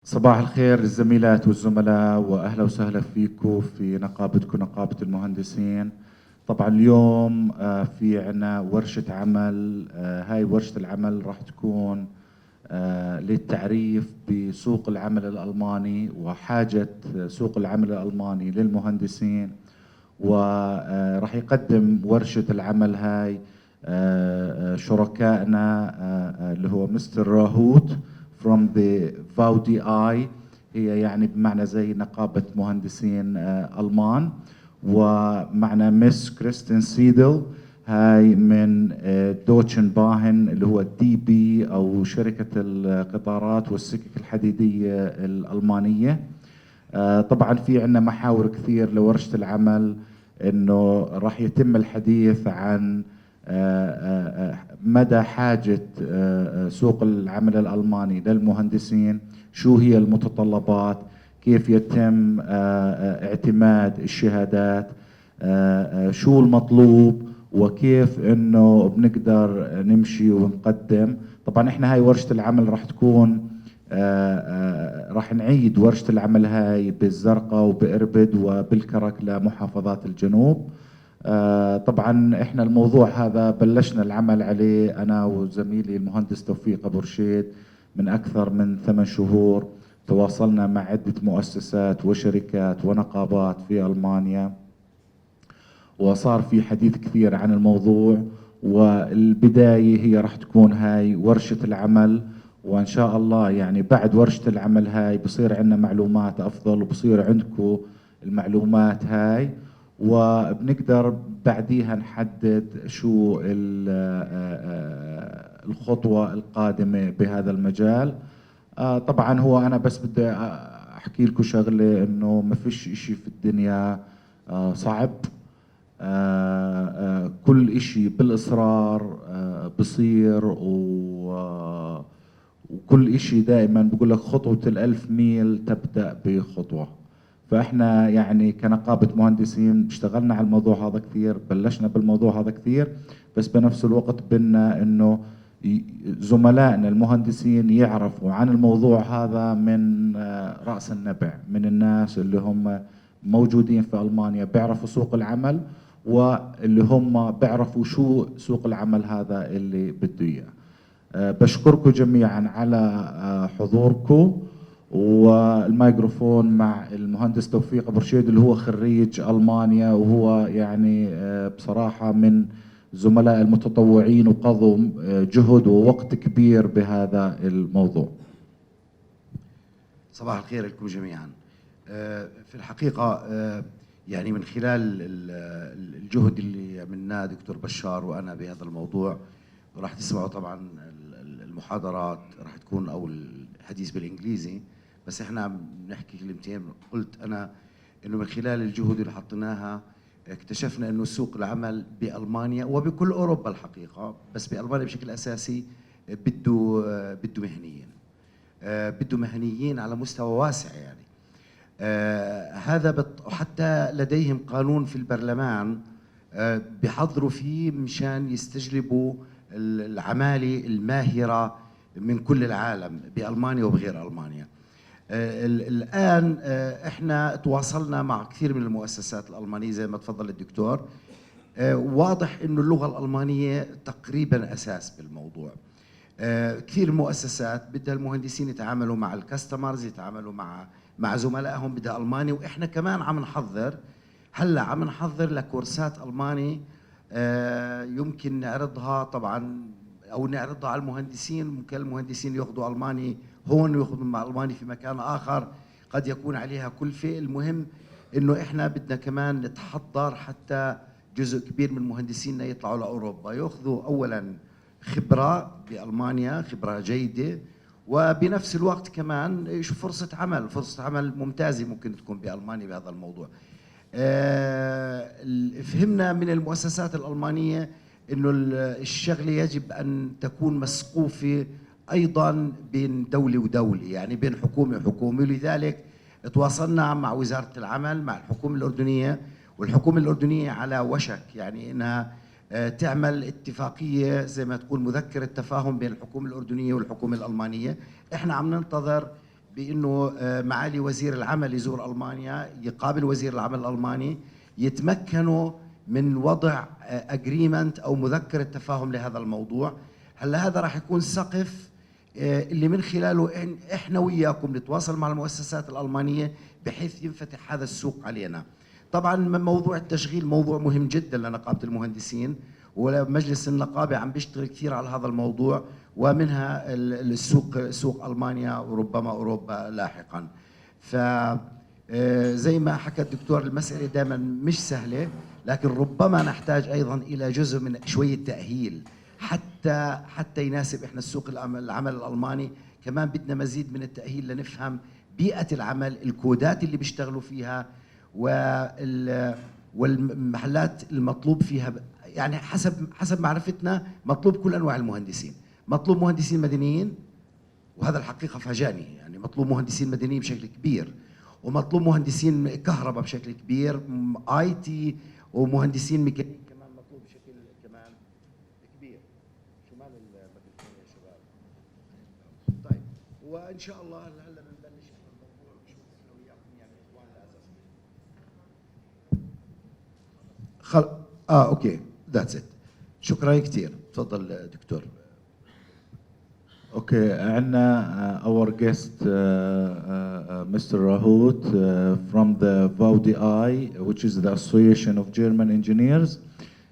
صباح الخير الزميلات والزملاء، وأهلا وسهلا فيكم في نقابتكم نقابة المهندسين. طبعا اليوم في عنا ورشة عمل. هاي ورشة العمل راح تكون للتعريف بسوق العمل الألماني وحاجة سوق العمل الألماني للمهندسين. وراح يقدم ورشة العمل هاي شركائنا اللي هو مستر راهوت from the VDI، هي يعني بمعنى زي نقابة مهندسين ألمان، ومعنا مس كريستين سيدل هاي من دوتشن باهن اللي هو دي بي أو شركة القطارات والسكك الحديدية الألمانية. طبعا في عندنا محاور كثير لورشة العمل، انه راح يتم الحديث عن مدى حاجة سوق العمل الألماني للمهندسين، شو هي المتطلبات، كيف يتم اعتماد الشهادات، شو المطلوب، وكيف انه بنقدر نمشي ونقدم. طبعا احنا هاي ورشة العمل راح تكون راح نعيد ورشة العمل هاي بالزرقاء وبإربد وبالكرك لمحافظات الجنوب. طبعا احنا الموضوع هذا بلشنا العمل عليه انا وزميلي المهندس توفيق ابو رشيد من اكثر من 8 شهور. تواصلنا مع عدة مؤسسات وشركات ونقابات في المانيا، وصار في حديث كثير عن الموضوع. والبداية هي راح تكون هاي ورشة العمل، وان شاء الله يعني بعد ورشة العمل هاي بصير عندنا معلومات افضل، وبصير عندكم المعلومات هاي، وبنقدر بعديها نحدد شو الخطوة القادمة بهذا المجال. طبعا هو انا بس بدي احكي لكم شغلة، انه ما فيش اشي في الدنيا صعب. كل اشي بالاصرار بصير، وكل اشي دائما بقول لك خطوة الألف ميل تبدأ بخطوة. فاحنا يعني كنقابة مهندسين اشتغلنا على الموضوع هذا كثير، بلشنا بالموضوع هذا كثير، بس بنفس الوقت بدنا انه زملائنا المهندسين يعرفوا عن الموضوع هذا من رأس النبع، من الناس اللي هم موجودين في ألمانيا بيعرفوا سوق العمل، واللي هم بيعرفوا شو سوق العمل هذا اللي بده اياه. بشكركم جميعا على حضوركم، والميكروفون مع المهندس توفيق ابو رشيد اللي هو خريج المانيا، وهو يعني بصراحه من زملاء المتطوعين وقضوا جهد ووقت كبير بهذا الموضوع. صباح الخير لكم جميعا. في الحقيقة يعني من خلال الجهد اللي عملناه دكتور بشار وأنا بهذا الموضوع، وراح تسمعوا طبعا المحاضرات راح تكون أو الحديث بالإنجليزي، بس احنا بنحكي كلمتين. قلت أنا إنه من خلال الجهود اللي حطيناها اكتشفنا إنه سوق العمل بألمانيا وبكل أوروبا الحقيقة، بس بألمانيا بشكل أساسي بده مهنيين، بده مهنيين على مستوى واسع يعني. هذا وحتى لديهم قانون في البرلمان بيحضروا فيه مشان يستجلبوا العمالة الماهرة من كل العالم بألمانيا وبغير ألمانيا. الآن احنا تواصلنا مع كثير من المؤسسات الألمانية زي ما تفضل الدكتور. واضح انه اللغة الألمانية تقريبا أساس بالموضوع. كثير المؤسسات بدها المهندسين يتعاملوا مع الكاستمرز، يتعاملوا مع زملائهم بدها ألماني، وإحنا كمان عم نحضر لكورسات ألماني يمكن نعرضها طبعا، أو نعرضها على المهندسين. ممكن المهندسين ياخذوا ألماني هون وياخذوا مع ألماني في مكان آخر، قد يكون عليها كلفة. المهم إنه إحنا بدنا كمان نتحضر حتى جزء كبير من مهندسينا يطلعوا لأوروبا، ياخذوا أولاً خبرة بألمانيا، خبرة جيدة، وبنفس الوقت كمان يشوف فرصة عمل ممتازة ممكن تكون بألمانيا بهذا الموضوع. فهمنا من المؤسسات الألمانية إنه الشغلة يجب أن تكون مسقوفة أيضا بين دولة ودولة، يعني بين حكومة وحكومة. ولذلك تواصلنا مع وزارة العمل مع الحكومة الأردنية، والحكومة الأردنية على وشك يعني إنها تعمل اتفاقية زي ما تقول مذكرة تفاهم بين الحكومة الأردنية والحكومة الألمانية. احنا عم ننتظر بأنه معالي وزير العمل يزور ألمانيا، يقابل وزير العمل الألماني، يتمكنوا من وضع اجريمنت او مذكره تفاهم لهذا الموضوع. هلا هذا راح يكون سقف اللي من خلاله احنا وياكم نتواصل مع المؤسسات الالمانيه بحيث ينفتح هذا السوق علينا. طبعا موضوع التشغيل موضوع مهم جدا لنقابه المهندسين، ومجلس النقابه عم بيشتغل كثير على هذا الموضوع، ومنها السوق سوق المانيا وربما اوروبا لاحقا. ف زي ما حكى الدكتور المسألة دائما مش سهلة، لكن ربما نحتاج أيضا إلى جزء من شوية تأهيل حتى يناسب إحنا السوق العمل الألماني. كمان بدنا مزيد من التأهيل لنفهم بيئة العمل، الكودات اللي بيشتغلوا فيها، والمحلات المطلوب فيها. يعني حسب معرفتنا مطلوب كل أنواع المهندسين، مطلوب مهندسين مدنيين، وهذا الحقيقة فاجأني، يعني مطلوب مهندسين مدنيين بشكل كبير، ومطلوب مهندسين كهرباء بشكل كبير، اي تي، ومهندسين ميكانيك كمان مطلوب بشكل كمان كبير. شو مال الميكروفون يا شباب؟ طيب، وان شاء الله هلا بنبلش الموضوع نشوف احنا وياكم يعني اخوان الاساس. اوكي ذاتس ات. شكرا كثير. تفضل دكتور. Okay, عندنا our guest Mr. Rahut from the VAUDI, which is the Association of German Engineers.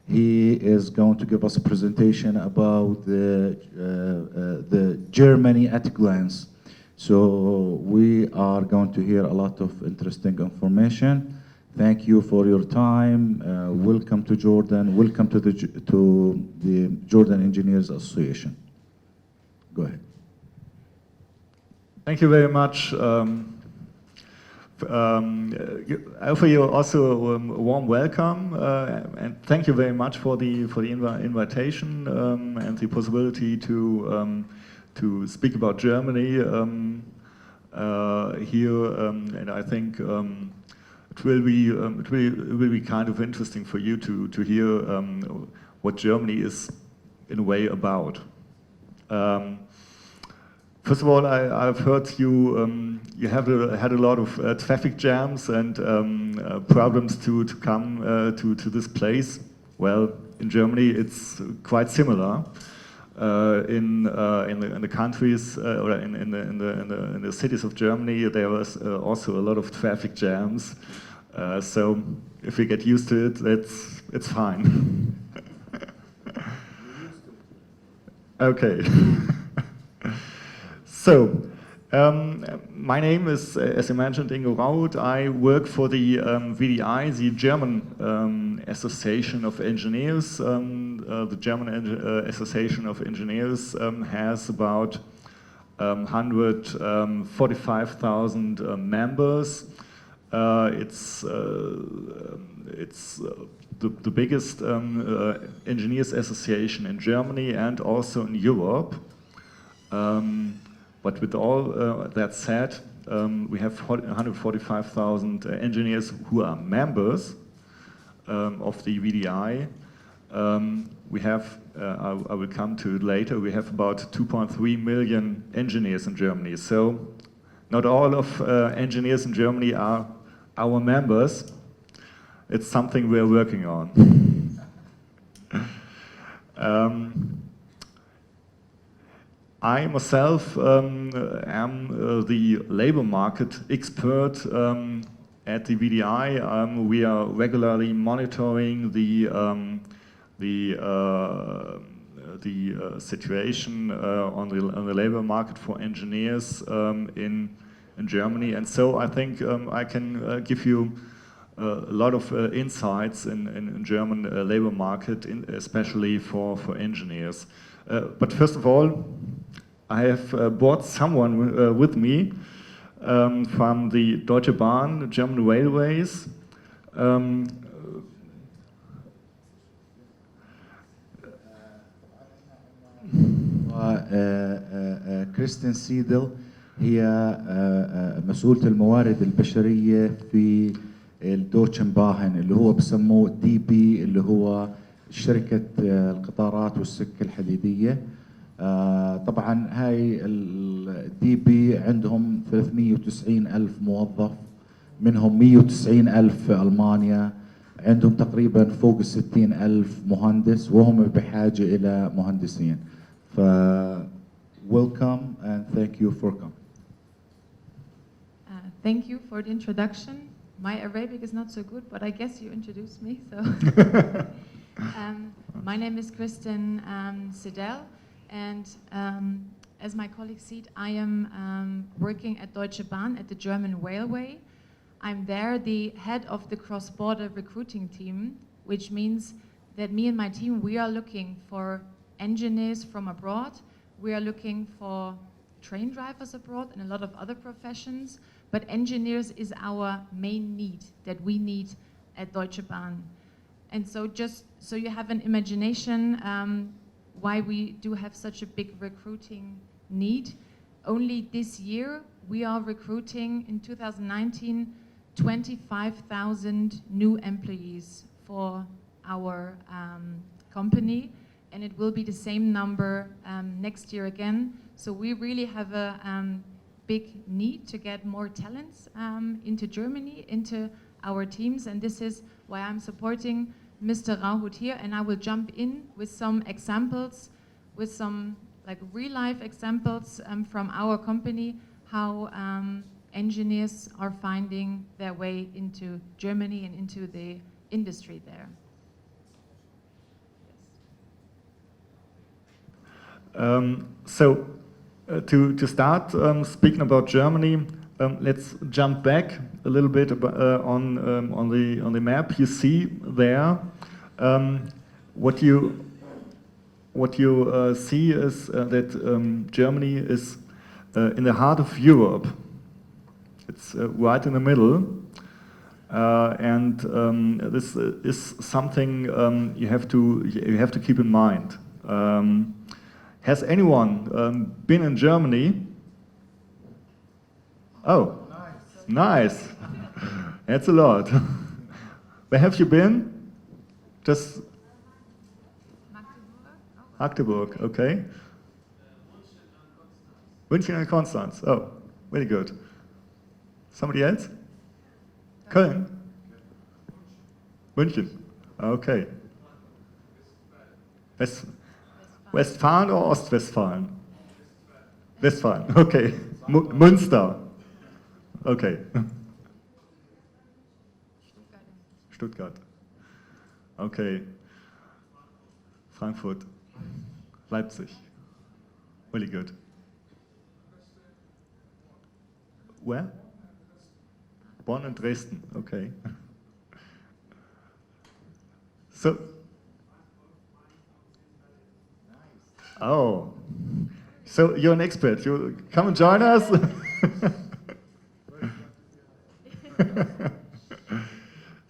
He is going to give us a presentation about the Germany at a glance. So we are going to hear a lot of interesting information. Thank you for your time. Welcome to Jordan. Welcome to the Jordan Engineers Association. Go ahead. Thank you very much. I offer you also a warm welcome, and thank you very much for the invitation and the possibility to speak about Germany here. And I think it will be kind of interesting for you to hear what Germany is in a way about. First of all, I've heard you have had a lot of traffic jams and problems to come to this place. Well, in Germany it's quite similar. In the countries or in the cities of Germany, there was also a lot of traffic jams. So if we get used to it, it's fine. Okay. So, my name is, as you mentioned, Ingo Raut. I work for the VDI, the German Association of Engineers. The German Association of Engineers has about 145,000 members. It's the biggest engineers association in Germany and also in Europe. But with all that said, we have 145,000 engineers who are members of the VDI. We have, I will come to it later, we have about 2.3 million engineers in Germany. So not all of engineers in Germany are our members. It's something we're working on. I myself am the labor market expert at the VDI. We are regularly monitoring the situation on the labor market for engineers in Germany, and so I think I can give you a lot of insights in German labor market, especially for engineers. But first of all, I have brought someone with me from the Deutsche Bahn, German Railways. كريستين سيدل هي مسؤولة الموارد البشرية في الدوتشن باهن، اللي هو بسموه دي بي، اللي هو شركة القطارات والسكة الحديدية. طبعا هاي الدي بي عندهم 390 ألف موظف، منهم 190 ألف في ألمانيا، عندهم تقريبا فوق 60 ألف مهندس وهم بحاجة إلى مهندسين. ف welcome and thank you for coming. Thank you for the introduction. My Arabic is not so good, but I guess you introduced me. So, my name is Kristen Sidel, and as my colleague said, I am working at Deutsche Bahn at the German Railway. I'm there the head of the cross-border recruiting team, which means that me and my team, we are looking for engineers from abroad. We are looking for train drivers abroad and a lot of other professions, but engineers is our main need that we need at Deutsche Bahn. And so just so you have an imagination why we do have such a big recruiting need, only this year we are recruiting in 2019 25,000 new employees for our company, and it will be the same number next year again. So we really have a big need to get more talents into Germany, into our teams, and this is why I'm supporting Mr. Rauhut here, and I will jump in with some examples, with some like real-life examples from our company, how engineers are finding their way into Germany and into the industry there. To start speaking about Germany, let's jump back a little bit on the map. You see there what you see is that Germany is in the heart of Europe. It's right in the middle, and this is something you have to keep in mind. Has anyone been in Germany? Oh, nice. That's a lot. Where have you been? Just Magdeburg, okay. München and Konstanz. Oh, very good. Somebody else? Köln? München. Okay. Westfalen or Ostwestfalen? Westfalen, okay. Münster. Okay. Stuttgart. Okay. Frankfurt. Leipzig. Really good. Where? Bonn and Dresden, okay. So, oh, so you're an expert. You come and join us.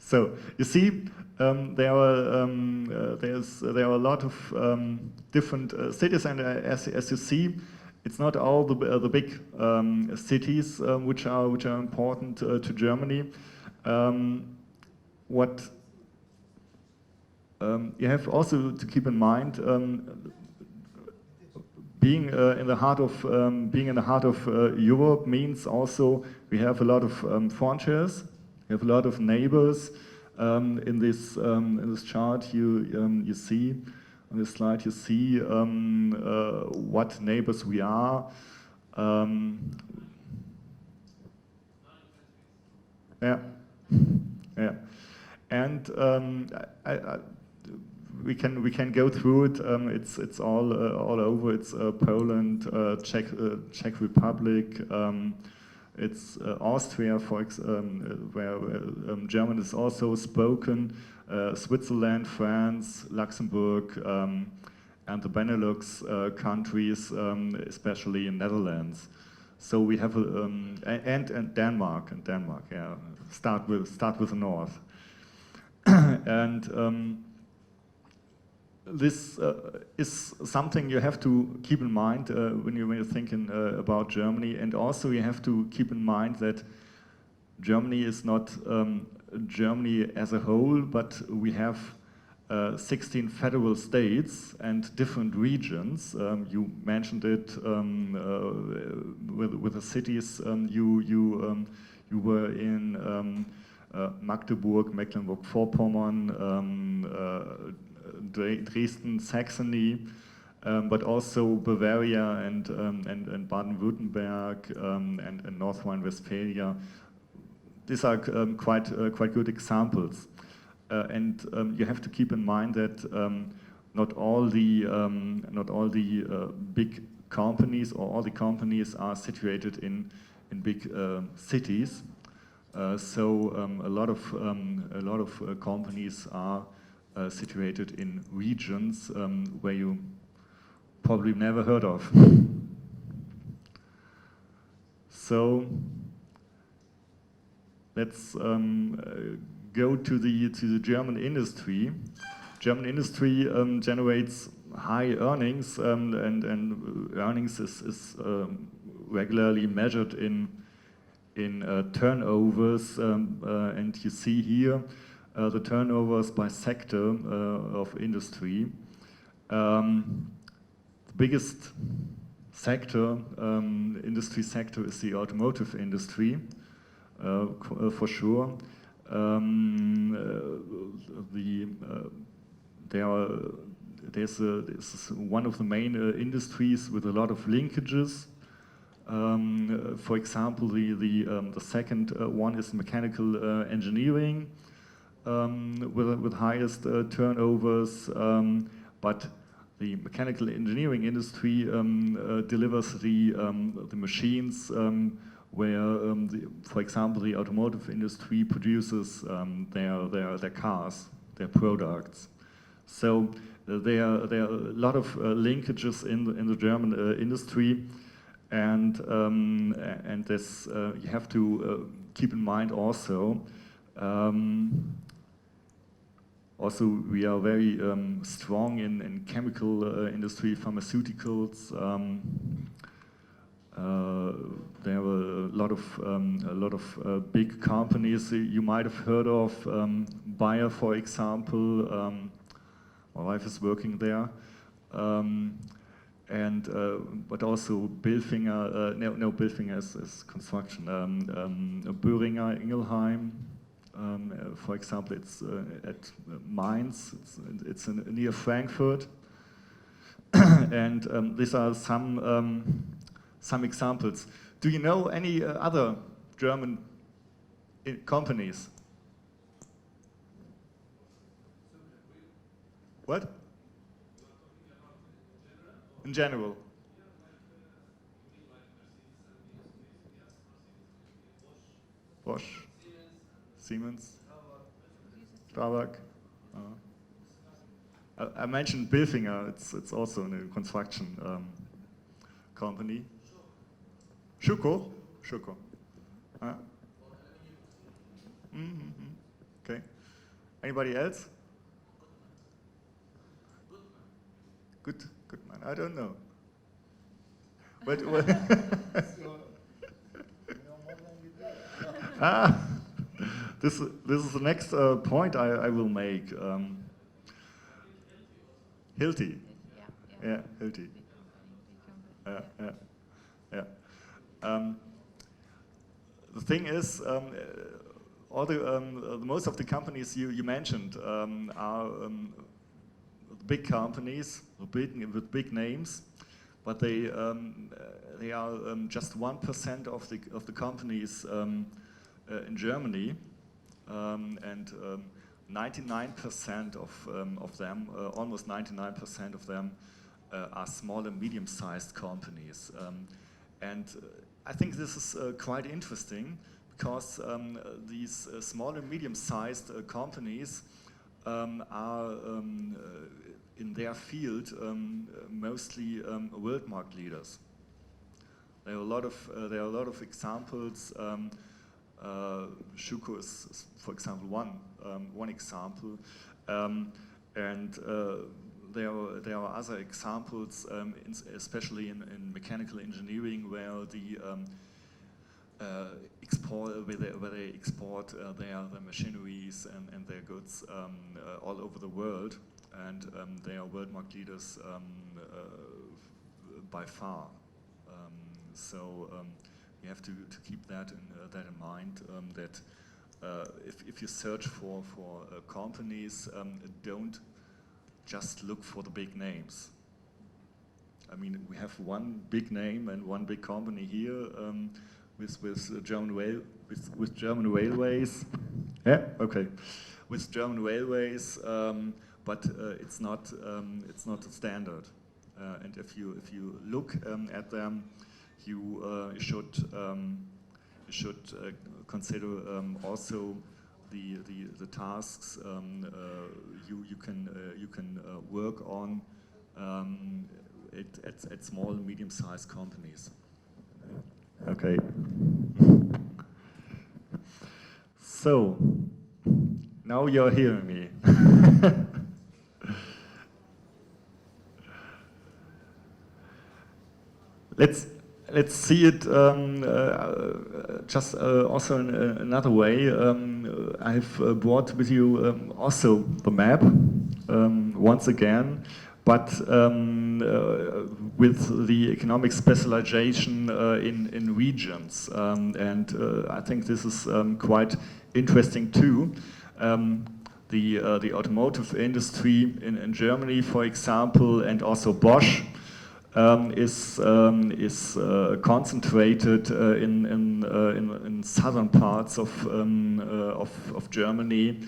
So you see, there are a lot of different cities, and as you see, it's not all the big cities which are important to Germany. What you have also to keep in mind, being in the heart of Europe means also we have a lot of frontiers, we have a lot of neighbors. In this chart, you see on this slide, you see what neighbors we are. Yeah, yeah, and we can go through it. It's all over. It's Poland, Czech Republic. It's Austria, where German is also spoken. Switzerland, France, Luxembourg, and the Benelux countries, especially in Netherlands. So we have and Denmark, yeah. Start with the north, and this is something you have to keep in mind when you're thinking about Germany, and also you have to keep in mind that Germany is not Germany as a whole, but we have 16 federal states and different regions. You mentioned it with the cities you were in. Magdeburg, Mecklenburg-Vorpommern, Dresden, Saxony, but also Bavaria and Baden-Württemberg and North Rhine-Westphalia. These are quite good examples, and you have to keep in mind that not all the big companies or all the companies are situated in big cities. So a lot of companies are situated in regions where you probably never heard of. So let's go to the German industry. German industry generates high earnings, and earnings is regularly measured in turnovers, and you see here the turnovers by sector of industry. The biggest sector, industry sector, is the automotive industry, for sure. This is one of the main industries with a lot of linkages. For example, the second one is mechanical engineering, with highest turnovers, but the mechanical engineering industry delivers the machines where, for example, the automotive industry produces their cars, their products. So there are a lot of linkages in the German industry. And this you have to keep in mind also. Also, we are very strong in chemical industry, pharmaceuticals. There were a lot of big companies you might have heard of. Bayer, for example. My wife is working there. And but also Bilfinger, no, Bilfinger is construction. Böhringer Ingelheim, for example, it's at Mainz. It's near Frankfurt, and these are some examples. Do you know any other German companies? What? In general. Bosch, Siemens, Strabag. I mentioned Bilfinger. It's also a construction company. Schuko. Okay. Anybody else? Good man. I don't know. But this is the next point I will make. Hilti. Yeah, Hilti. Yeah. The thing is, most of the companies you mentioned are big companies with big names, but they are just 1% of the companies in Germany, and 99% of them, almost 99% of them, are small and medium-sized companies, and I think this is quite interesting because these small and medium-sized companies are in their field mostly world market leaders. There are a lot of examples. Schuko is, for example, one example, and there are other examples, especially in mechanical engineering, where the export their machineries and their goods all over the world, and they are world market leaders by far. So you have to keep that in mind. That if you search for companies, don't just look for the big names. I mean, we have one big name and one big company here with German railways. Yeah, okay, with German railways, but it's not a standard. And if you look at them, you should consider also the tasks you can work on at small and medium-sized companies. Okay. So now you're hearing me. Let's see it just also in another way. I've brought with you also the map once again, but with the economic specialization in regions, and I think this is quite interesting too. The automotive industry in Germany, for example, and also Bosch. Is concentrated in southern parts of Germany.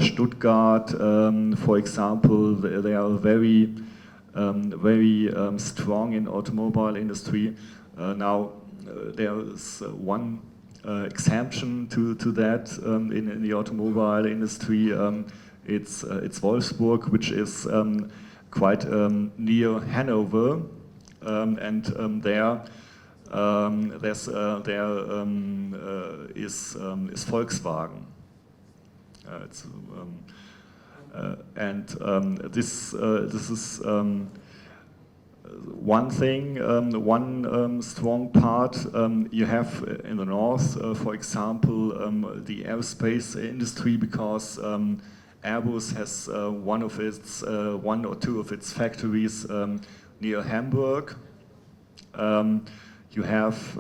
Stuttgart, for example, they are very strong in automobile industry. Now there is one exemption to that in the automobile industry. It's Wolfsburg, which is quite near Hanover, and there is Volkswagen. This is one thing, one strong part. You have in the north, for example, the aerospace industry, because Airbus has one or two of its factories near Hamburg. You have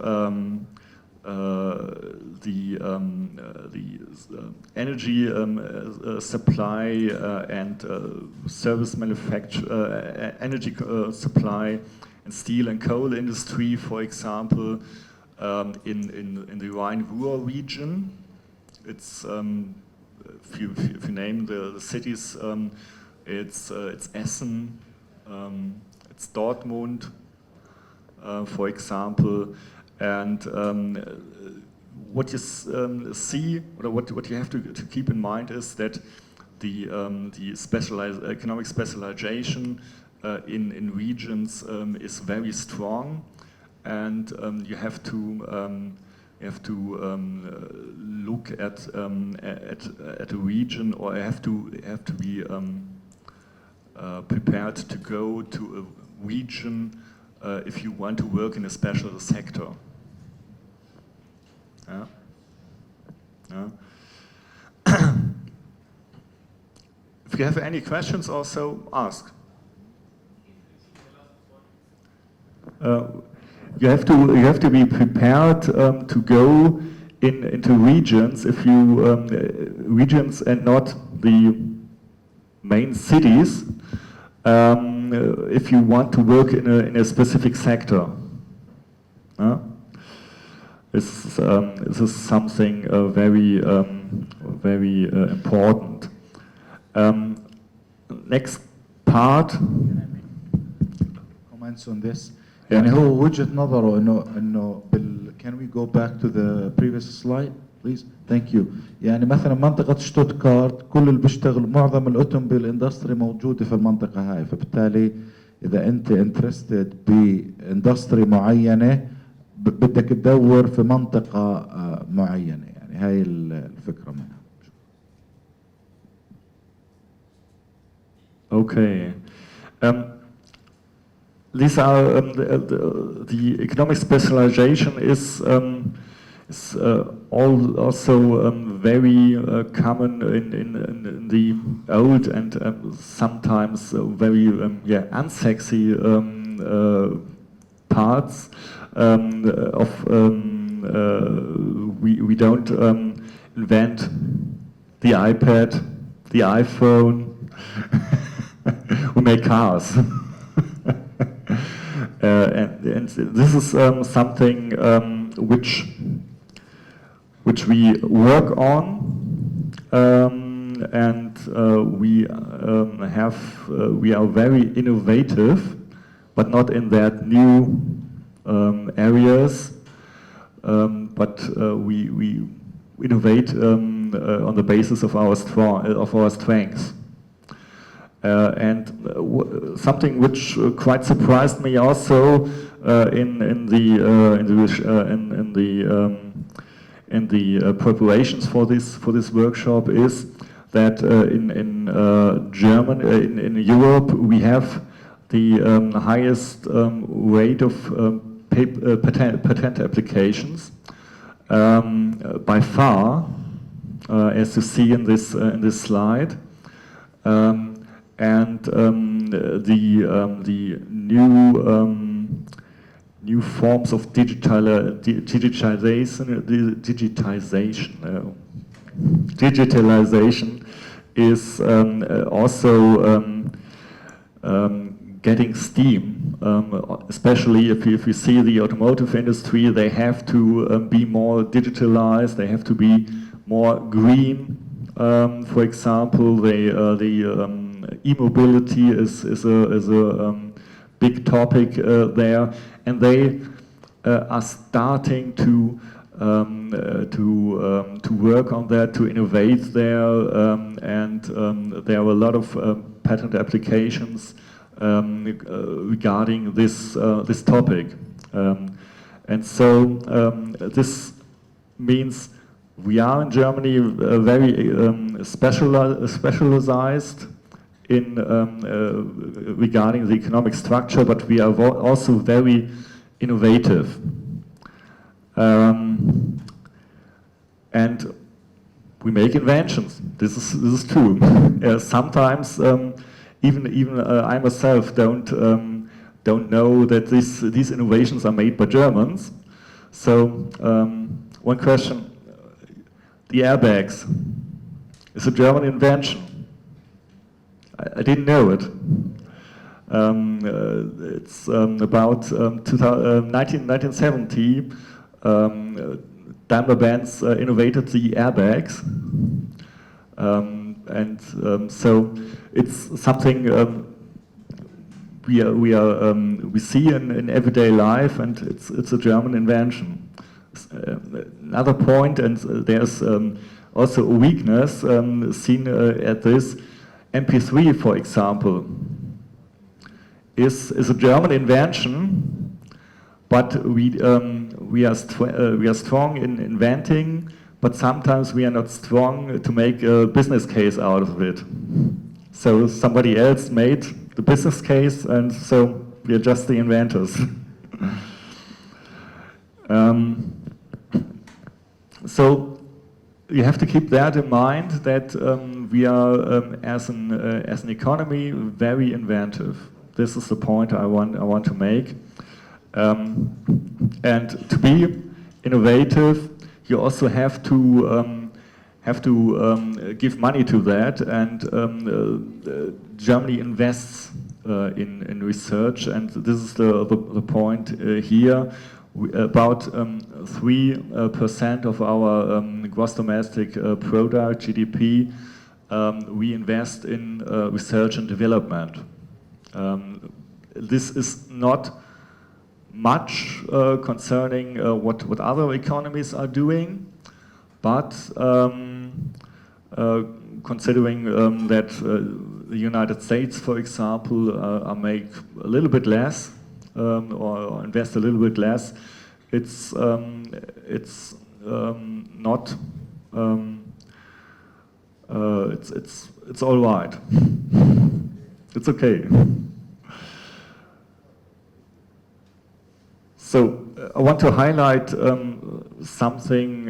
the energy supply and service manufacture, energy supply and steel and coal industry, for example, in the Rhine-Ruhr region. It's if you name the cities, it's Essen, it's Dortmund, for example, and what you see, or what you have to keep in mind is that the economic specialization in regions is very strong, and you have to look at a region, or have to be prepared to go to a region if you want to work in a special sector. Yeah. Yeah. If you have any questions, also ask. You have to be prepared to go into regions, if you regions and not the main cities, if you want to work in a specific sector. This is something very important. Next part. Comments on this. يعني هو وجهة نظره إنه can we go back to the previous slide please? Thank you. يعني مثلا منطقة شتوتغارت كل اللي بيشتغل معظم الأوتوموبيل اندستري موجودة في المنطقة هاي، فبالتالي إذا أنت انترستد باندستري معينة بدك تدور في منطقة معينة، يعني هاي الفكرة منها. Okay. These are the economic specialization is is also very common in the old and sometimes very unsexy parts of we don't invent the iPad, the iPhone. We make cars. And this is something which we work on, and we are very innovative, but not in that new areas. But we innovate on the basis of our strengths. And something which quite surprised me also in the preparations for this workshop is that in Europe we have the highest rate of patent applications by far, as you see in this slide. And the new forms of digitalization is also getting steam, especially if you see the automotive industry. They have to be more digitalized. They have to be more green. For example, the e-mobility is a big topic there, and they are starting to work on that, to innovate there, and there are a lot of patent applications regarding this topic, and so this means we are in Germany very specialized in regarding the economic structure, but we are also very innovative. And we make inventions. This is true. Sometimes even I myself don't know that these innovations are made by Germans. So one question: the airbags is a German invention. I didn't know it. It's about 1970. Daimler-Benz innovated the airbags, and so it's something we see in everyday life, and it's a German invention. Another point, and there's also a weakness seen at this. MP3, for example, is a German invention, but we are strong in inventing, but sometimes we are not strong to make a business case out of it. So somebody else made the business case, and so we are just the inventors. So you have to keep that in mind, that we are, as an economy, very inventive. This is the point I want to make. And to be innovative, you also have to give money to that. And Germany invests in research, and this is the point here. About 3% of our gross domestic product, GDP, we invest in research and development. This is not much concerning what other economies are doing, but considering that the United States, for example, make a little bit less or invest a little bit less, it's not it's all right. It's okay. So I want to highlight something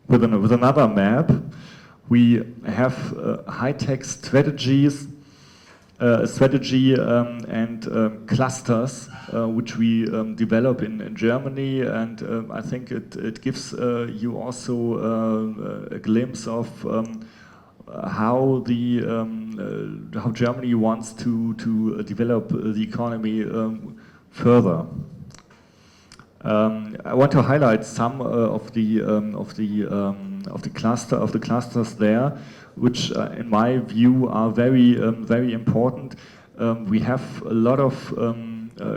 with another map. We have high-tech strategies, and clusters which we develop in Germany, and I think it gives you also a glimpse of how how Germany wants to develop the economy further. I want to highlight some of the clusters there, which in my view are very important. We have a lot of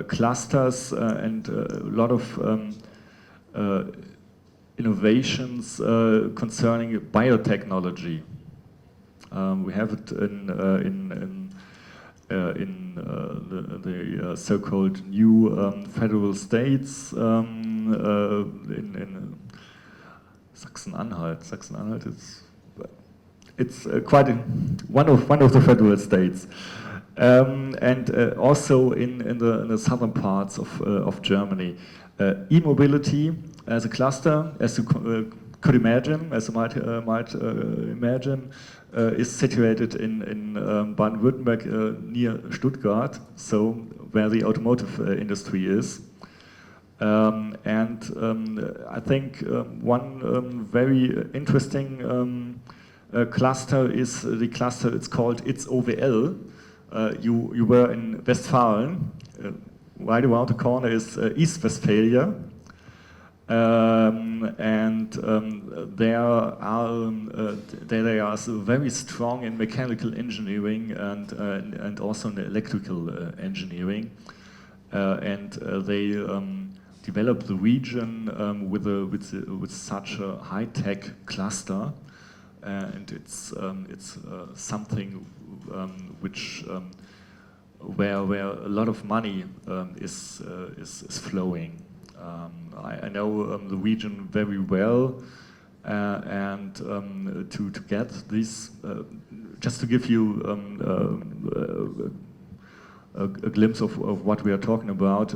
clusters and a lot of innovations concerning biotechnology. We have it in the so-called new federal states in Sachsen-Anhalt. Sachsen-Anhalt is quite one of the federal states, and also in the southern parts of Germany. E-mobility as a cluster, as you could imagine, as you might imagine, is situated in Baden-Württemberg near Stuttgart, so where the automotive industry is. And I think one very interesting cluster is the cluster, it's called It's OWL. You were in Westfalen. Right around the corner is East Westphalia. And they are very strong in mechanical engineering and also in electrical engineering, and they develop the region with such a high-tech cluster, and it's something which where a lot of money is flowing. I know the region very well, and to get this, just to give you a glimpse of what we are talking about,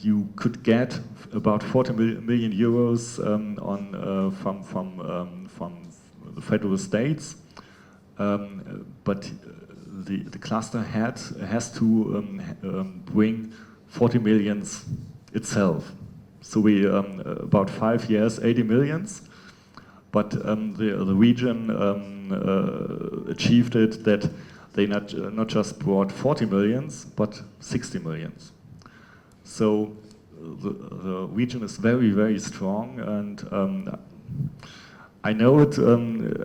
you could get about 40 million euros from the federal states, but the cluster has to bring 40 millions itself. So we about 5 years, 80 millions, but the region achieved it that they not just brought 40 millions, but 60 millions. So the region is very strong, and I know it.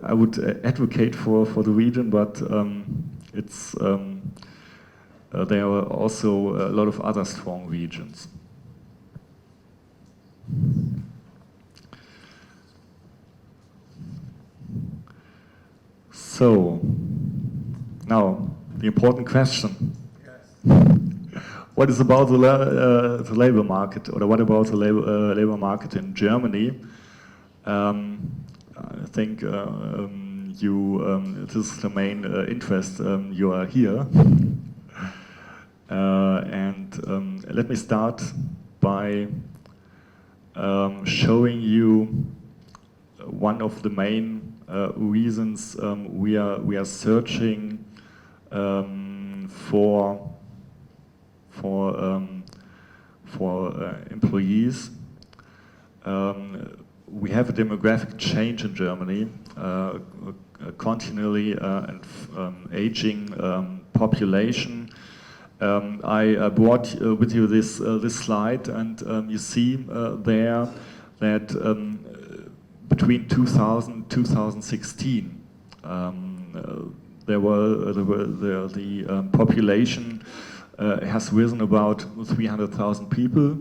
I would advocate for the region, but it's there are also a lot of other strong regions. So now the important question. What is about the labor market, or what about the labor market in Germany? I think this is the main interest. You are here, and let me start by showing you one of the main reasons we are searching for employees. We have a demographic change in Germany, continually and aging population. I brought with you this slide, and you see there that between 2000 and 2016, the population has risen about 300,000 people,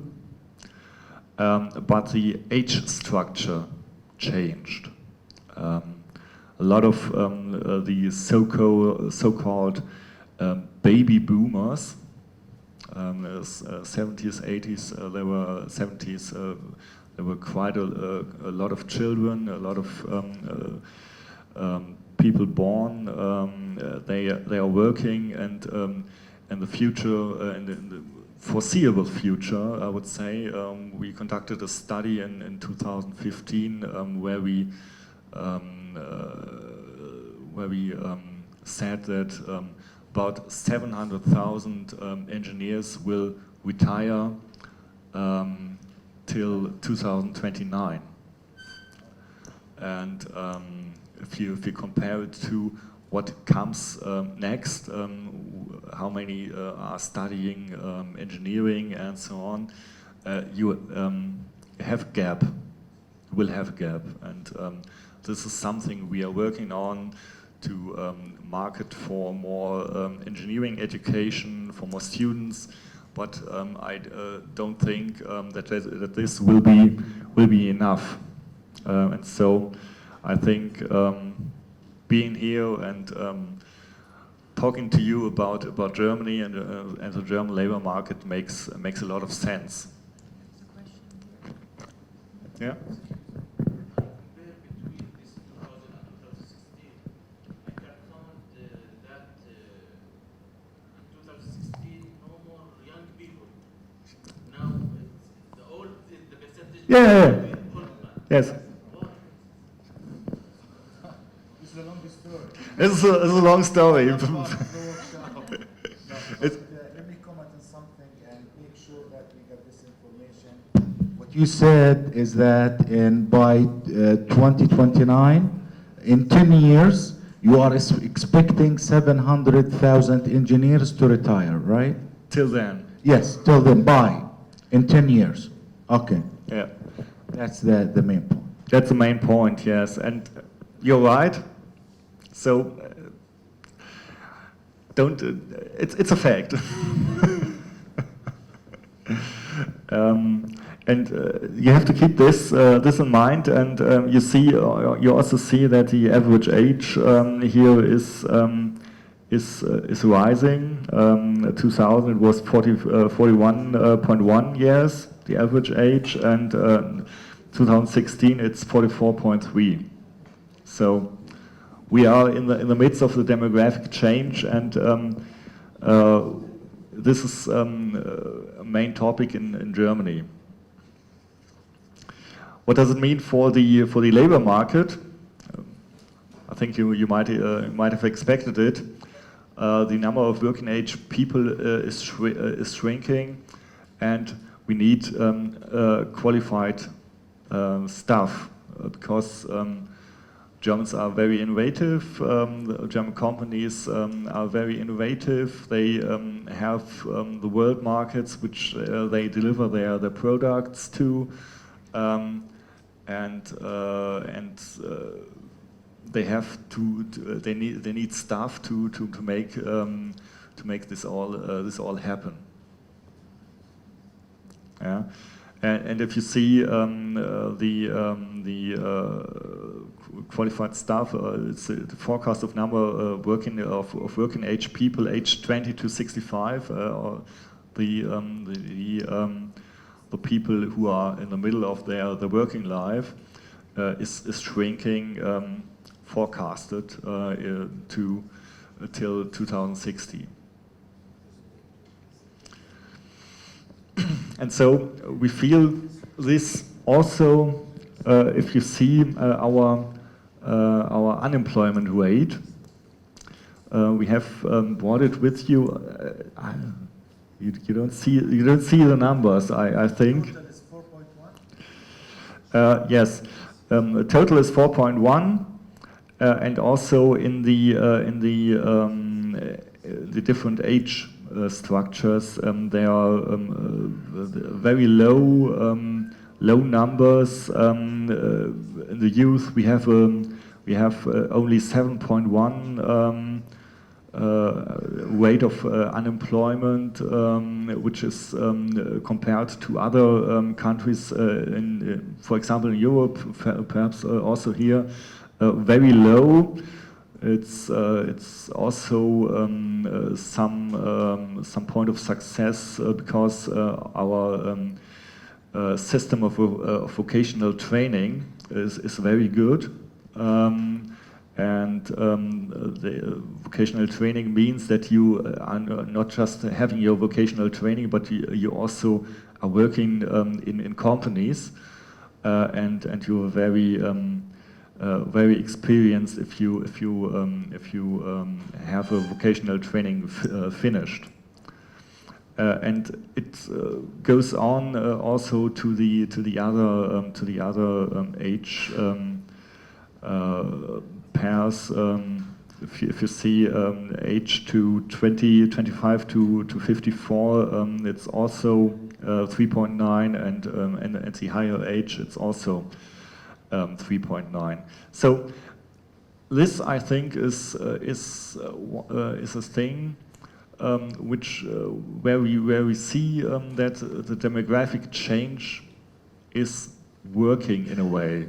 but the age structure changed. A lot of the so-called baby boomers, 70s, 80s, there were 70s, there were quite a lot of children, a lot of people born. They are working, and in the future, in the foreseeable future, I would say. We conducted a study in 2015 where we said that about 700,000 engineers will retire till 2029. And if you compare it to what comes next, how many are studying engineering and so on, you have gap, will have a gap, and this is something we are working on to market for more engineering education, for more students. But I don't think that this will be enough, and so I think being here and talking to you about Germany and the German labor market makes a lot of sense. Yeah. Yeah. Yes. It's a long story. Let me comment on something and make sure that we get this information. What you said is that by 2029, in 10 years, you are expecting 700,000 engineers to retire, right? Till then. Yes, till then, in 10 years. Okay. Yeah. That's the main point. That's the main point, yes. And you're right. So, it's a fact. And you have to keep this in mind, and you also see that the average age here is rising. 2000 it was 41.1 years, the average age, and 2016 it's 44.3. So we are in the midst of the demographic change, and this is a main topic in Germany. What does it mean for the labor market? I think you might have expected it. The number of working age people is shrinking, and we need qualified staff because Germans are very innovative. German companies are very innovative. They have the world markets which they deliver their products to, and they have they need staff to make this all happen. Yeah. And if you see the qualified staff, it's the forecast of number of working age people aged 20 to 65, or the people who are in the middle of their working life is shrinking, forecasted till 2060. And so we feel this also if you see our unemployment rate. We have brought it with you. You don't see the numbers. I think. Total is 4.1. Yes, total is 4.1, and also in the different age structures, there are very low numbers. In the youth, we have only 7.1 rate of unemployment, which is compared to other countries, for example, in Europe, perhaps also here, very low. It's also some point of success because our system of vocational training is very good, And the vocational training means that you are not just having your vocational training, but you also are working in companies, and you are very experienced if you have a vocational training finished. And it goes on also to the other age pairs. If you see age to 25 to 54, it's also 3.9, and the higher age it's also 3.9. So this, I think, is a thing where we see that the demographic change is working in a way.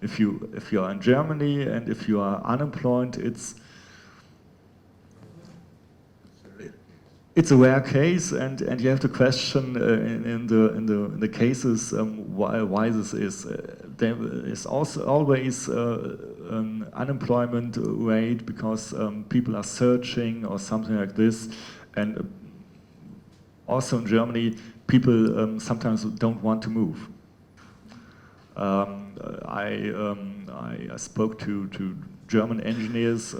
If you are in Germany and if you are unemployed, it's a rare case, and you have to question in the cases why this is. There is also always an unemployment rate because people are searching or something like this, and also in Germany people sometimes don't want to move. I spoke to German engineers,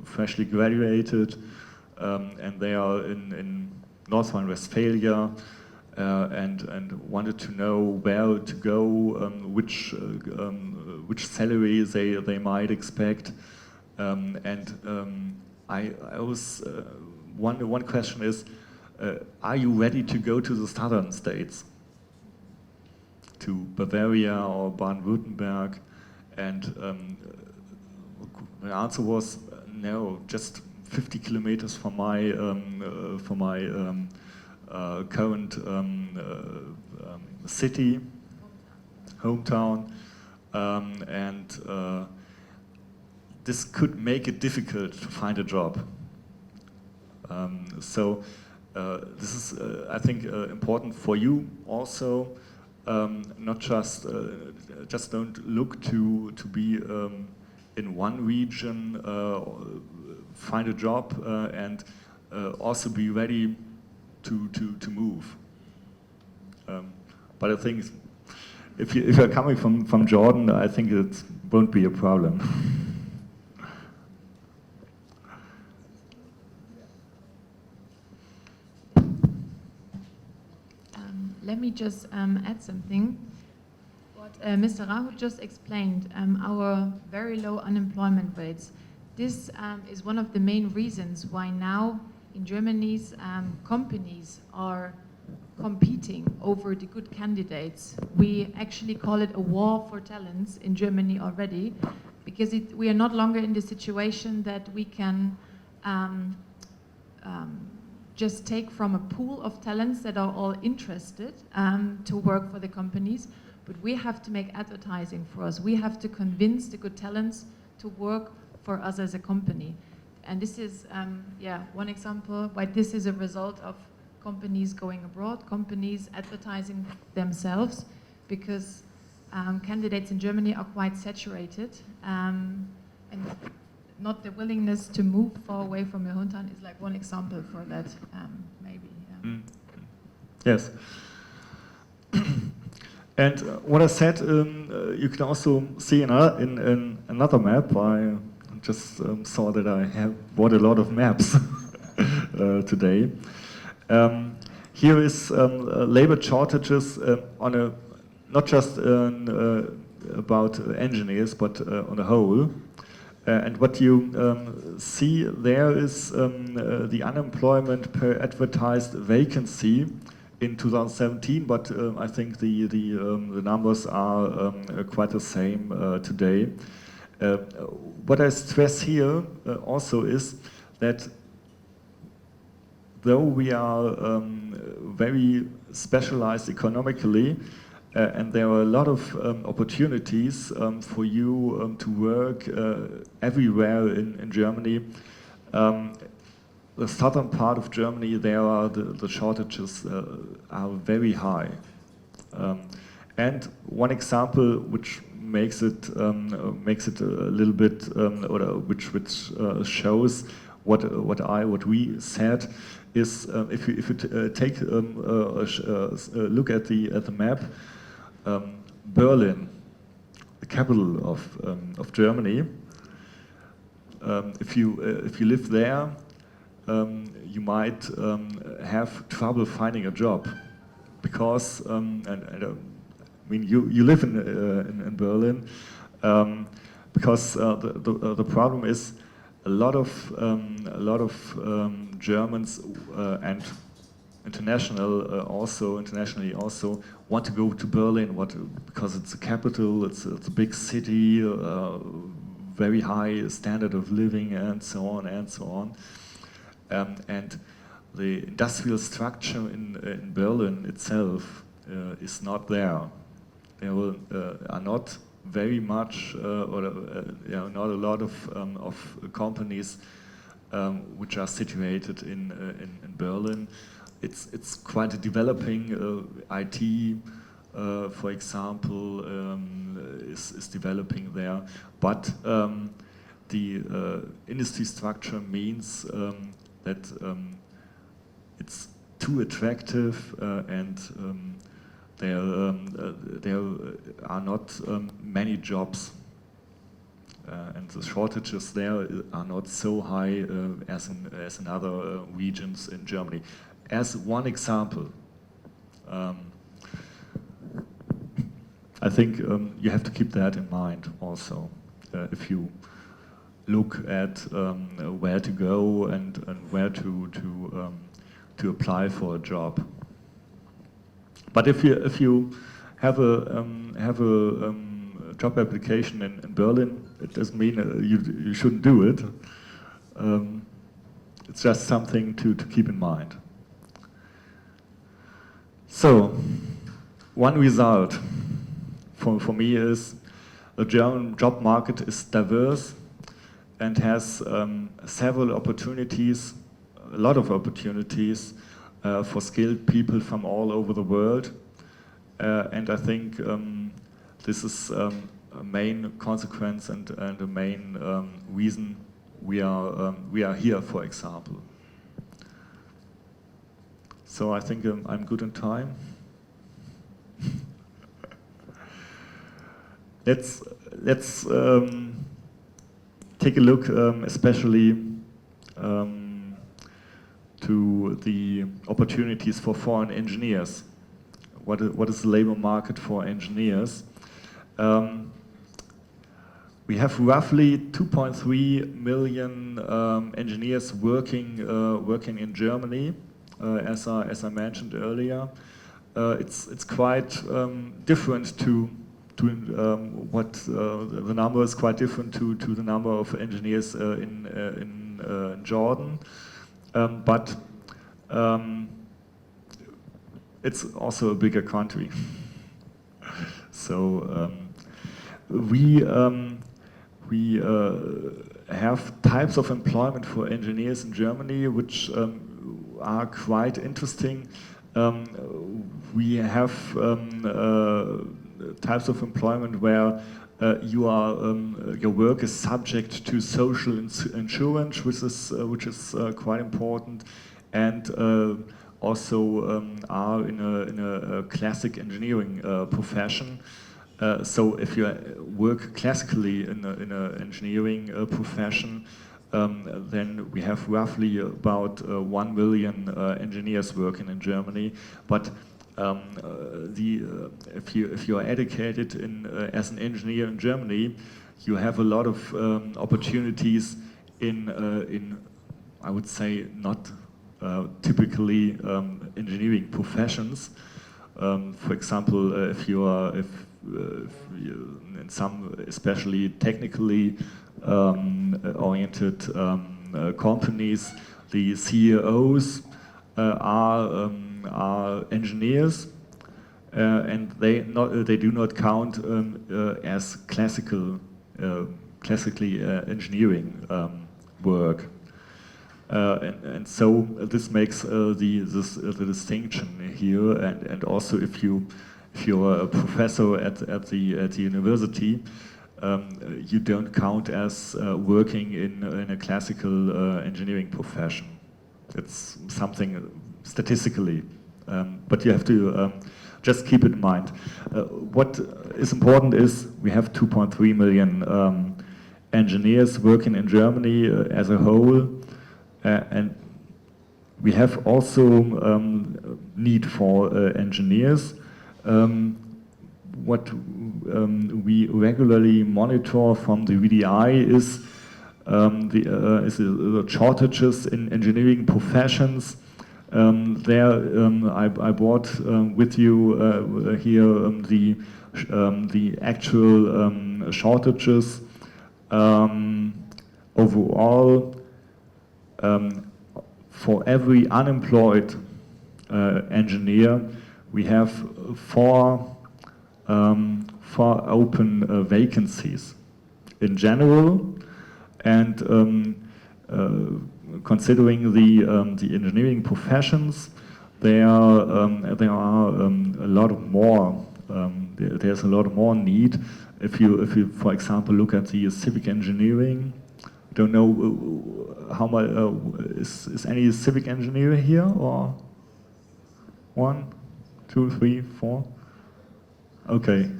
freshly graduated, and they are in North Rhine-Westphalia, and wanted to know where to go, which salary they might expect, and I was one question is, are you ready to go to the southern states? To Bavaria or Baden-Württemberg, and the answer was no, just 50 kilometers from my current city, hometown, and this could make it difficult to find a job. So this is, I think, important for you also. Not just don't look to be in one region, find a job, and also be ready to move. But I think if you're coming from Jordan, I think it won't be a problem. Let me just add something. What Mr. Rahut just explained, our very low unemployment rates. This is one of the main reasons why now in Germany's companies are competing over the good candidates. We actually call it a war for talents in Germany already, because we are not longer in the situation that we can just take from a pool of talents that are all interested to work for the companies, but we have to make advertising for us. We have to convince the good talents to work for us as a company. And this is, one example why this is a result of companies going abroad, companies advertising themselves, because candidates in Germany are quite saturated, and not the willingness to move far away from your hometown is like one example for that, maybe. Yeah. Mm. Yes. And what I said, you can also see in another map. I just saw that I have bought a lot of maps today. Here is labor shortages on a not just about engineers, but on a whole. And what you see there is the unemployment per advertised vacancy in 2017, but I think the numbers are quite the same today. What I stress here also is that though we are very specialized economically, and there are a lot of opportunities for you to work everywhere in Germany. The southern part of Germany, there are the shortages are very high. And one example which makes it a little bit or which shows what we said is if you take a look at the map, Berlin, the capital of Germany. If you live there, you might have trouble finding a job because I mean you live in Berlin because the problem is a lot of Germans and internationally also want to go to Berlin because it's a capital, it's a big city, very high standard of living, and so on and so on. And the industrial structure in Berlin itself is not there. There are not very much, not a lot of companies which are situated in Berlin. It's quite a developing IT, for example, is developing there. But the industry structure means that it's too attractive and there are not many jobs. And the shortages there are not so high as in other regions in Germany. As one example, I think you have to keep that in mind also if you look at where to go and where to apply for a job. But if you have a job application in Berlin, it doesn't mean you shouldn't do it. It's just something to keep in mind. So, one result for me is the German job market is diverse and has several opportunities, a lot of opportunities for skilled people from all over the world. And I think this is a main consequence and a main reason we are here, for example. So I think I'm good in time. Let's take a look, especially to the opportunities for foreign engineers. What is the labor market for engineers? We have roughly 2.3 million engineers working in Germany, as I mentioned earlier. It's quite different to what the number is quite different to the number of engineers in Jordan, but it's also a bigger country. So we have types of employment for engineers in Germany which are quite interesting. We have types of employment where your work is subject to social insurance, which is quite important, and also are in a classic engineering profession. So if you work classically in an engineering profession, then we have roughly about 1 million engineers working in Germany. But if you are educated as an engineer in Germany, you have a lot of opportunities in I would say not typically engineering professions. For example, if you in some especially technically oriented companies, the CEOs are engineers, and they do not count as classically engineering work, and so this makes the distinction here. And also if you if you're a professor at the university, you don't count as working in a classical engineering profession. It's something statistically, but you have to just keep it in mind. What is important is we have 2.3 million engineers working in Germany as a whole, and we have also need for engineers. What we regularly monitor from the VDI is the shortages in engineering professions. I brought with you here the actual shortages overall. For every unemployed engineer, we have four open vacancies in general, and considering the engineering professions, there are a lot more. There's a lot more need. If you, for example, look at the civic engineering, I don't know how much is any civic engineer here, or 1, 2, 3, 4. Okay,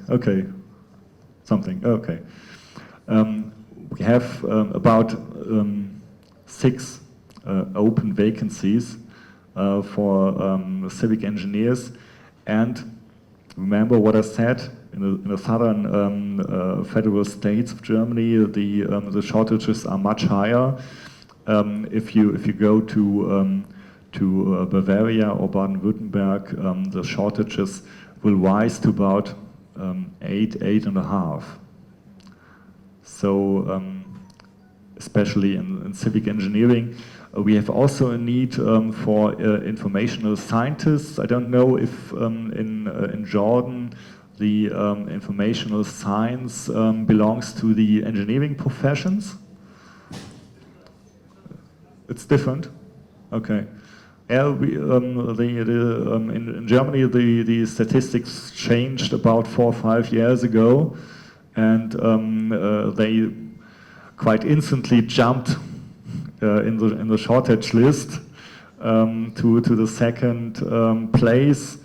something. Okay, we have about 6 open vacancies for civic engineers, and remember what I said. In the southern federal states of Germany, the shortages are much higher. If you go to Bavaria or Baden-Württemberg, the shortages will rise to about 8.5. So especially in civic engineering, we have also a need for informational scientists. I don't know if in Jordan the informational science belongs to the engineering professions. It's different. Okay. Yeah, in Germany, the statistics changed about 4 or 5 years ago, and they quite instantly jumped in the shortage list to the second place,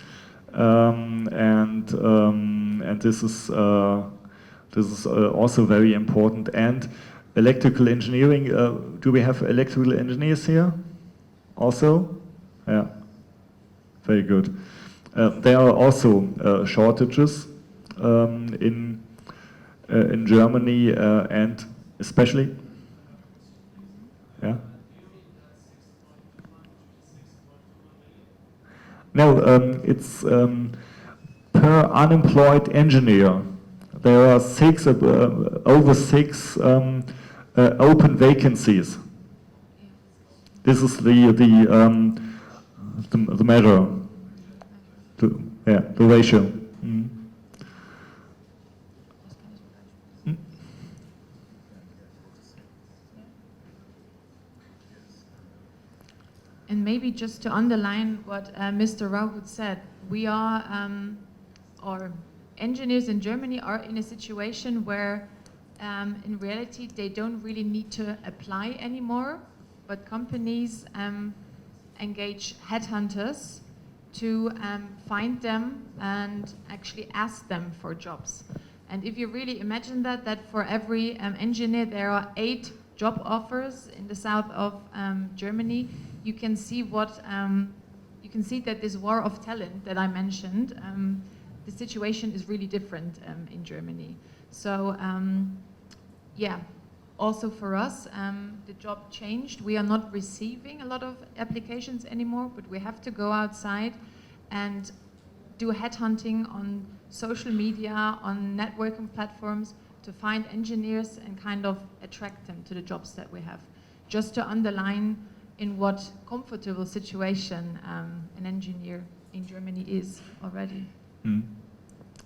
and this is also very important. And electrical engineering. Do we have electrical engineers here? Also. Yeah, very good. There are also shortages in Germany and especially. Yeah. No, it's per unemployed engineer. There are over 6 open vacancies. This is the measure, the ratio. Mm. And maybe just to underline what Mr. Rauhut said, we are, or engineers in Germany are in a situation where in reality they don't really need to apply anymore, but companies engage headhunters to find them and actually ask them for jobs. And if you really imagine that for every engineer there are 8 job offers in the south of Germany, you can see that this war of talent that I mentioned, the situation is really different in Germany. So yeah, also for us, the job changed. We are not receiving a lot of applications anymore, but we have to go outside and do headhunting on social media, on networking platforms to find engineers and kind of attract them to the jobs that we have. Just to underline in what comfortable situation an engineer in Germany is already. Mm.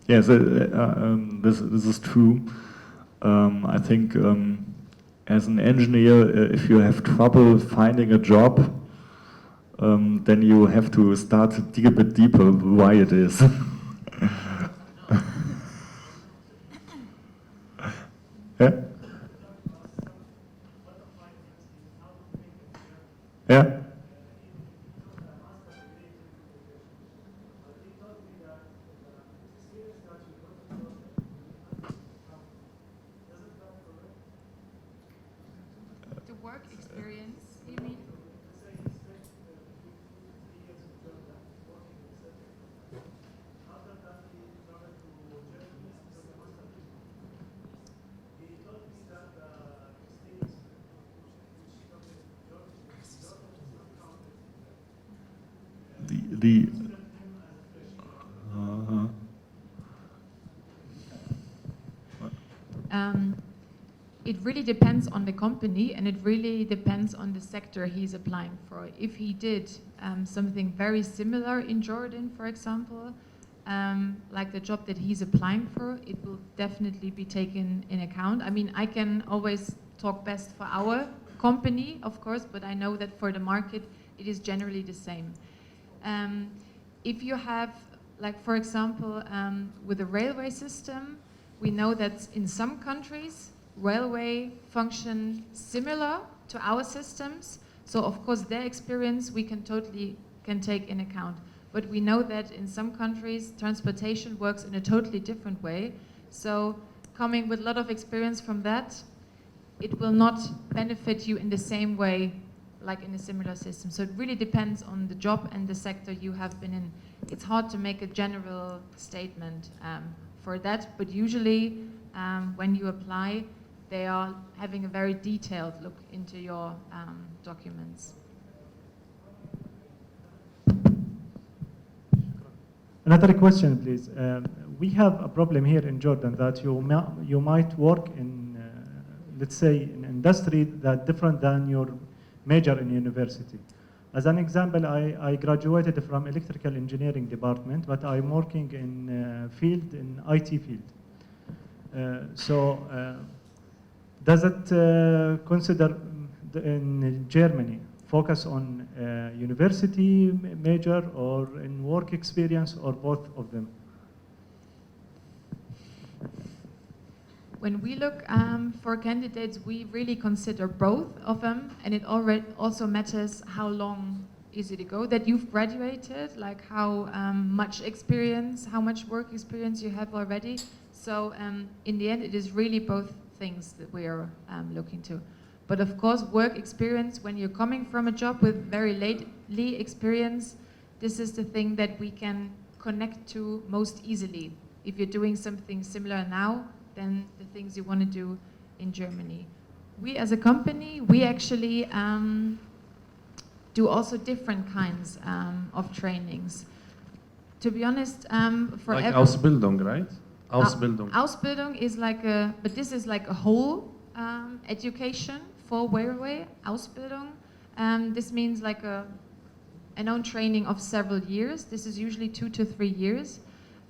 Yes, this is true. I think as an engineer, if you have trouble finding a job, then you have to start to dig a bit deeper why it is. Yeah. The work experience, you mean? The It really depends on the company, and it really depends on the sector he's applying for. If he did something very similar in Jordan, for example, like the job that he's applying for, it will definitely be taken in account. I mean, I can always talk best for our company, of course, but I know that for the market, it is generally the same. If you have, like for example, with the railway system, we know that in some countries, railway function similar to our systems. So of course their experience we can take in account. But we know that in some countries, transportation works in a totally different way. So coming with a lot of experience from that, it will not benefit you in the same way like in a similar system. So it really depends on the job and the sector you have been in. It's hard to make a general statement for that, but usually when you apply, they are having a very detailed look into your documents. Another question, please. We have a problem here in Jordan that you might work in, let's say, an industry that different than your major in university. As an example, I graduated from electrical engineering department, but I'm working in field in IT field. Does it consider in Germany focus on university major or in work experience or both of them? When we look for candidates, we really consider both of them, and it also matters how long is it ago that you've graduated, like how much experience, how much work experience you have already. So in the end, it is really both things that we are looking to. But of course, work experience, when you're coming from a job with very lately experience, this is the thing that we can connect to most easily. If you're doing something similar now, then the things you want to do in Germany. We as a company, we actually do also different kinds of trainings. To be honest, for like Ausbildung, right? Ausbildung. Ausbildung is like but this is like a whole education for railway. Ausbildung. This means like an own training of several years. This is usually 2 to 3 years.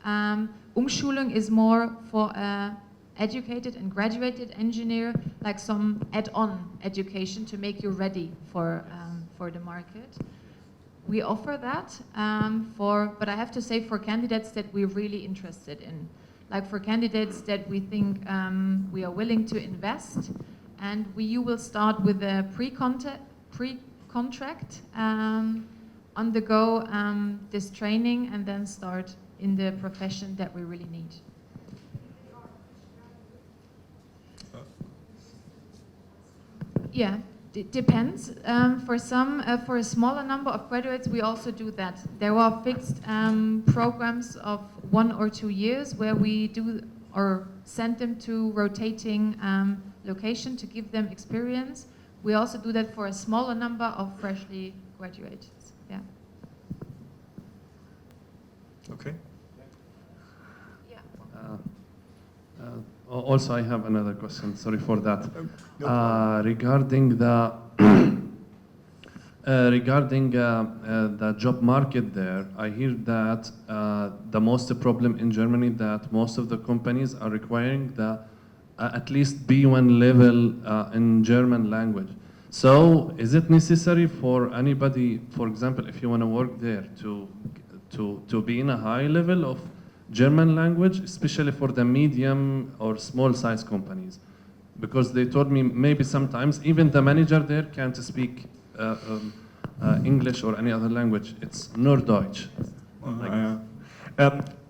Umschulung is more for a educated and graduated engineer, like some add-on education to make you ready for the market. We offer that but I have to say for candidates that we're really interested in. Like for candidates that we think we are willing to invest, and you will start with a pre-contract, undergo this training, and then start in the profession that we really need. Yeah, it depends. For a smaller number of graduates, we also do that. There are fixed programs of 1 or 2 years where we do or send them to rotating location to give them experience. We also do that for a smaller number of freshly graduated. Yeah. Okay. Yeah. Also, I have another question. Sorry for that. No regarding the the job market there, I hear that the most problem in Germany that most of the companies are requiring the at least B1 level in German language. So, is it necessary for anybody, for example, if you want to work there, to be in a high level of German language, especially for the medium or small size companies? Because they told me maybe sometimes even the manager there can't speak English or any other language. It's nur Deutsch.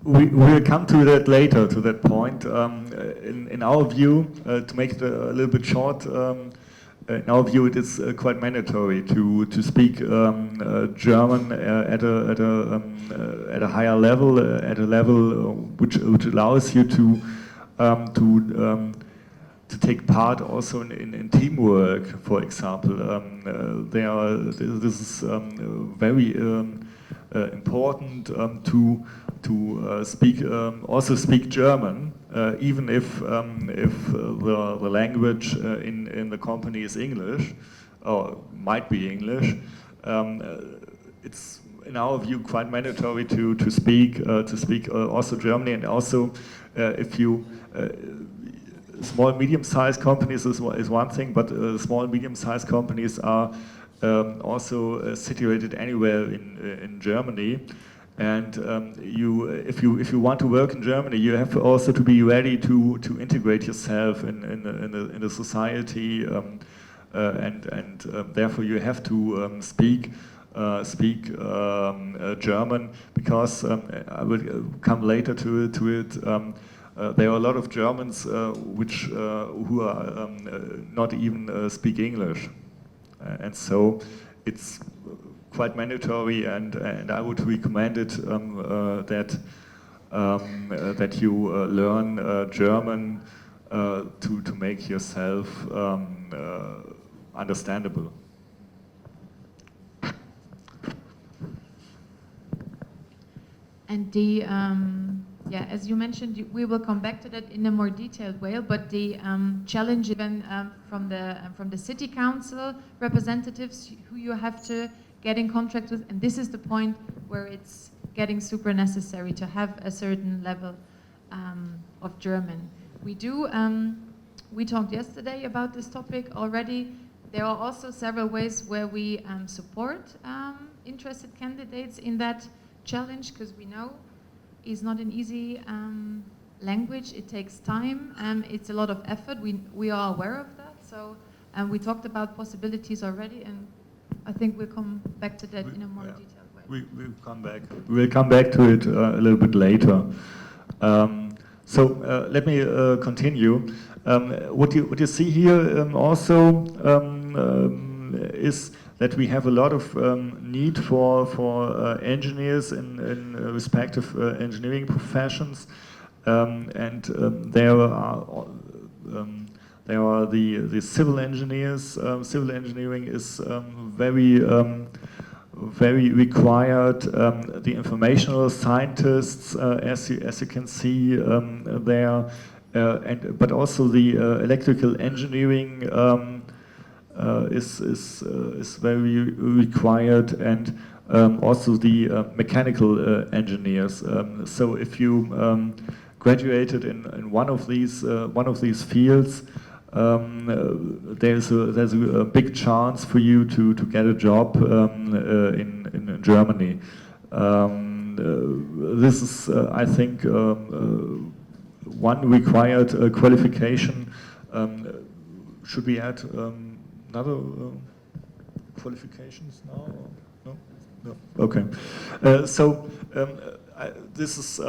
We'll come to that later, to that point. In our view, to make it a little bit short, in our view, it is quite mandatory to speak German at a higher level, at a level which allows you to take part also in teamwork. For example, this is very important to speak German, even if the language in the company is English, or might be English. It's in our view quite mandatory to speak also German, and also if you small medium-sized companies is one thing, but small medium-sized companies are also situated anywhere in Germany. And if you want to work in Germany, you have also to be ready to integrate yourself in the society, and therefore you have to speak German, because I will come later to it. There are a lot of Germans who are not even speak English, and so it's quite mandatory, and I would recommend it that you learn German to make yourself understandable. And as you mentioned, we will come back to that in a more detailed way. But the challenge even from the city council representatives who you have to get in contact with, and this is the point where it's getting super necessary to have a certain level of German. We talked yesterday about this topic already. There are also several ways where we support interested candidates in that challenge, because we know it's not an easy language. It takes time. It's a lot of effort. We are aware of that. So we talked about possibilities already, and I think we'll come back to that in a more detailed way. We'll come back. We'll come back to it a little bit later. So let me continue. What you see here also is that we have a lot of need for engineers in respective engineering professions, and there are the civil engineers. Civil engineering is very required. The informational scientists, as you can see there, but also the electrical engineering is very required, and also the mechanical engineers. So if you graduated in one of these fields, there's a big chance for you to get a job in Germany. This is, I think, one required qualification. Should we add another qualifications now? No? No. Okay. So this is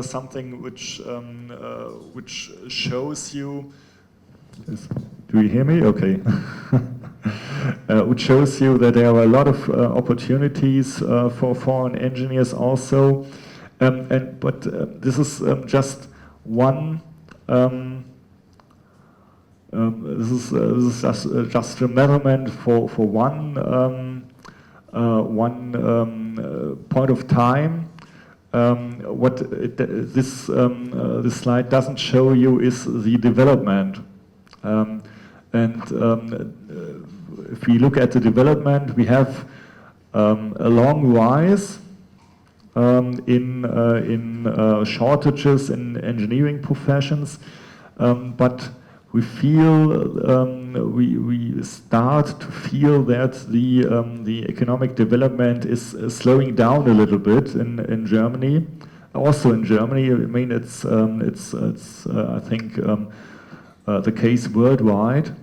something which shows you. Do you hear me? Okay. Which shows you that there are a lot of opportunities for foreign engineers also, but this is just one. This is just a measurement for one point of time. This slide doesn't show you is the development. If we look at the development, we have a long rise in shortages in engineering professions, but we start to feel that the economic development is slowing down a little bit in Germany. Also in Germany, I mean it's I think the case worldwide,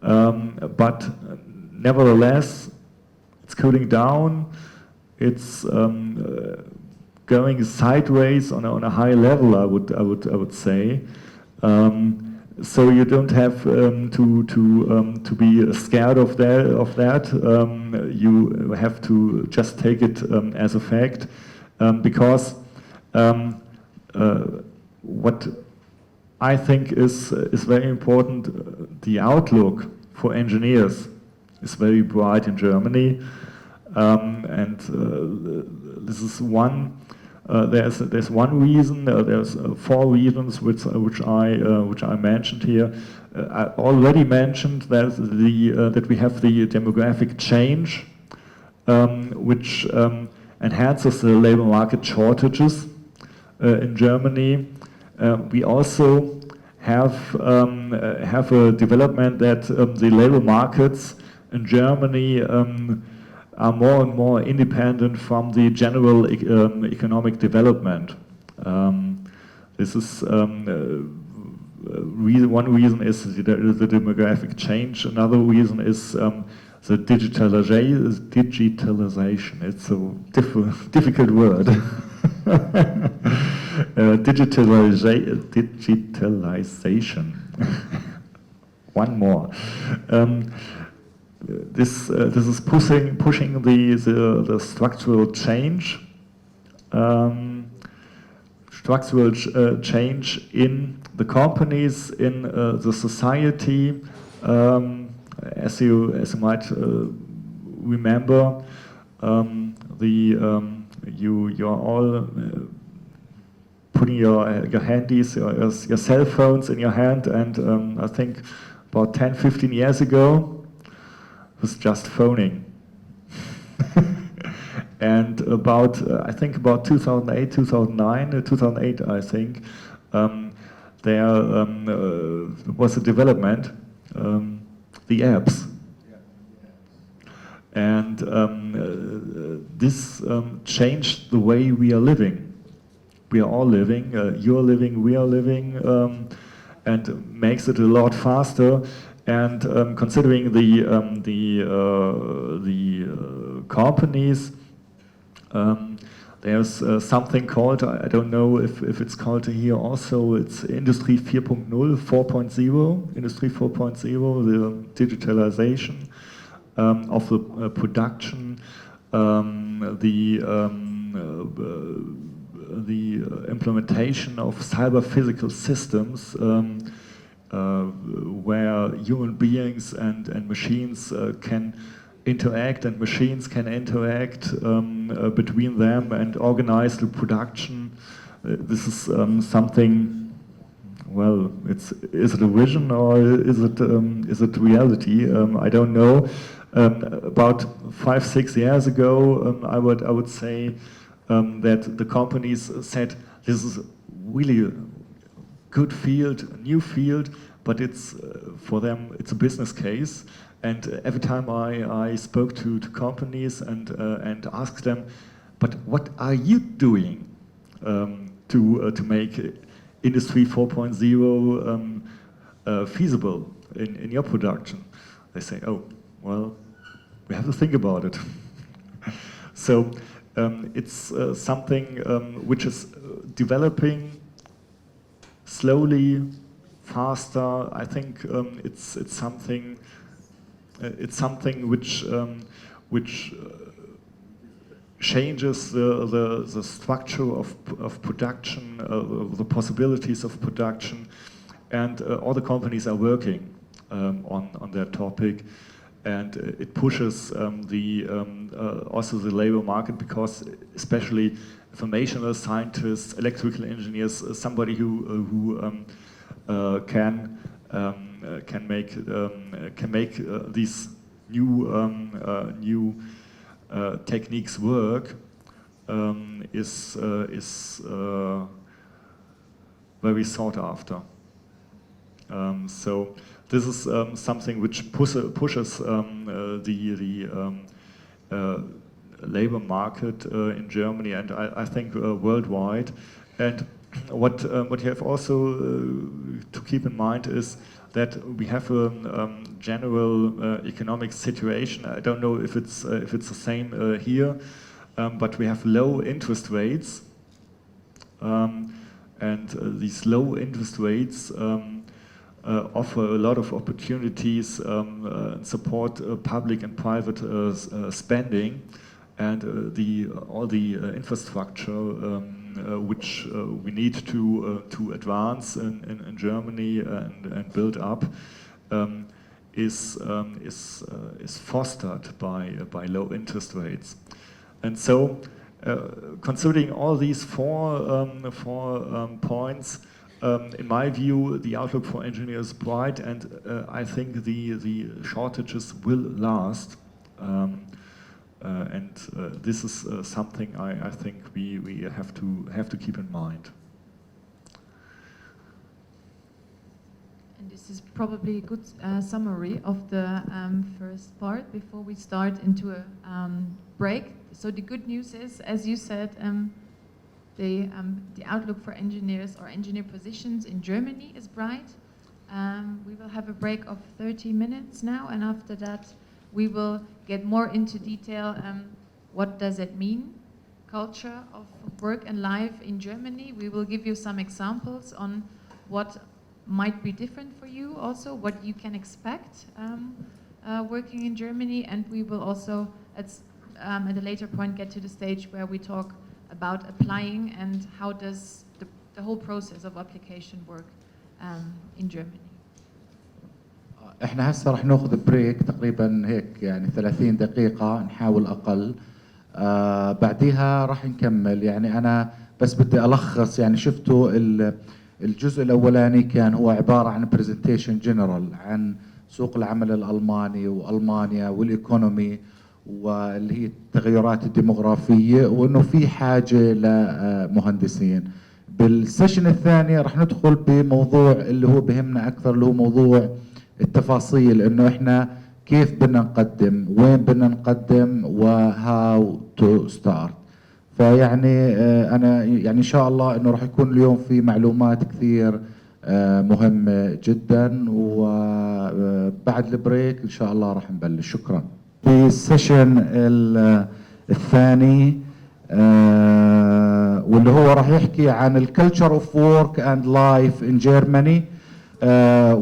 but nevertheless it's cooling down. It's going sideways on a high level. I would say. So you don't have to be scared of that. You have to just take it as a fact, because what I think is very important. The outlook for engineers is very bright in Germany, and this is one. There's one reason. There's 4 reasons which I mentioned here. I already mentioned that that we have the demographic change, which enhances the labor market shortages in Germany. We also have a development that the labor markets in Germany are more and more independent from the general economic development. This is one reason is the demographic change. Another reason is the digitalization. It's a difficult word. Digitalization. One more. This is pushing the structural change. Change in the companies, in the society. As you might remember, you're all putting your handies, your cell phones in your hand, and I think about 10-15 years ago was just phoning. And I think about 2008, 2009, 2008 I think, there was a development, the apps. And this changed the way we are living. We are all living, you're living, we are living, and makes it a lot faster. And considering the companies, there's something called, I don't know if it's called here also, it's Industry 4.0, 4.0, Industry 4.0, the digitalization of the production, the implementation of cyber physical systems, where human beings and machines can interact, and machines can interact between them and organize the production. This is something. Well, is it a vision or is it reality? I don't know. About 5-6 years ago, I would say that the companies said this is really a good field, a new field, but it's for them it's a business case. And every time I spoke to companies and asked them, but what are you doing to make Industry 4.0 feasible in your production? They say, oh, well, we have to think about it. So it's something which is developing slowly, faster. I think it's something which changes the structure of production, the possibilities of production, and all the companies are working on that topic, and it pushes also the labor market, because especially informational scientists, electrical engineers, somebody who can make these new techniques work is very sought after. So this is something which pushes the labor market in Germany, and I think worldwide. And what you have also to keep in mind is that we have a general economic situation. I don't know if it's the same here, but we have low interest rates, and these low interest rates offer a lot of opportunities, support public and private spending, and all the infrastructure which we need to advance in Germany and build up is fostered by low interest rates, and so considering all these four points. In my view, the outlook for engineers is bright, and I think the shortages will last. And this is something I think we have to keep in mind. And this is probably a good summary of the first part before we start into a break. So the good news is, as you said, the outlook for engineers or engineer positions in Germany is bright. We will have a break of 30 minutes now, and after that we will get more into detail. What does it mean, culture of work and life in Germany? We will give you some examples on what might be different for you, also what you can expect working in Germany, and we will also at a later point get to the stage where we talk about applying and how does the whole process of application work in Germany. احنا هسه راح ناخذ بريك تقريبا هيك يعني 30 دقيقة نحاول اقل. بعديها راح نكمل. يعني انا بس بدي الخص. يعني شفتوا الجزء الاولاني كان هو عبارة عن برزنتيشن جنرال عن سوق العمل الالماني والمانيا والايكونومي واللي هي التغيرات الديموغرافية وانه في حاجة لمهندسين. بالسيشن الثاني راح ندخل بموضوع اللي هو بهمنا اكثر، اللي هو موضوع التفاصيل، انه احنا كيف بدنا نقدم، وين بدنا نقدم، وهاو تو ستارت. فيعني انا يعني ان شاء الله انه راح يكون اليوم في معلومات كثير مهمة جدا، وبعد البريك ان شاء الله راح نبلش. شكرا. في السيشن الثاني واللي هو راح يحكي عن الكالتشر اوف وورك اند لايف ان جيرماني.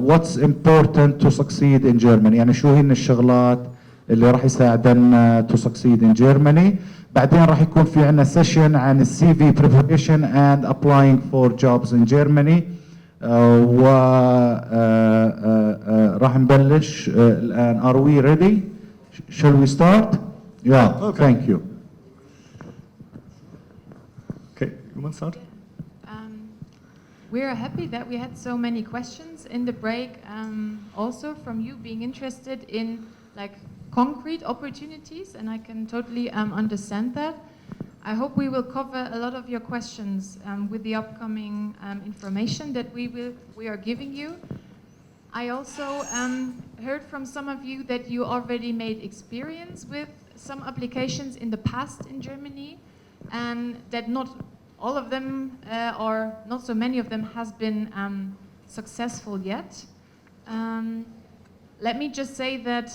what's important to succeed in Germany، يعني شو هن الشغلات اللي راح يساعدنا to succeed in Germany. بعدين راح يكون في عنا سيشن عن السي في preparation and applying for jobs in Germany. راح نبلش الآن. Are we ready? Shall we start? Yeah, Okay. Thank you. Okay, you want to start? We're happy that we had so many questions in the break, also from you being interested in like concrete opportunities, and I can totally understand that. I hope we will cover a lot of your questions with the upcoming information that we are giving you. I also heard from some of you that you already made experience with some applications in the past in Germany, and that not all of them, or not so many of them, has been successful yet. Let me just say that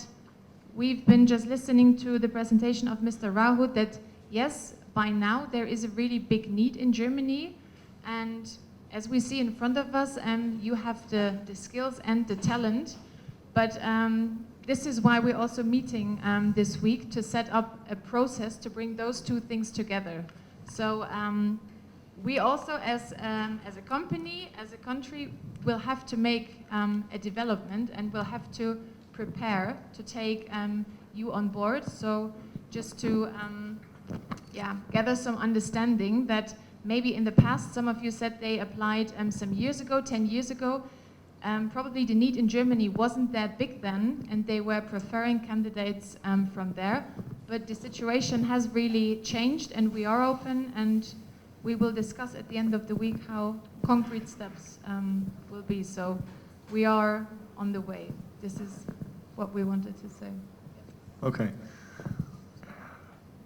we've been just listening to the presentation of Mr. Rahut that yes, by now there is a really big need in Germany, and as we see in front of us, you have the skills and the talent, but this is why we're also meeting this week to set up a process to bring those two things together. So we also, as a company, as a country, will have to make a development, and we'll have to prepare to take you on board. So just to gather some understanding that maybe in the past, some of you said they applied some years ago, 10 years ago. Probably the need in Germany wasn't that big then, and they were preferring candidates from there. But the situation has really changed, and we are open, and we will discuss at the end of the week how concrete steps will be. So we are on the way. This is what we wanted to say. Okay.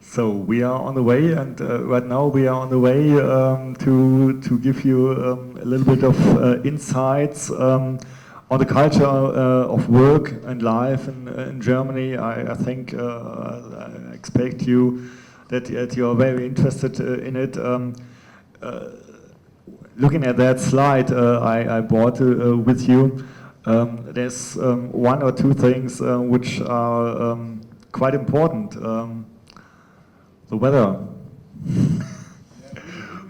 So we are on the way, and right now we are on the way to give you a little bit of insights on the culture of work and life in Germany. I think I expect you that you are very interested in it. Looking at that slide I brought with you, there's one or two things which are quite important. The weather.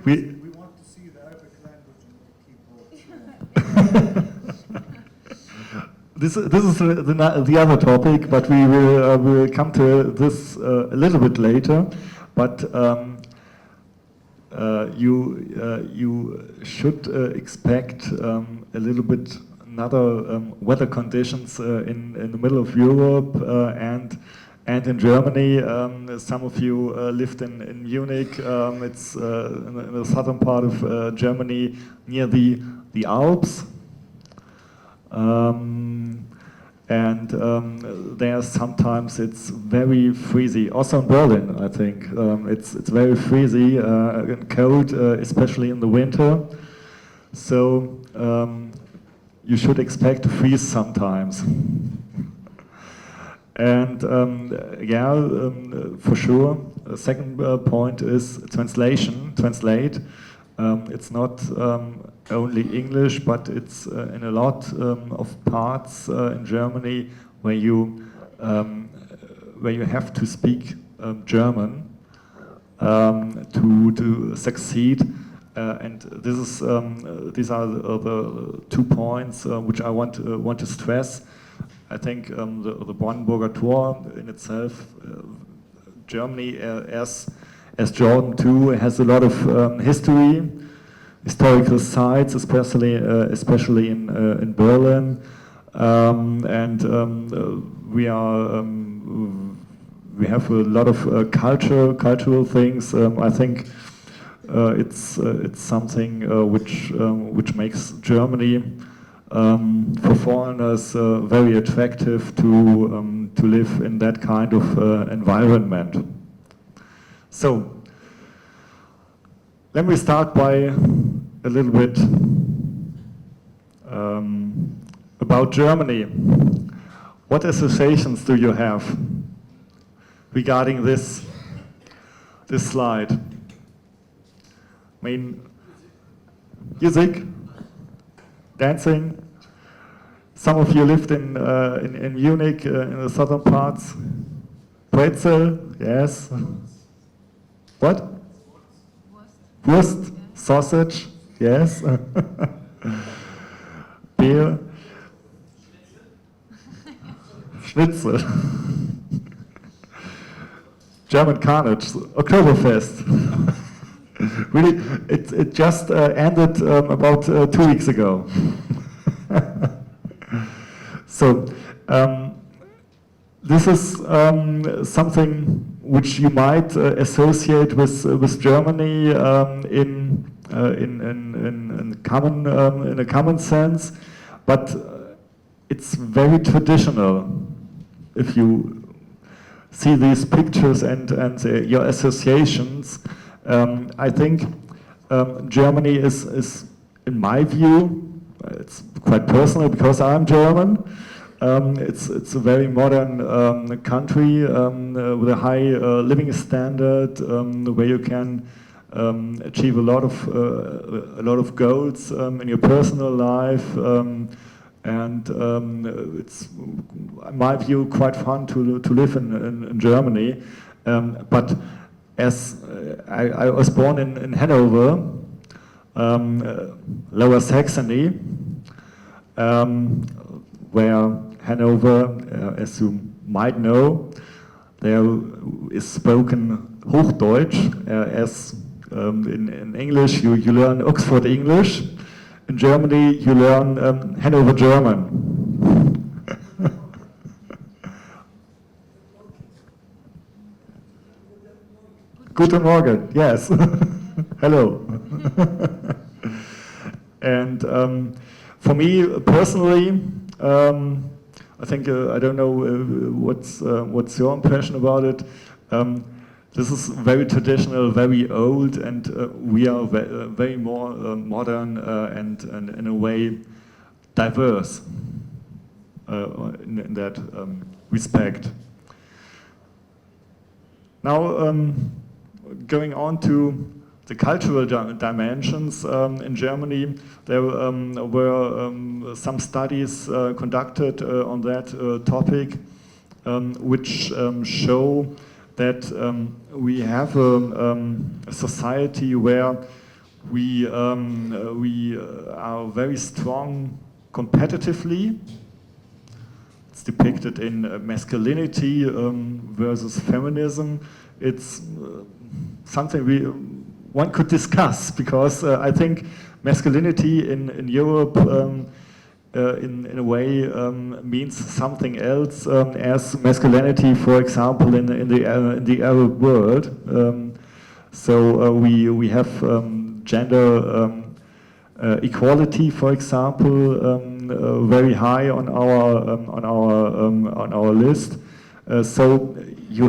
we want to see the Arabic language in the keyboard. This is the other topic, but we will come to this a little bit later. But you should expect a little bit another weather conditions in the middle of Europe and in Germany. Some of you lived in Munich. It's in the southern part of Germany, near the Alps. And there sometimes it's very freezy. Also in Berlin, I think it's very freezy and cold, especially in the winter. So you should expect to freeze sometimes. And for sure. The second point is translation. Translate. It's not only English, but it's in a lot of parts in Germany where you have to speak German to succeed. And these are the 2 points which I want to stress. I think the Brandenburger Tor in itself, Germany as Jordan too, has a lot of historical sites, especially in Berlin, and we have a lot of cultural things. I think it's something which makes Germany for foreigners very attractive to live in that kind of environment. So let me start by a little bit about Germany. What associations do you have regarding this slide? I mean, music, dancing. Some of you lived in Munich, in the southern parts. Pretzel, yes. What? Wurst, sausage, yes. Beer. Schnitzel. German Carnage, Oktoberfest. Really, it just ended about 2 weeks ago. So, this is something which you might associate with Germany in a common sense, but it's very traditional. If you see these pictures and your associations, I think Germany is, in my view, it's quite personal because I'm German. It's a very modern country with a high living standard, where you can achieve a lot of goals in your personal life, and it's, in my view, quite fun to live in Germany. But as I was born in Hanover, Lower Saxony, where Hanover, as you might know, there is spoken Hochdeutsch, as in English you learn Oxford English. In Germany you learn Hanover German. Guten Morgen, yes. Hello. And for me personally, I think I don't know what's your impression about it. this is very traditional, very old, and we are very more modern and in a way diverse in that respect. Now, going on to the cultural dimensions in Germany, there were some studies conducted on that topic, which show that we have a society where we are very strong competitively. It's depicted in masculinity versus feminism. It's something one could discuss, because I think masculinity in Europe in a way means something else as masculinity, for example, in the Arab world. So we have gender equality, for example, very high on our list. So you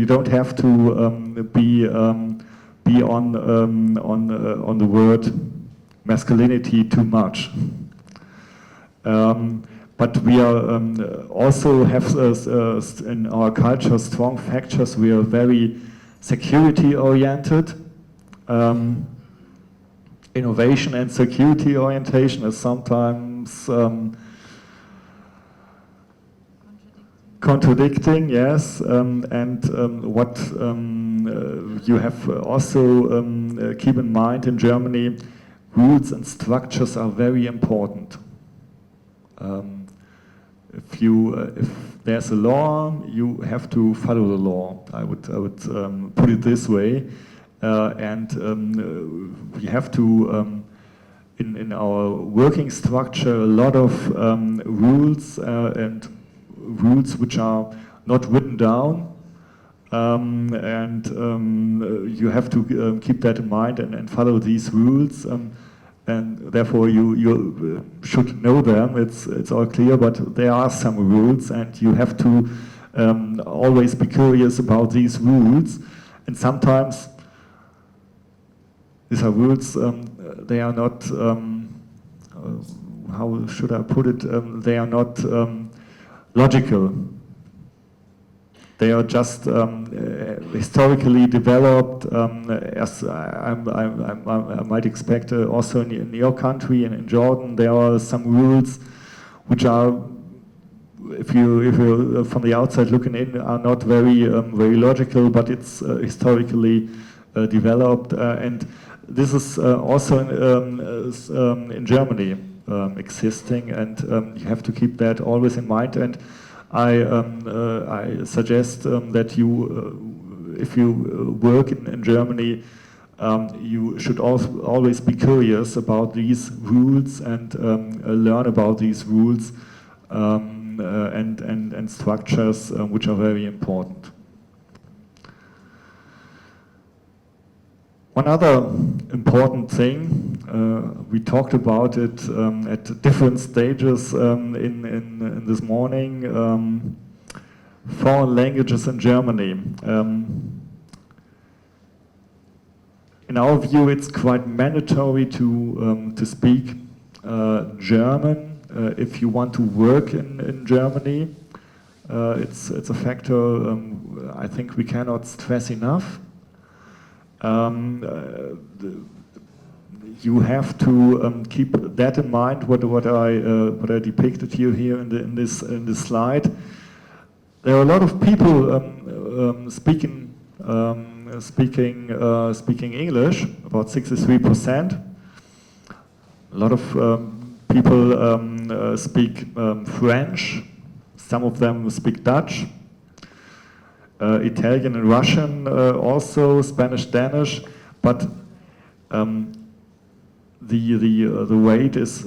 don't have to be on the word masculinity too much. But we are also have in our culture strong factors. We are very security oriented. Innovation and security orientation is sometimes contradicting, yes, and what you have also keep in mind in Germany, rules and structures are very important. If there's a law, you have to follow the law. I would put it this way, and we have to in our working structure a lot of rules and rules which are not written down, and you have to keep that in mind and follow these rules. And therefore you should know them, it's all clear, but there are some rules and you have to always be curious about these rules. And sometimes these are rules, they are not, how should I put it, they are not logical. They are just historically developed, as I might expect also in your country and in Jordan. There are some rules which are, if you from the outside looking in, are not very logical, but it's historically developed, and this is also in Germany existing, and you have to keep that always in mind. And I suggest that you, if you work in Germany, you should also always be curious about these rules and learn about these rules and structures which are very important. One other important thing, we talked about it at different stages in this morning, foreign languages in Germany. In our view, it's quite mandatory to speak German if you want to work in Germany. It's a factor I think we cannot stress enough. You have to keep that in mind. What I depicted here in this slide. There are a lot of people speaking English, about 63%. A lot of people speak French. Some of them speak Dutch. Italian and Russian also, Spanish, Danish, but the rate is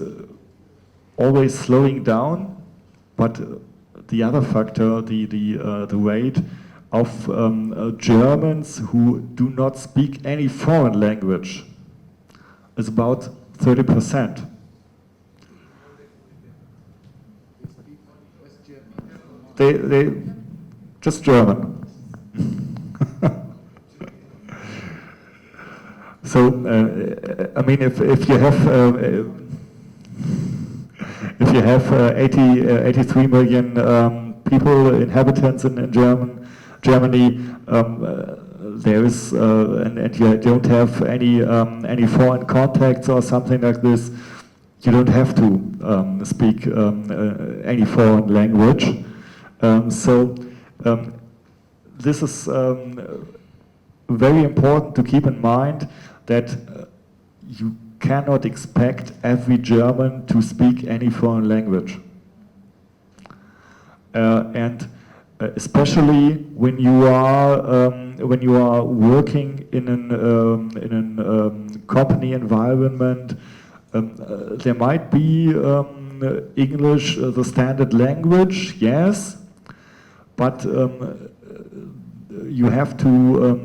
always slowing down. But the other factor, the rate of Germans who do not speak any foreign language is about 30%. They just German. So, I mean, if you have 83 million people, inhabitants in Germany, there is, and you don't have any foreign contacts or something like this, you don't have to speak any foreign language. This is very important to keep in mind that you cannot expect every German to speak any foreign language. And especially when you are working in an company environment, there might be English the standard language, yes, but you have to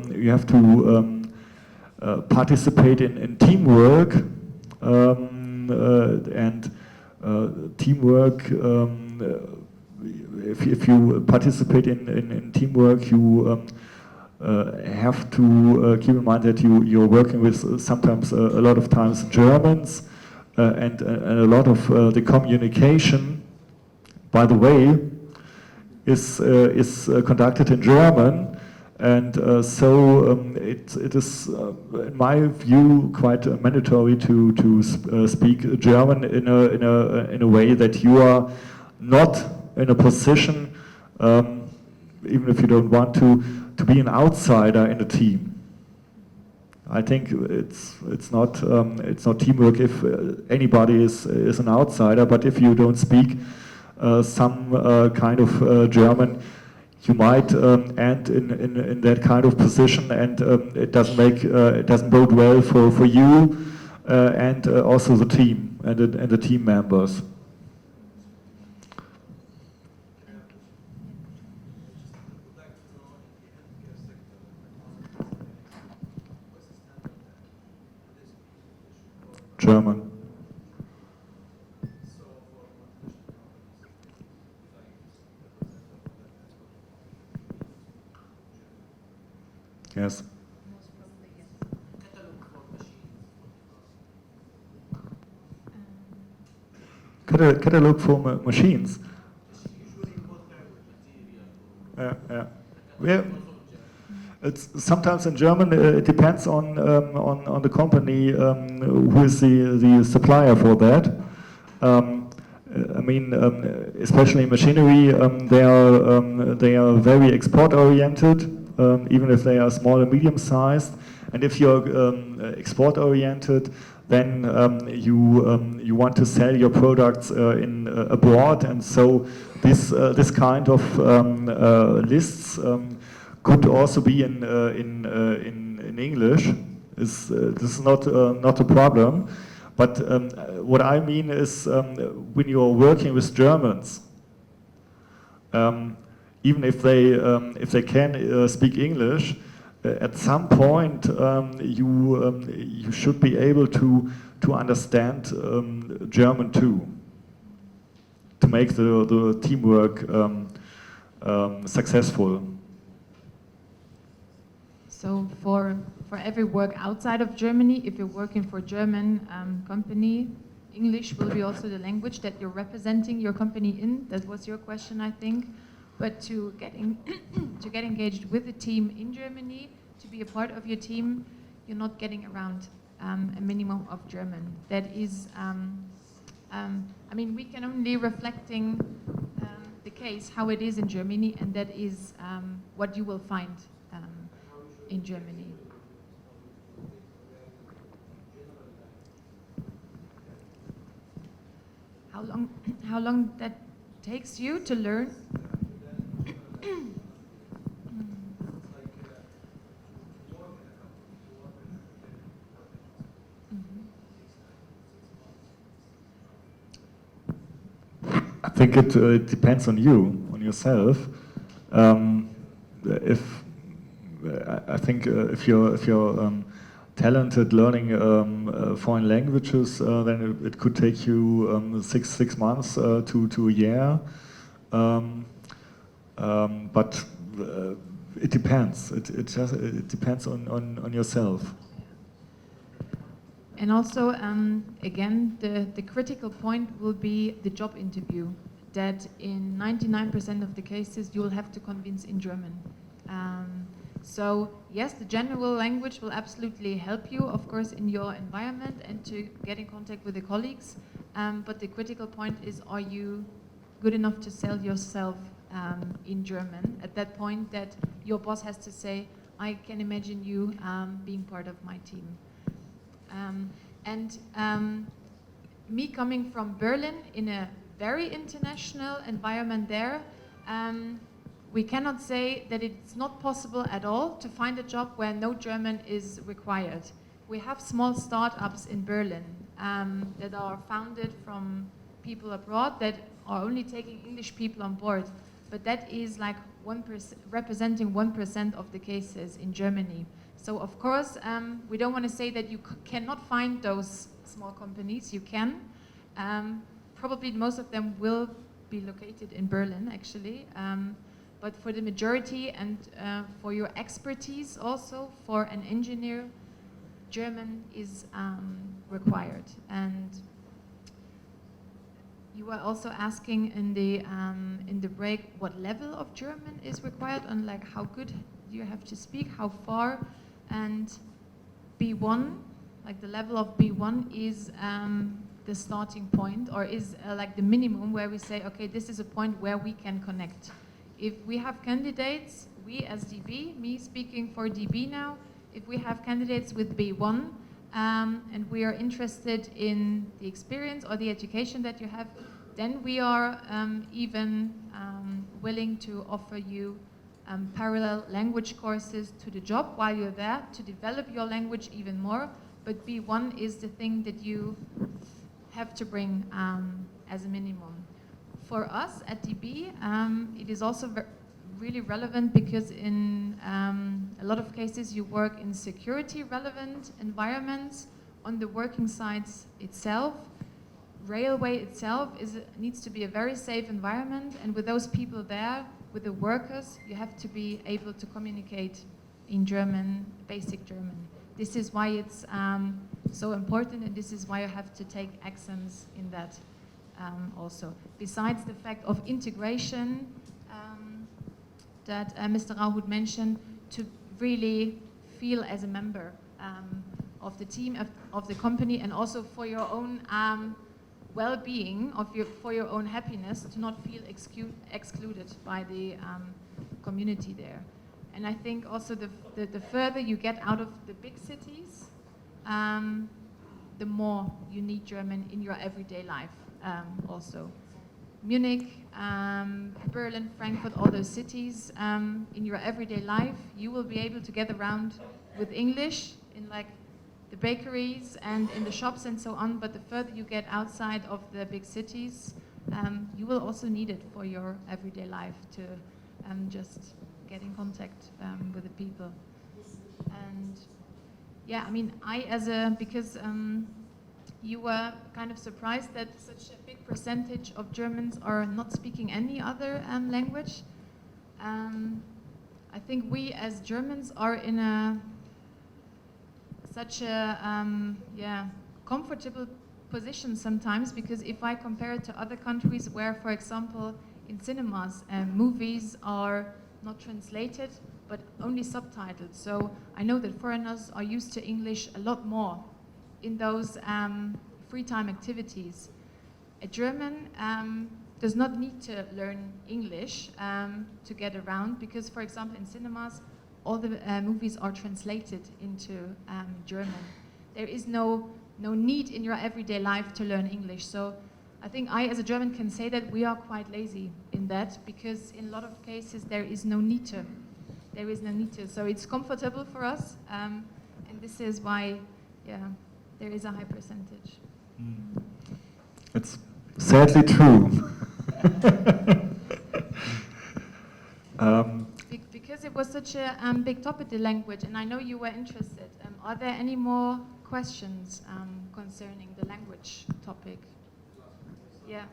participate in teamwork, and teamwork. If you participate in teamwork, you have to keep in mind that you're working with sometimes a lot of times Germans, and a lot of the communication, by the way, is conducted in German, and it is, in my view, quite mandatory to speak German in a way that you are not in a position, even if you don't want to be an outsider in a team. I think it's not teamwork if anybody is an outsider, but if you don't speak some kind of German, you might end in that kind of position, and it doesn't bode well for you and also the team and the team members. German. Yes. Catalog for machines. Yeah. It's sometimes in German. It depends on the company who is the supplier for that. I mean, especially machinery, they are very export oriented, even if they are small and medium sized. And if you're export oriented, then you want to sell your products in abroad, and so this kind of lists could also be in English. This is not a problem, but what I mean is when you are working with Germans, even if they can speak English, at some point you should be able to understand German too, to make the teamwork successful. So for every work outside of Germany, if you're working for a German company, English will be also the language that you're representing your company in. That was your question, I think. But to get engaged with the team in Germany, to be a part of your team, you're not getting around a minimum of German. That is, I mean, we can only reflecting the case how it is in Germany, and that is what you will find in Germany. How long that takes you to learn? I think it depends on you, on yourself. If you're talented learning foreign languages, then it could take you six months to a year. But it depends. It depends on yourself. And also, again, the critical point will be the job interview, that in 99% of the cases you will have to convince in German. So yes, the general language will absolutely help you, of course, in your environment and to get in contact with the colleagues. But the critical point is, are you good enough to sell yourself in German at that point that your boss has to say, I can imagine you being part of my team. Me coming from Berlin in a very international environment there, we cannot say that it's not possible at all to find a job where no German is required. We have small startups in Berlin that are founded from people abroad that are only taking English people on board, but that is like 1%, representing 1% of the cases in Germany. So of course, we don't want to say that you cannot find those small companies. You can. Probably most of them will be located in Berlin, actually. But for the majority and for your expertise also, for an engineer, German is required. And you were also asking in the break what level of German is required and like how good you have to speak, how far. And B1, like the level of B1 is the starting point, or is like the minimum where we say, okay, this is a point where we can connect. If we have candidates, we as DB, me speaking for DB now, if we have candidates with B1 and we are interested in the experience or the education that you have, then we are even willing to offer you parallel language courses to the job while you're there to develop your language even more. But B1 is the thing that you have to bring as a minimum. For us at DB, it is also really relevant because in a lot of cases you work in security relevant environments on the working sites itself. Railway itself needs to be a very safe environment, and with those people there, with the workers, you have to be able to communicate in German, basic German. This is why it's so important, and this is why you have to take exams in that. Also, besides the fact of integration that Mr. Rahoud mentioned, to really feel as a member of the team, of the company, and also for your own well-being, for your own happiness, to not feel excluded by the community there. And I think also the further you get out of the big cities, the more you need German in your everyday life. Also, Munich, Berlin, Frankfurt, all those cities, in your everyday life, you will be able to get around with English in like the bakeries and in the shops and so on, but the further you get outside of the big cities, you will also need it for your everyday life to just get in contact with the people. And yeah, I mean, because you were kind of surprised that such a big percentage of Germans are not speaking any other language. I think we as Germans are in such a comfortable position sometimes, because if I compare it to other countries where, for example, in cinemas, movies are not translated but only subtitled. So I know that foreigners are used to English a lot more in those free time activities. A German does not need to learn English to get around, because, for example, in cinemas, all the movies are translated into German. There is no need in your everyday life to learn English. So I think I, as a German, can say that we are quite lazy in that, because in a lot of cases there is no need to. There is no need to. So it's comfortable for us, and this is why, there is a high percentage. It's sadly true. Because it was such a big topic, the language, and I know you were interested. Are there any more questions concerning the language topic? Yeah.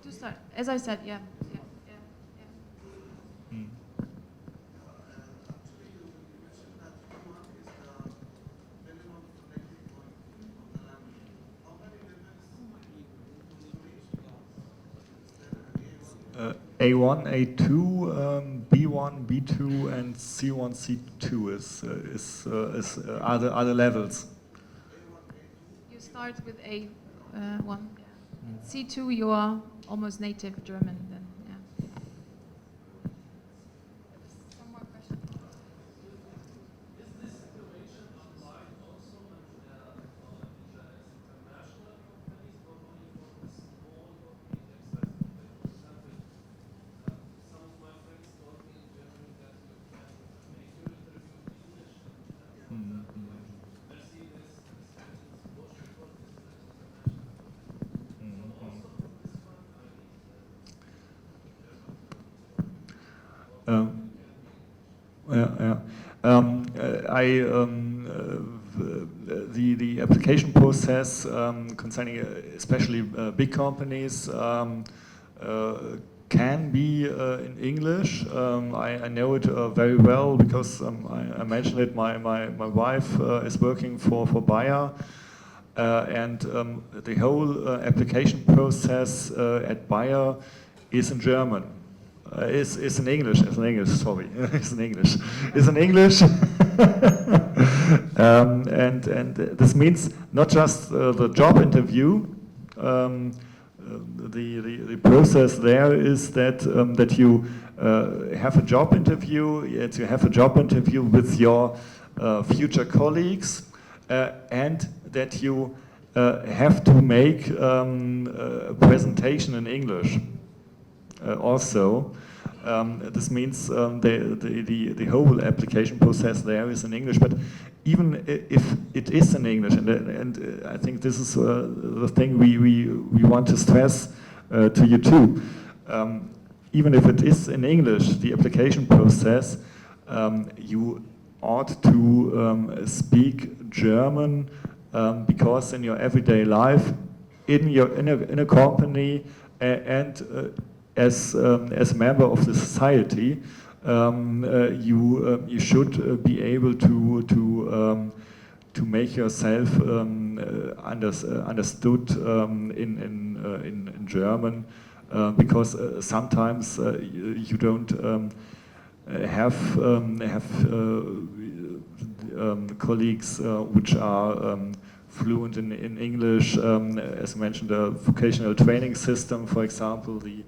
To start, as I said, yeah. A1, A2, B1, B2, and C1, C2 are the levels. You start with A1. C2, you are almost native German then. Yeah. Some more questions? The application process concerning especially big companies can be in English. I know it very well because I mentioned it. My wife is working for Bayer, and the whole application process at Bayer is in German. Is in English. Sorry, is in English. Is in English. And this means not just the job interview. The process there is that that you have a job interview. You have a job interview with your future colleagues, and that you have to make a presentation in English. Also, this means the whole application process there is in English. But even if it is in English, and I think this is the thing we want to stress to you too. Even if it is in English, the application process, you ought to speak German because in your everyday life, in a company, and as a member of the society, you should be able to make yourself understood in German, because sometimes you don't have colleagues which are fluent in English. As mentioned, the vocational training system, for example, the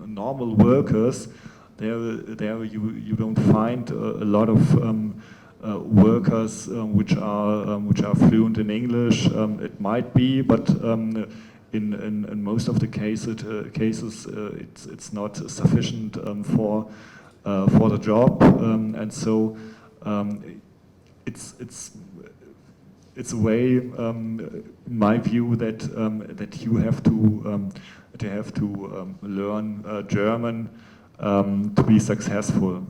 normal workers, there you don't find a lot of workers which are fluent in English. It might be, but in most of the cases it's not sufficient for the job, and so it's a way, in my view, that you have to learn German to be successful.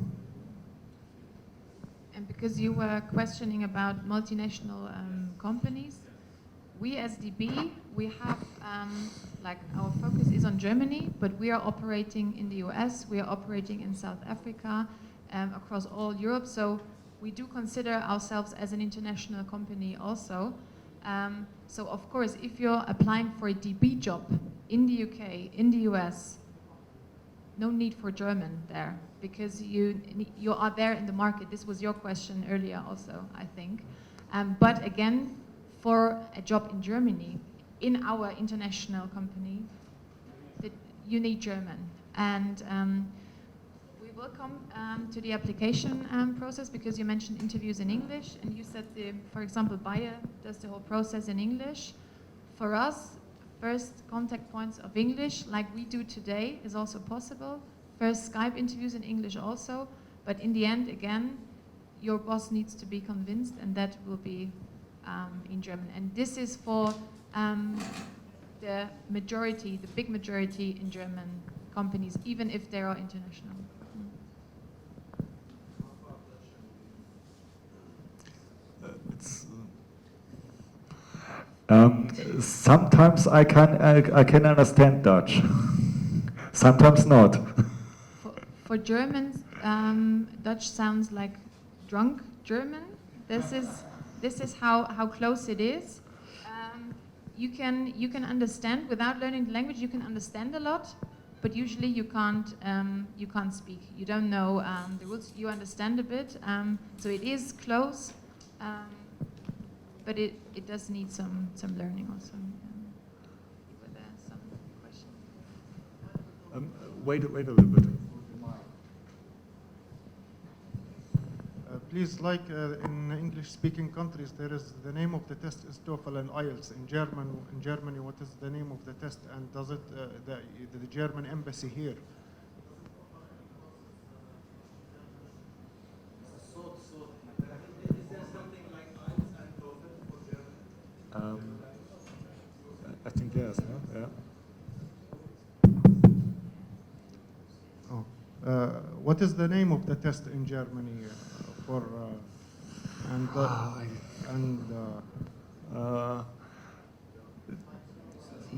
And because you were questioning about multinational companies, we as DB, we have like our focus is on Germany, but we are operating in the US, we are operating in South Africa, across all Europe. So we do consider ourselves as an international company also. So of course, if you're applying for a DB job in the UK, in the US, no need for German there, because you are there in the market. This was your question earlier also, I think. But again, for a job in Germany, in our international company, you need German. And we will come to the application process, because you mentioned interviews in English, and you said, for example, Bayer does the whole process in English. For us, first contact points of English, like we do today, is also possible. First Skype interviews in English also, but in the end, again, your boss needs to be convinced, and that will be in German. And this is for the majority, the big majority in German companies, even if they are international. Sometimes I can understand Dutch. Sometimes not. For Germans, Dutch sounds like drunk German. This is how close it is. You can understand without learning the language. You can understand a lot, but usually you can't speak. You don't know the rules. You understand a bit, so it is close, but it does need some learning also. Were there some questions? Wait a little bit. Please, like in English-speaking countries, there is the name of the test is TOEFL and IELTS. In Germany, what is the name of the test, and does it the German embassy here? I think yes, no? Yeah. What is the name of the test in Germany for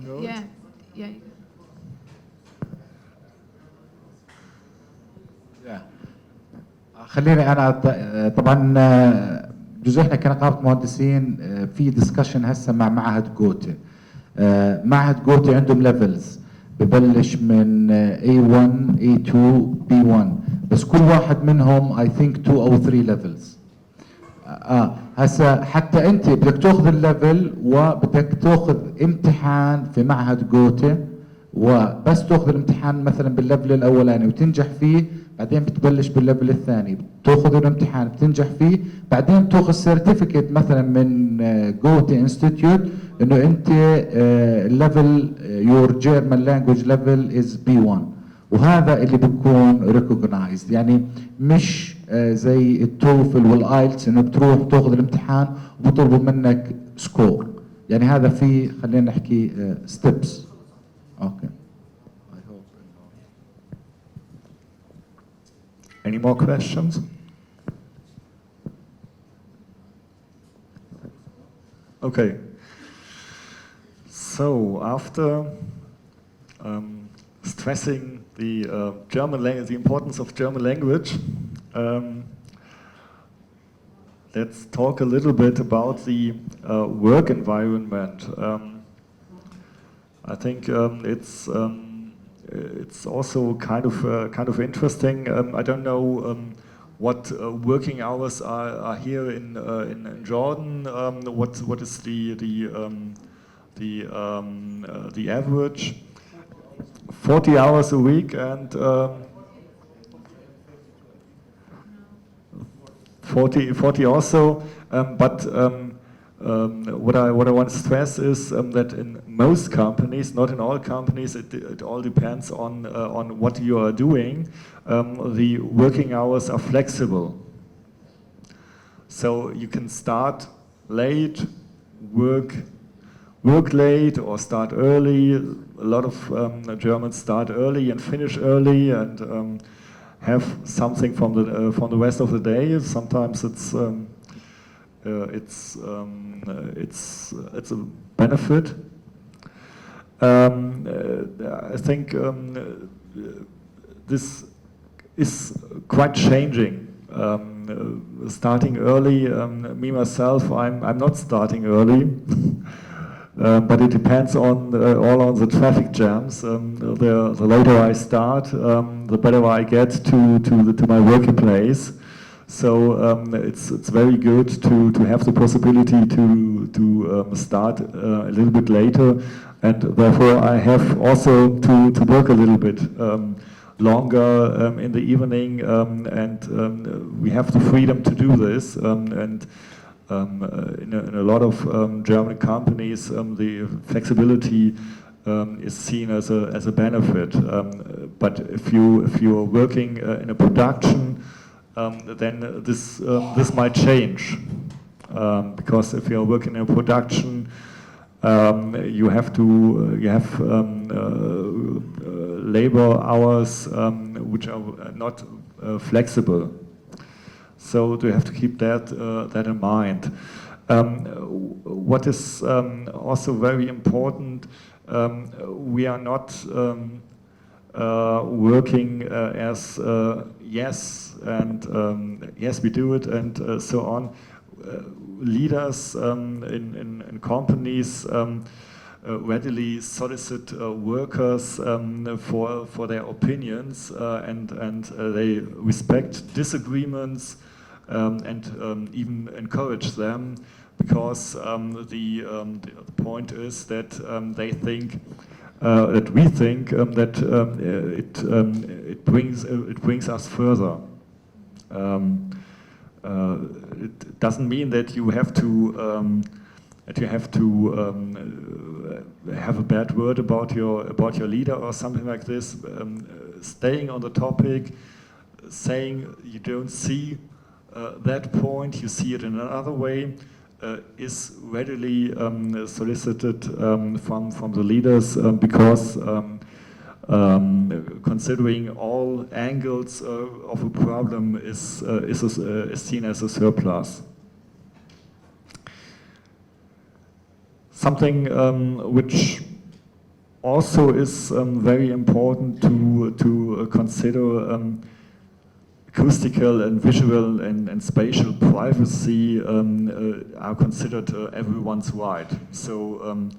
No, Yeah, yeah. خليني انا طبعا جزء احنا كنقابه مهندسين في ديسكشن هسه مع معهد جوته. معهد جوته عندهم ليفلز ببلش من A1 A2 B1 بس كل واحد منهم I think 2 أو 3 ليفلز. هسه حتى انت بدك تاخذ الليفل وبدك تاخذ امتحان في معهد جوته، وبس تاخذ الامتحان مثلا بالليفل الاولاني وتنجح فيه، بعدين بتبلش بالليفل الثاني بتاخذ الامتحان بتنجح فيه، بعدين تاخذ سيرتيفيكت مثلا من جوته انستيتيوت انه انت ليفل يور جيرمان لانجويج ليفل از B1، وهذا اللي بيكون ريكوجنايزد. يعني مش زي التوفل والايلتس انه بتروح تاخذ الامتحان وبطلبوا منك سكور. يعني هذا في خلينا نحكي ستيبس. اوكي. Any more questions? Okay. So after stressing the German language, the importance of German language, let's talk a little bit about the work environment. I think it's also kind of interesting. I don't know what working hours are here in Jordan. What is the average? 40 hours a week and 40 also. But what I want to stress is that in most companies, not in all companies, it all depends on what you are doing. The working hours are flexible, so you can start late, work late, or start early. A lot of Germans start early and finish early and have something from the rest of the day. Sometimes it's a benefit. I think this is quite changing. Starting early, me myself, I'm not starting early, but it depends on all on the traffic jams. The later I start, the better I get to my working place. So it's very good to have the possibility to start a little bit later, and therefore I have also to work a little bit longer in the evening, and we have the freedom to do this. And in a lot of German companies, the flexibility is seen as a benefit. But if you are working in a production, then this might change, because if you are working in a production, you have labor hours which are not flexible. So you have to keep that in mind. What is also very important, we are not working as yes and yes we do it and so on. Leaders in companies readily solicit workers for their opinions and they respect disagreements and even encourage them, because the point is that they think that we think that it brings us further. It doesn't mean that you have to have a bad word about your leader or something like this. Staying on the topic, saying you don't see that point, you see it in another way, is readily solicited from the leaders because considering all angles of a problem is seen as a surplus. Something which also is very important to consider, acoustical and visual and spatial privacy are considered everyone's right. So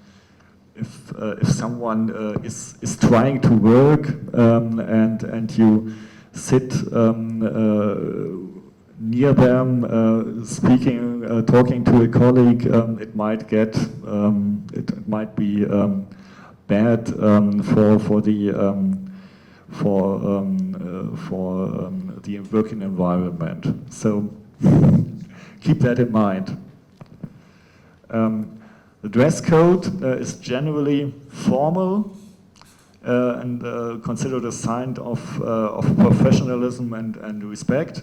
if someone is trying to work and you sit near them, speaking, talking to a colleague, it might get, it might be bad for the working environment. So keep that in mind. The dress code is generally formal and considered a sign of professionalism and respect.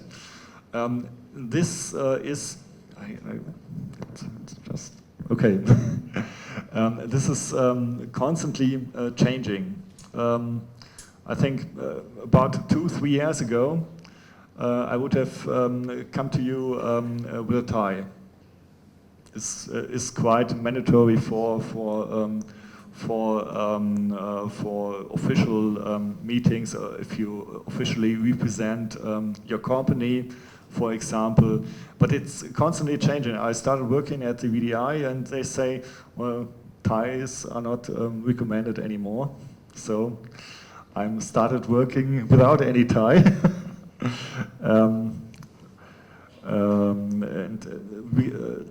This is, it's just, okay. This is constantly changing. I think about 2-3 years ago, I would have come to you with a tie. It's quite mandatory for official meetings, if you officially represent your company, for example. But it's constantly changing. I started working at the VDI and they say, well, ties are not recommended anymore. So I started working without any tie.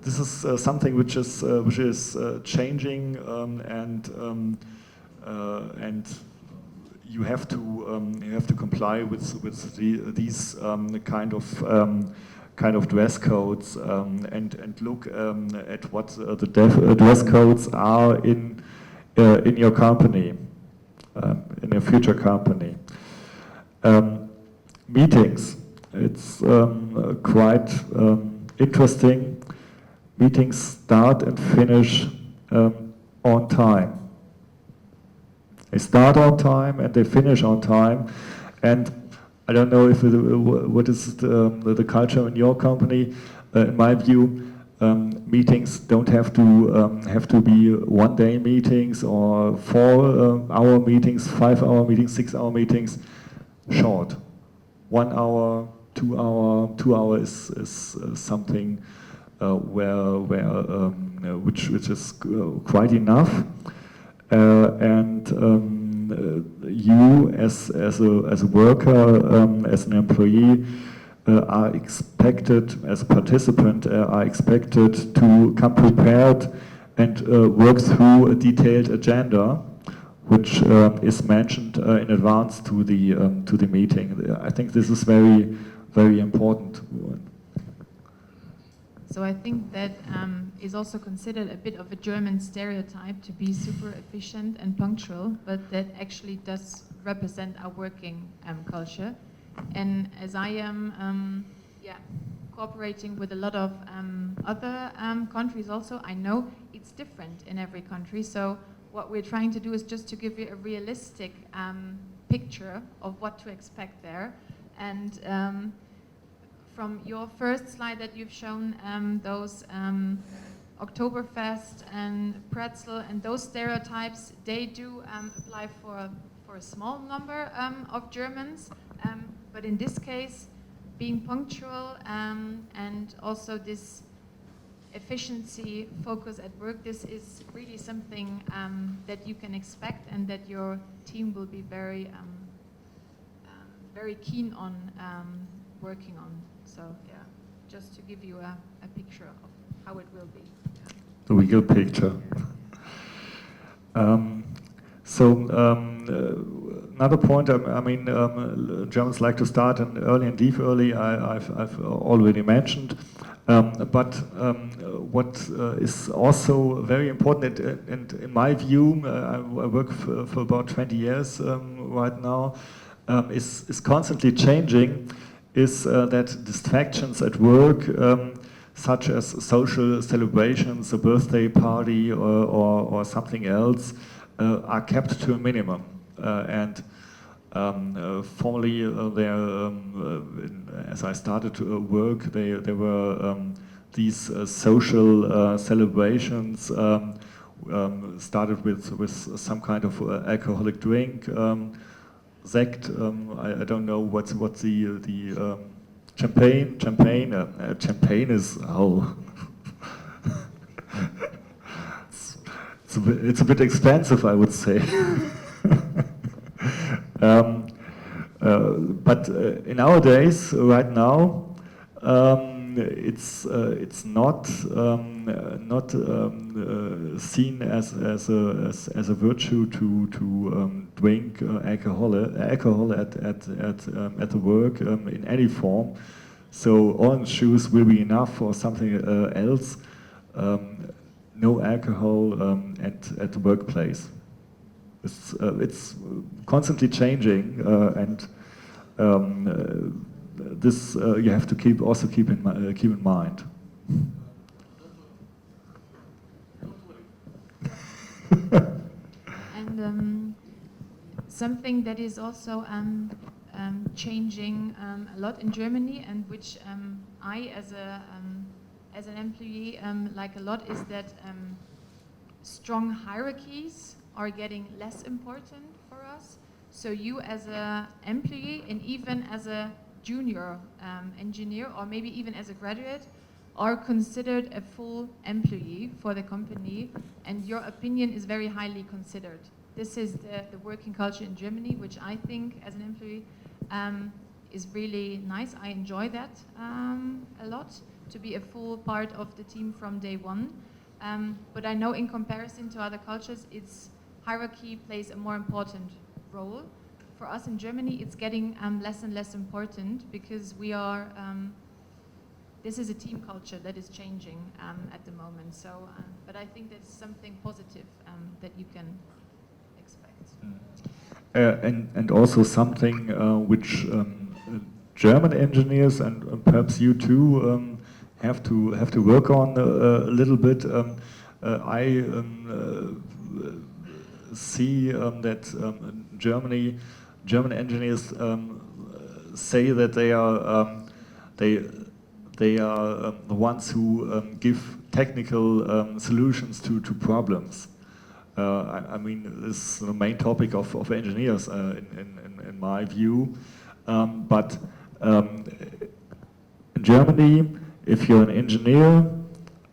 This is something which is changing, and you have to comply with these kind of dress codes and look at what the dress codes are in your company, in your future company. Meetings. It's quite interesting. Meetings start and finish on time. They start on time and they finish on time. And I don't know if what is the culture in your company. In my view, meetings don't have to be one-day meetings or 4-hour meetings, 5-hour meetings, 6-hour meetings. Short. 1 hour, 2 hour. 2 hours is something which is quite enough. And you as a worker, as an employee, are expected, as a participant, are expected to come prepared and work through a detailed agenda, which is mentioned in advance to the meeting. I think this is very, very important. So I think that is also considered a bit of a German stereotype to be super efficient and punctual, but that actually does represent our working culture. And as I am cooperating with a lot of other countries also, I know it's different in every country. So what we're trying to do is just to give you a realistic picture of what to expect there. And from your first slide that you've shown, those Oktoberfest and pretzel and those stereotypes, they do apply for a small number of Germans. But in this case, being punctual and also this efficiency focus at work, this is really something that you can expect and that your team will be very very keen on working on. So yeah, just to give you a picture of how it will be. The real picture. Another point, I mean, Germans like to start early and leave early, I've already mentioned. But what is also very important, and in my view, I work for about 20 years right now, is constantly changing, is that distractions at work, such as social celebrations, a birthday party or something else, are kept to a minimum. Formerly, as I started to work, there were these social celebrations started with some kind of alcoholic drink, Sekt. I don't know what's the champagne. Champagne is it's a bit expensive, I would say. But in our days, right now, it's not seen as a virtue to drink alcohol at the work in any form. So orange juice will be enough, or something else. No alcohol at the workplace. It's constantly changing, and this you have to keep in mind. And something that is also changing a lot in Germany, and which I, as an employee, like a lot, is that strong hierarchies are getting less important for us. So you as an employee, and even as a junior engineer, or maybe even as a graduate, are considered a full employee for the company, and your opinion is very highly considered. This is the working culture in Germany, which I think as an employee is really nice. I enjoy that a lot, to be a full part of the team from day one. But I know in comparison to other cultures, its hierarchy plays a more important role. For us in Germany, it's getting less and less important, because we are, this is a team culture that is changing at the moment. So, but I think that's something positive that you can expect. And also something which German engineers, and perhaps you too, have to work on a little bit. I see that German engineers say that they are the ones who give technical solutions to problems. I mean, this is the main topic of engineers in my view. But in Germany, if you're an engineer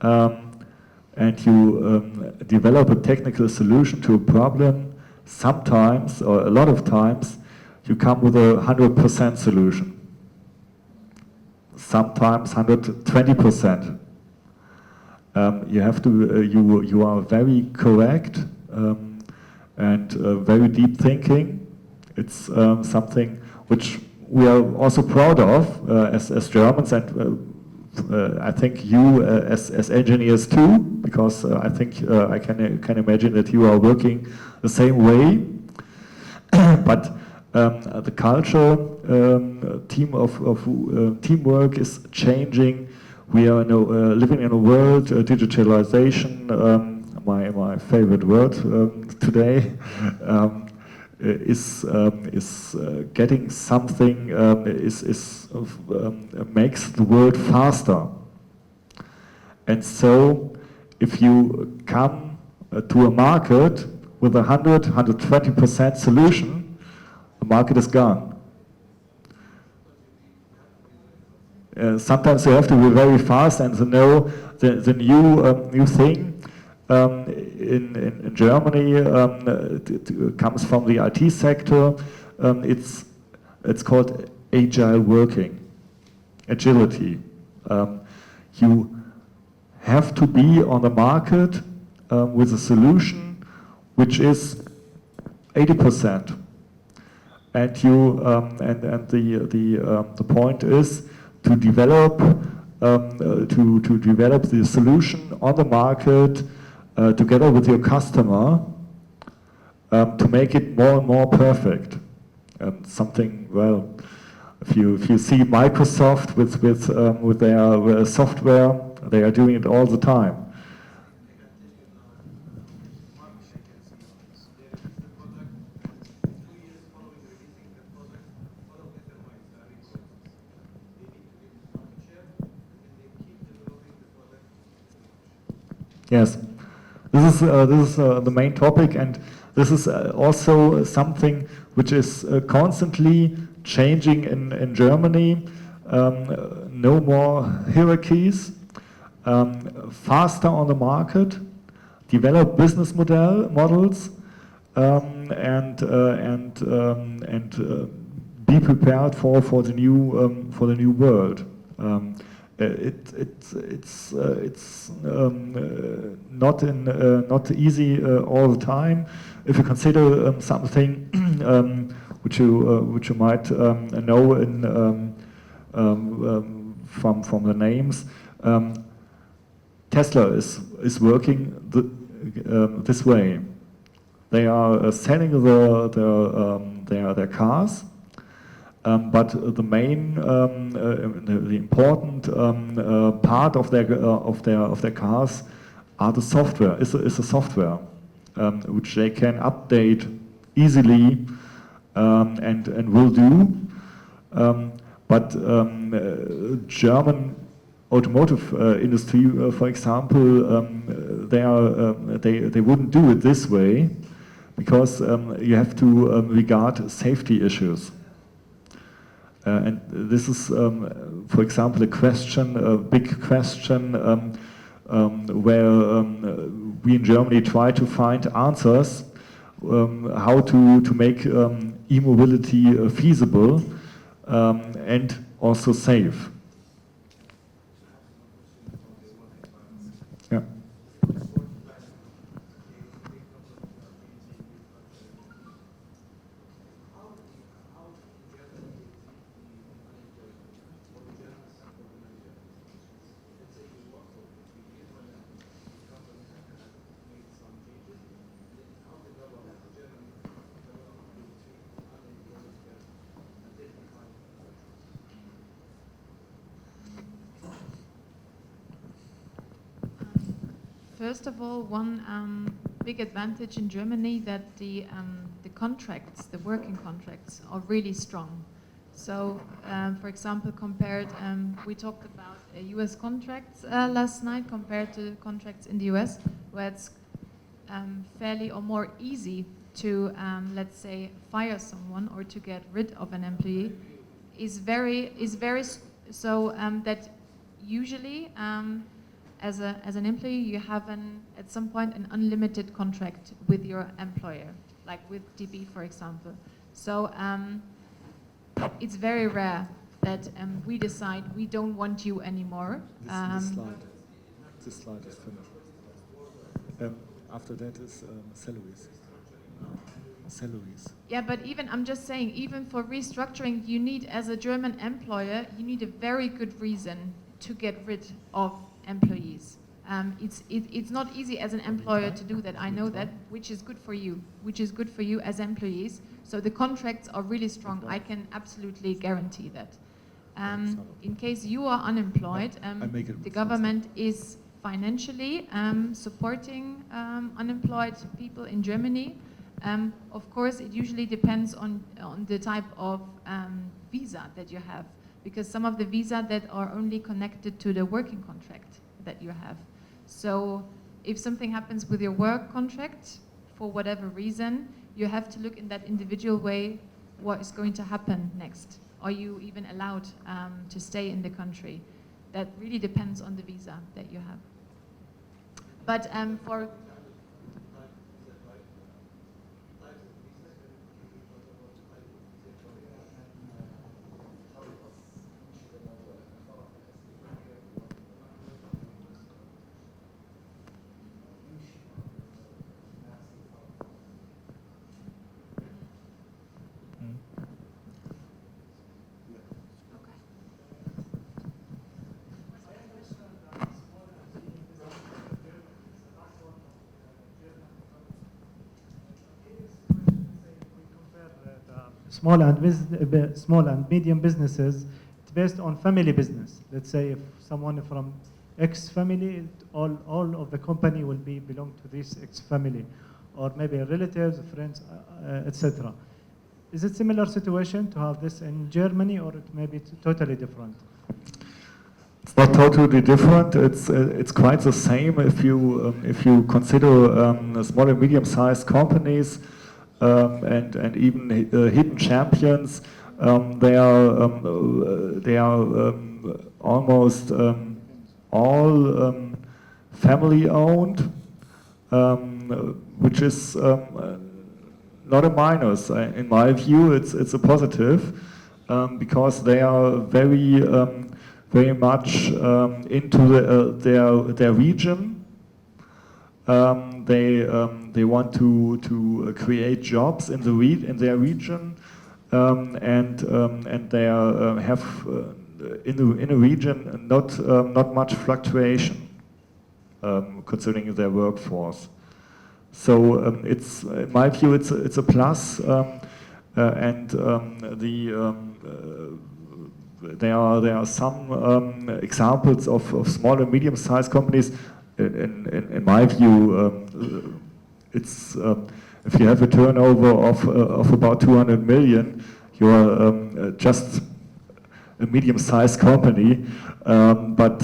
and you develop a technical solution to a problem, sometimes, or a lot of times, you come with a 100% solution. Sometimes 120%. You have to. You are very correct and very deep thinking. It's something which we are also proud of as Germans, and I think you as engineers too, because I think I can imagine that you are working the same way. But the culture, teamwork is changing. We are living in a world, digitalization, my favorite word today, is getting something makes the world faster. And so, if you come to a market with 120% solution, the market is gone. Sometimes you have to be very fast and to know the new thing. In Germany, it comes from the IT sector. It's called agile working, agility. You have to be on the market with a solution which is 80%, and you and the point is to develop develop the solution on the market together with your customer to make it more and more perfect. Something, well, if you see Microsoft with their software, they are doing it all the time. Yes, this is the main topic, and this is also something which is constantly changing in Germany. No more hierarchies, faster on the market, develop business models, and be prepared for the new world. It's not easy all the time. If you consider something which you might know from the names, Tesla is working this way. They are selling their cars. But the main, the important part of their cars are the software. Is the software which they can update easily and will do. But German automotive industry, for example, they wouldn't do it this way because you have to regard safety issues. And this is, for example, a big question, where we in Germany try to find answers how to make e-mobility feasible and also safe. Yeah. First of all, one big advantage in Germany that the contracts, the working contracts, are really strong. So, for example, compared, we talked about US contracts last night compared to contracts in the US, where it's fairly or more easy to, let's say, fire someone or to get rid of an employee, is very so that usually. As an employee, you have at some point an unlimited contract with your employer, like with Debe, for example. So it's very rare that we decide we don't want you anymore. This slide is finished. After that is salaries. Salaries. Yeah, but I'm just saying, even for restructuring, you need, as a German employer, you need a very good reason to get rid of employees. It's not easy as an employer to do that, I know that, which is good for you as employees. So the contracts are really strong, I can absolutely guarantee that. In case you are unemployed, the government is financially supporting unemployed people in Germany. Of course, it usually depends on the type of visa that you have, because some of the visa that are only connected to the working contract that you have. So if something happens with your work contract, for whatever reason, you have to look in that individual way what is going to happen next. Are you even allowed to stay in the country? That really depends on the visa that you have. But for small and medium businesses, it's based on family business. Let's say if someone from X family, all of the company will belong to this X family, or maybe relatives, friends, etc. Is it similar situation to have this in Germany, or it may be totally different? It's not totally different. It's quite the same if you consider small and medium-sized companies and even hidden champions. They are almost all family-owned, which is not a minus. In my view, it's a positive because they are very much into their region. They want to create jobs in their region, and they have in a region not much fluctuation concerning their workforce. So it's in my view it's a plus, and there are some examples of small and medium-sized companies. In my view, it's if you have a turnover of about 200 million, you are just a medium-sized company, but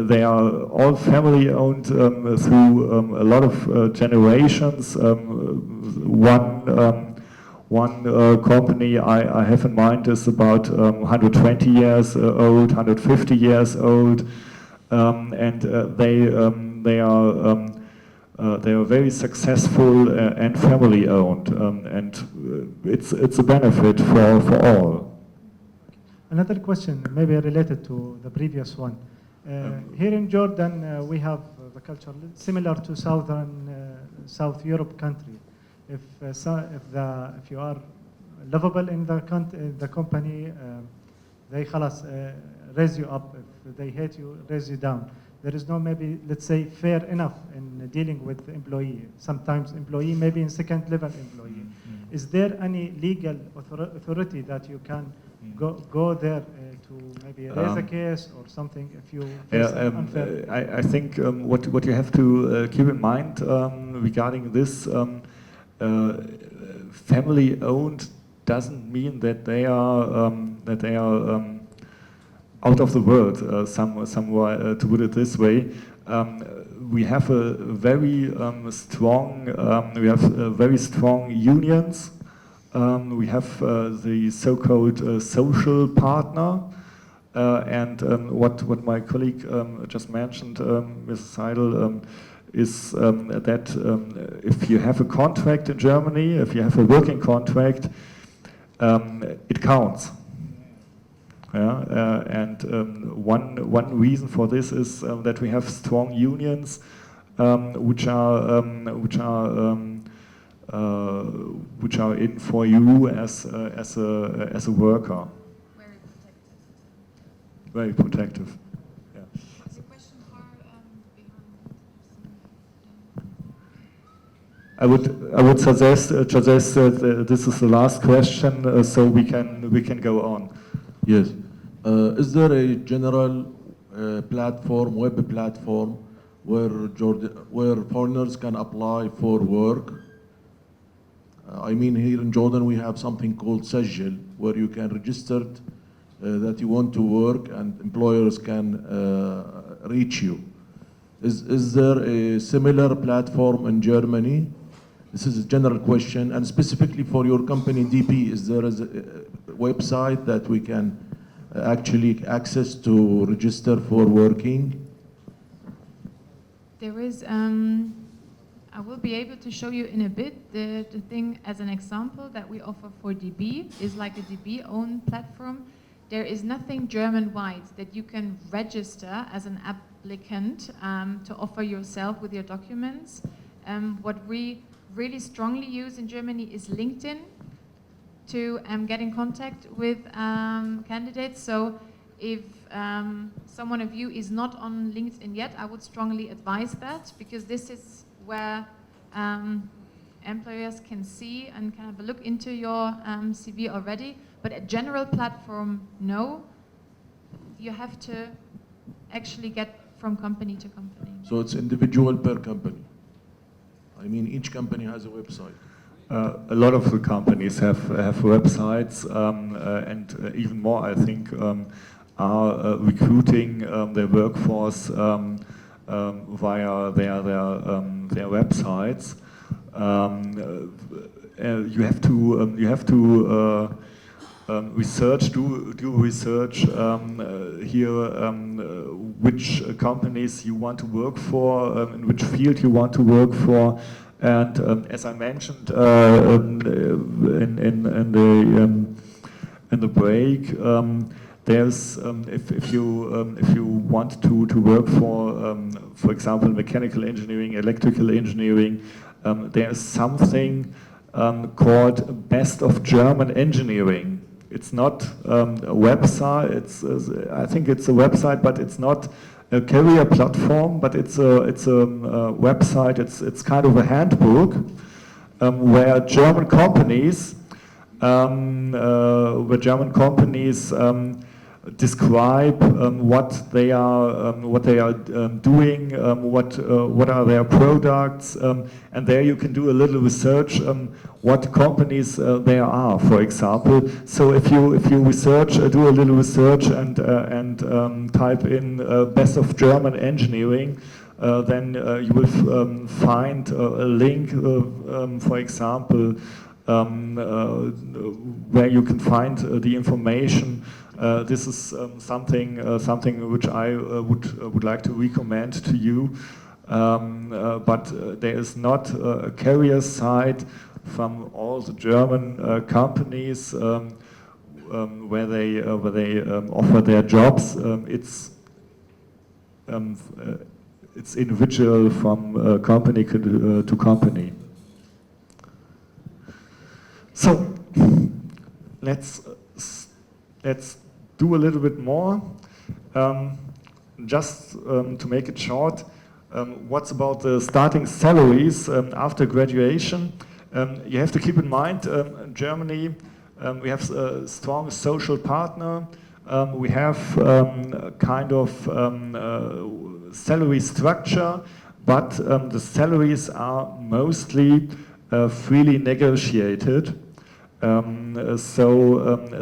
they are all family-owned through a lot of generations. One company I have in mind is about 120 years old, 150 years old, and they are very successful and family-owned, and it's a benefit for all. Another question, maybe related to the previous one. Here in Jordan, we have the culture similar to South Europe country. If you are lovable in the company, they raise you up. If they hate you, raise you down. There is no maybe, let's say, fair enough in dealing with the employee. Sometimes employee maybe in second level employee. Is there any legal authority that you can go there to maybe raise a case or something if you face unfair? I think what you have to keep in mind regarding this, family-owned doesn't mean that they are out of the world. To put it this way, we have a very strong unions. We have the so-called social partner, and what my colleague just mentioned, Mrs. Seidel, is that if you have a contract in Germany, if you have a working contract, it counts. Yeah, and one reason for this is that we have strong unions, which are in for you as a worker. Very protective. Yeah. There's a question I would suggest that this is the last question, so we can go on. Yes. Is there a general platform, web platform, where foreigners can apply for work? I mean, here in Jordan, we have something called سجل, where you can register that you want to work and employers can reach you. Is there a similar platform in Germany? This is a general question, and specifically for your company, DP, is there a website that we can actually access to register for working? There is, I will be able to show you in a bit. The thing as an example that we offer for DB is like a DB own platform. There is nothing German-wide that you can register as an applicant to offer yourself with your documents. What we really strongly use in Germany is LinkedIn to get in contact with candidates. So if someone of you is not on LinkedIn yet, I would strongly advise that, because this is where employers can see and can have a look into your CV already. But a general platform, no. You have to actually get from company to company. So it's individual per company? I mean, each company has a website. A lot of the companies have websites, and even more, I think, are recruiting their workforce via their websites. You have to research, do research here, which companies you want to work for, in which field you want to work for, and as I mentioned in the break, there's if you want to work for example, mechanical engineering, electrical engineering, there's something called Best of German Engineering. It's not a website. I think it's a website, but it's not a career platform. But it's a website. It's kind of a handbook where German companies describe what they are doing, what are their products, and there you can do a little research what companies there are, for example. So if you research, do a little research and type in Best of German Engineering, then you will find a link, for example, where you can find the information. This is something which I would like to recommend to you, but there is not a career site from all the German companies where they offer their jobs. It's individual from company to company. So let's do a little bit more. Just to make it short, what's about the starting salaries after graduation? You have to keep in mind, in Germany, we have a strong social partner. We have kind of salary structure, but the salaries are mostly freely negotiated.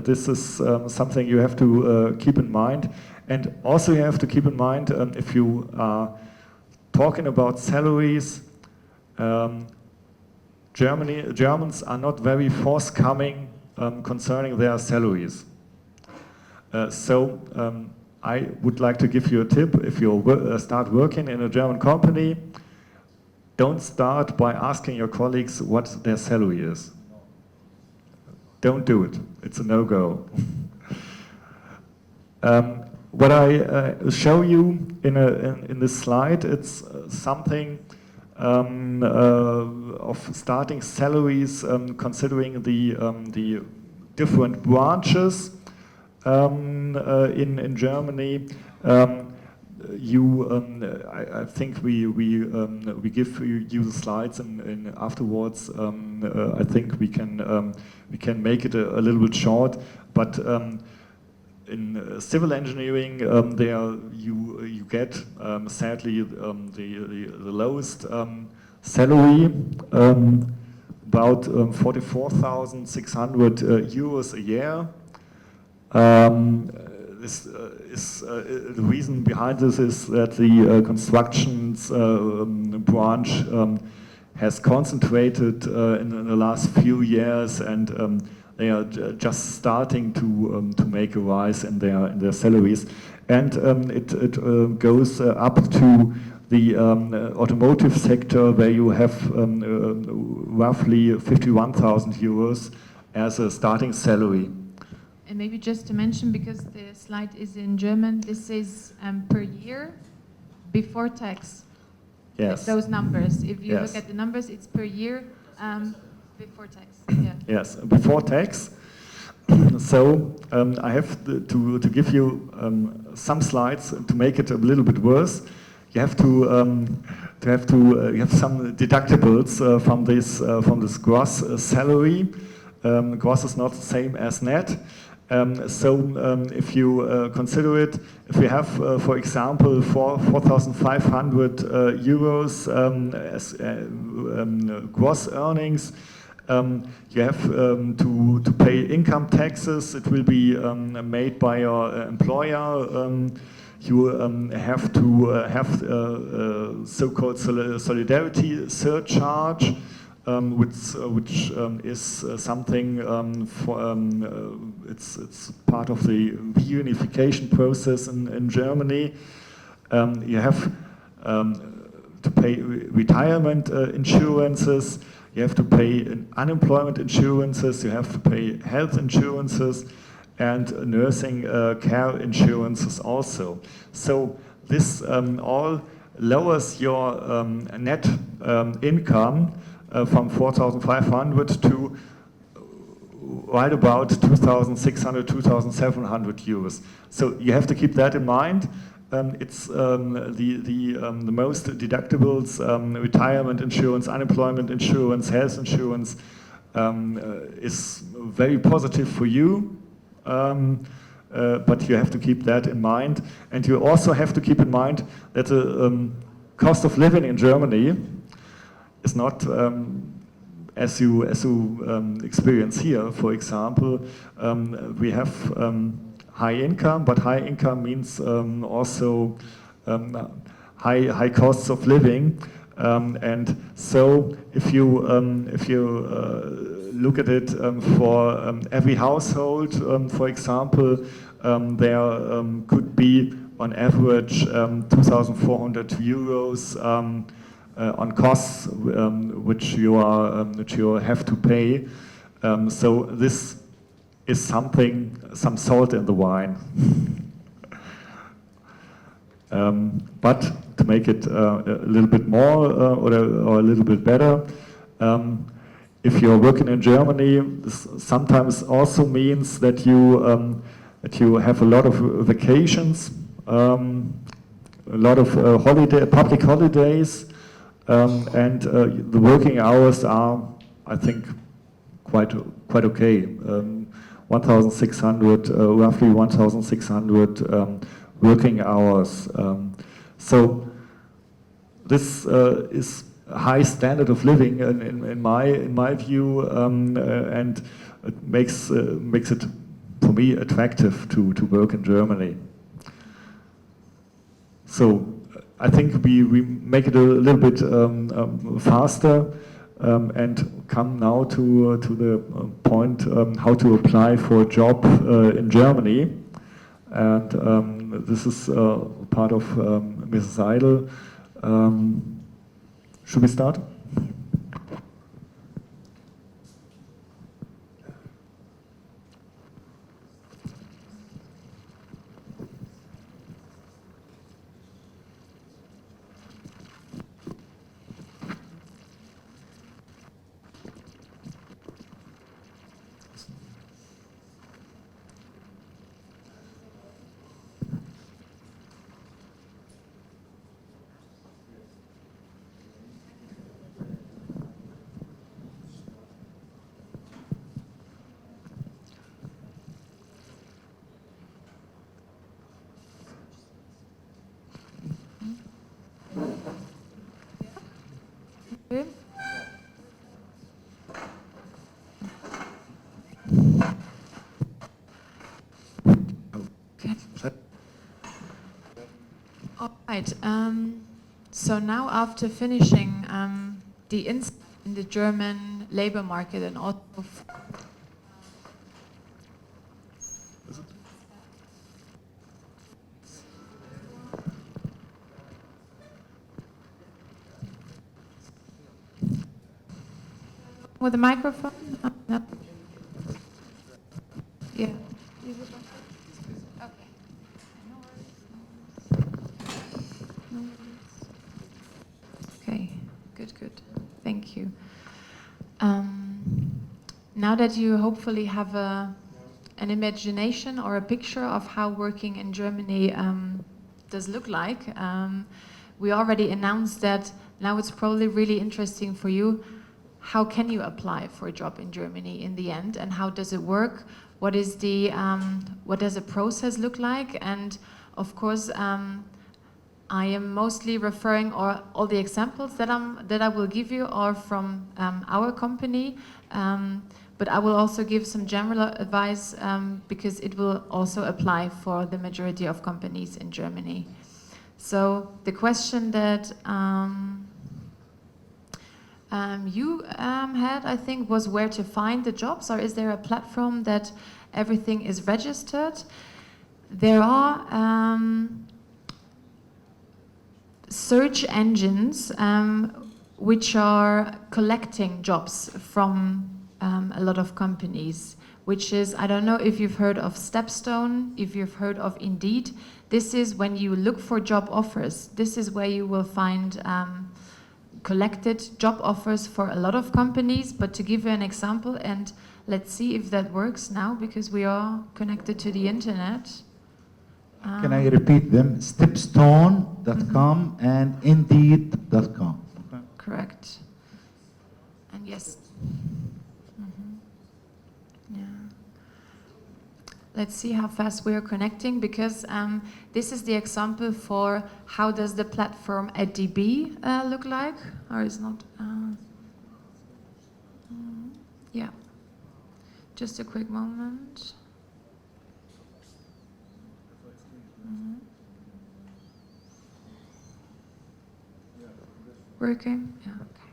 This is something you have to keep in mind. And also you have to keep in mind, if you are talking about salaries, Germans are not very forthcoming concerning their salaries. I would like to give you a tip. If you start working in a German company, don't start by asking your colleagues what their salary is. Don't do it. It's a no-go. What I show you in this slide, it's something of starting salaries considering the different branches in Germany. I think we give you the slides and afterwards. I think we can make it a little bit short, but in civil engineering, there you get sadly the lowest salary. about 44,600 euros a year. This is the reason behind this is that the constructions branch has concentrated in the last few years, and they are just starting to make a rise in their salaries, and it goes up to the automotive sector, where you have roughly 51,000 euros as a starting salary. And maybe just to mention, because the slide is in German, this is per year before tax. Yes. Those numbers. If you Yes. look at the numbers, it's per year before tax. Yeah. Yes, before tax. So I have to give you some slides to make it a little bit worse. You have you have some deductibles from this gross salary. Gross is not the same as net. If you consider it, if you have, for example, 4,500 euros as gross earnings, you have to pay income taxes. It will be made by your employer. You have to have so-called solidarity surcharge, which is something it's part of the reunification process in Germany. You have to pay retirement insurances. You have to pay unemployment insurances. You have to pay health insurances and nursing care insurances also. So this all lowers your net income from 4,500 to right about 2,600, 2,700 euros. So you have to keep that in mind. It's the most deductibles, retirement insurance, unemployment insurance, health insurance is very positive for you. But you have to keep that in mind. And you also have to keep in mind that the cost of living in Germany is not as you experience here. For example, we have high income, but high income means also high costs of living. And so if you look at it for every household, for example, there could be on average 2,400 euros on costs which you have to pay. So this is some salt in the wine. But to make it a little bit more or a little bit better, if you're working in Germany, this sometimes also means that you have a lot of vacations, a lot of public holidays, and the working hours are, I think, quite okay. 1,600, roughly 1,600 working hours. So this is a high standard of living in my view, and it makes it for me attractive to work in Germany. So I think we make it a little bit faster and come now to the point how to apply for a job in Germany. And this is part of Mrs. Seidel. Should we start? Right. So now, after finishing the insight in the German labor market and also with the microphone. No. Yeah. Okay. No worries. Okay, good. Thank you. Now that you hopefully have an imagination or a picture of how working in Germany does look like, we already announced that now it's probably really interesting for you. How can you apply for a job in Germany in the end, and how does it work? What does the process look like? And of course, I am mostly referring, or all the examples that I will give you are from our company, but I will also give some general advice because it will also apply for the majority of companies in Germany. So the question that you had, I think, was where to find the jobs, or is there a platform that everything is registered? There are search engines which are collecting jobs from a lot of companies, which is, I don't know if you've heard of Stepstone, if you've heard of Indeed. This is when you look for job offers. This is where you will find collected job offers for a lot of companies. But to give you an example, and let's see if that works now, because we are connected to the internet. Can I repeat them? Stepstone.com and Indeed.com. Okay. Correct. And yes. Yeah. Let's see how fast we are connecting, because this is the example for how does the platform at Debe look like, or is not? Yeah. Just a quick moment. Working? Yeah, okay.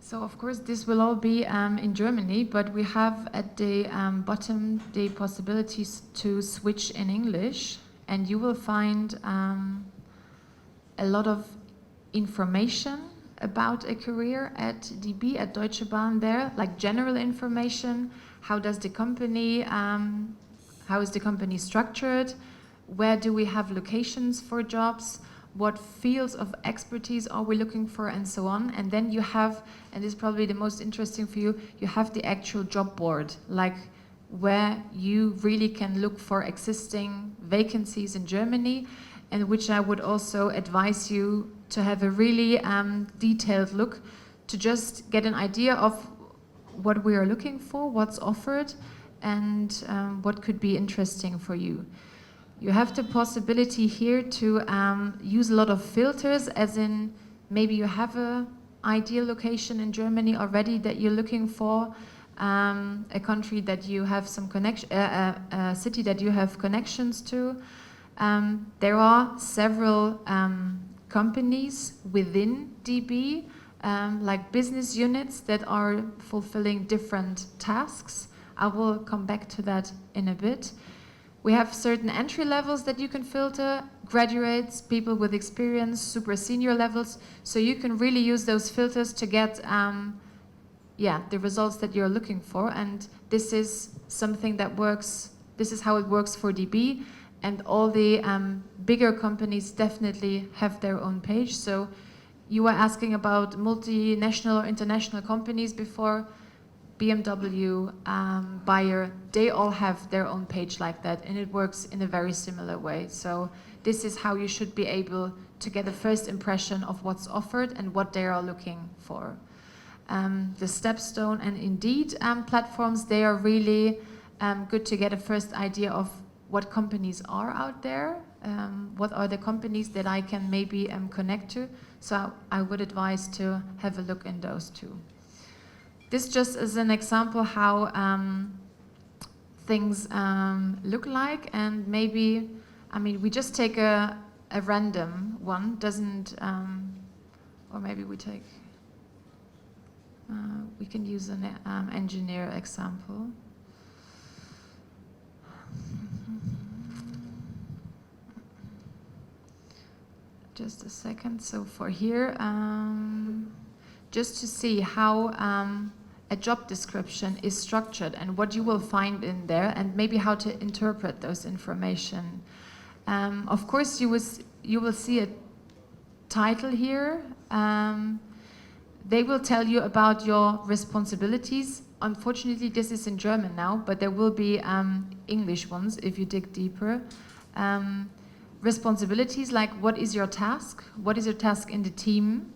So of course this will all be in Germany, but we have at the bottom the possibilities to switch in English, and you will find a lot of information about a career at Debe, at Deutsche Bahn there, like general information. How does the company, how is the company structured? Where do we have locations for jobs? What fields of expertise are we looking for, and so on. And then you have, and this is probably the most interesting for you, you have the actual job board, like where you really can look for existing vacancies in Germany, and which I would also advise you to have a really detailed look, to just get an idea of what we are looking for, what's offered, and what could be interesting for you. You have the possibility here to use a lot of filters, as in maybe you have a ideal location in Germany already that you're looking for, a country that you have some connection, a city that you have connections to. There are several companies within Debe, like business units that are fulfilling different tasks. I will come back to that in a bit. We have certain entry levels that you can filter, graduates, people with experience, super senior levels. So you can really use those filters to get the results that you're looking for. And this is something that works, this is how it works for Debe. And all the bigger companies definitely have their own page. So you were asking about multinational or international companies before. BMW, Bayer, they all have their own page like that, and it works in a very similar way. So this is how you should be able to get a first impression of what's offered and what they are looking for. The Stepstone and Indeed platforms, they are really good to get a first idea of what companies are out there, what are the companies that I can maybe connect to. So I would advise to have a look in those two. This just is an example how things look like, and maybe, I mean, we just take a a random one, doesn't, or maybe we take, we can use an engineer example. Just a second. So for here, just to see how a job description is structured and what you will find in there, and maybe how to interpret those information. Of course, you will see a title here. They will tell you about your responsibilities. Unfortunately, this is in German now, but there will be English ones if you dig deeper. Responsibilities like what is your task? What is your task in the team?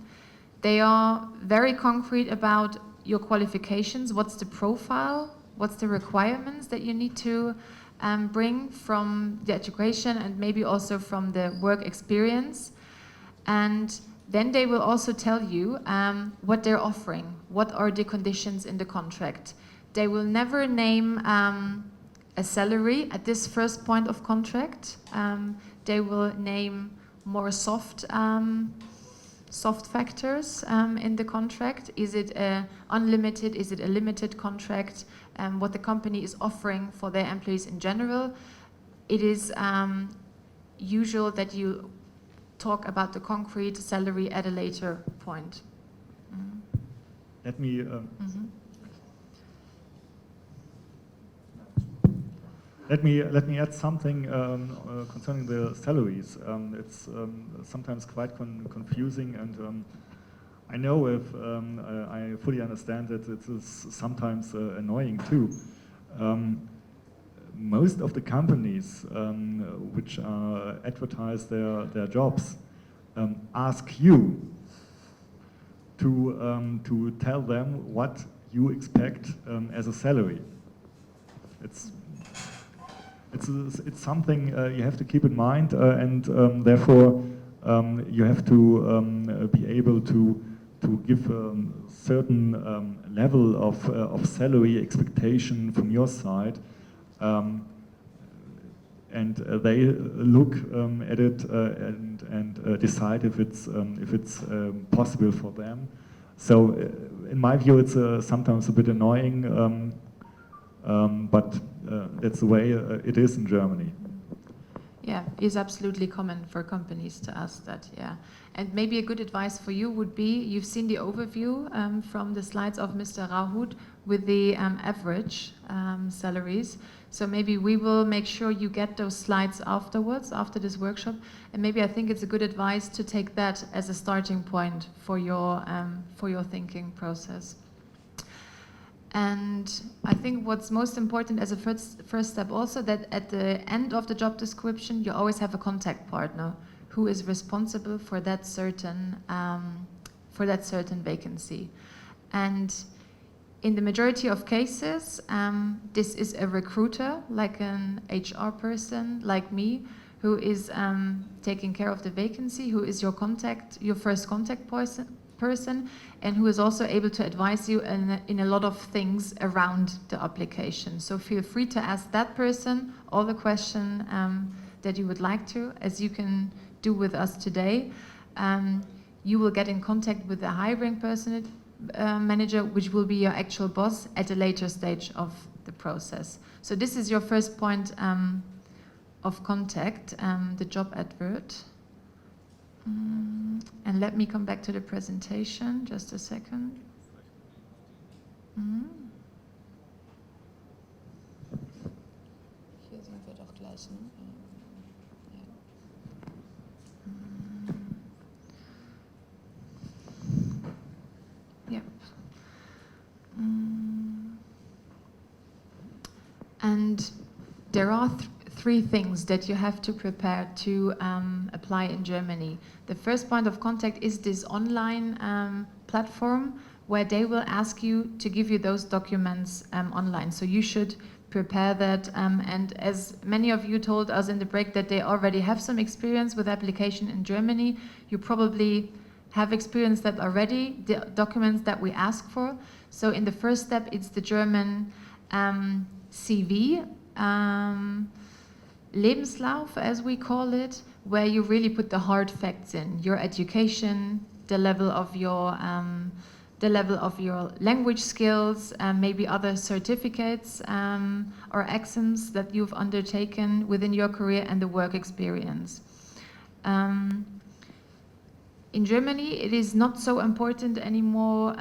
They are very concrete about your qualifications. What's the profile? What's the requirements that you need to bring from the education and maybe also from the work experience? And then they will also tell you what they're offering. What are the conditions in the contract? They will never name a salary at this first point of contract. They will name more soft factors in the contract. Is it unlimited? Is it a limited contract? What the company is offering for their employees in general. It is usual that you talk about the concrete salary at a later point. Mm. Let me Let me add something concerning the salaries. It's sometimes quite confusing, and I know if I fully understand that it is sometimes annoying too. Most of the companies which advertise their jobs ask you to tell them what you expect as a salary. It's something you have to keep in mind, and therefore you have to be able to give a certain level of salary expectation from your side, and they look at it and decide if it's possible for them. So in my view, it's sometimes a bit annoying, but that's the way it is in Germany. Yeah, it's absolutely common for companies to ask that, yeah. And maybe a good advice for you would be, you've seen the overview from the slides of Mr. Rahut with the average salaries. So maybe we will make sure you get those slides afterwards, after this workshop. And maybe I think it's a good advice to take that as a starting point for your thinking process. And I think what's most important as a first step also, that at the end of the job description, you always have a contact partner who is responsible for that certain vacancy. And in the majority of cases, this is a recruiter, like an HR person, like me, who is taking care of the vacancy, who is your first contact person, and who is also able to advise you in a lot of things around the application. So feel free to ask that person all the questions that you would like to, as you can do with us today. You will get in contact with the hiring person, manager, which will be your actual boss at a later stage of the process. So this is your first point of contact, the job advert. And let me come back to the presentation, just a second. Hier sind wir doch gleich, ne? Ja. Yep. And there are three things that you have to prepare to apply in Germany. The first point of contact is this online platform where they will ask you to give you those documents online. So you should prepare that. And as many of you told us in the break that they already have some experience with application in Germany, you probably have experienced that already, the documents that we ask for. So in the first step, it's the German CV, Lebenslauf, as we call it, where you really put the hard facts in, your education, the level of your language skills, maybe other certificates or exams that you've undertaken within your career, and the work experience. In Germany, it is not so important anymore,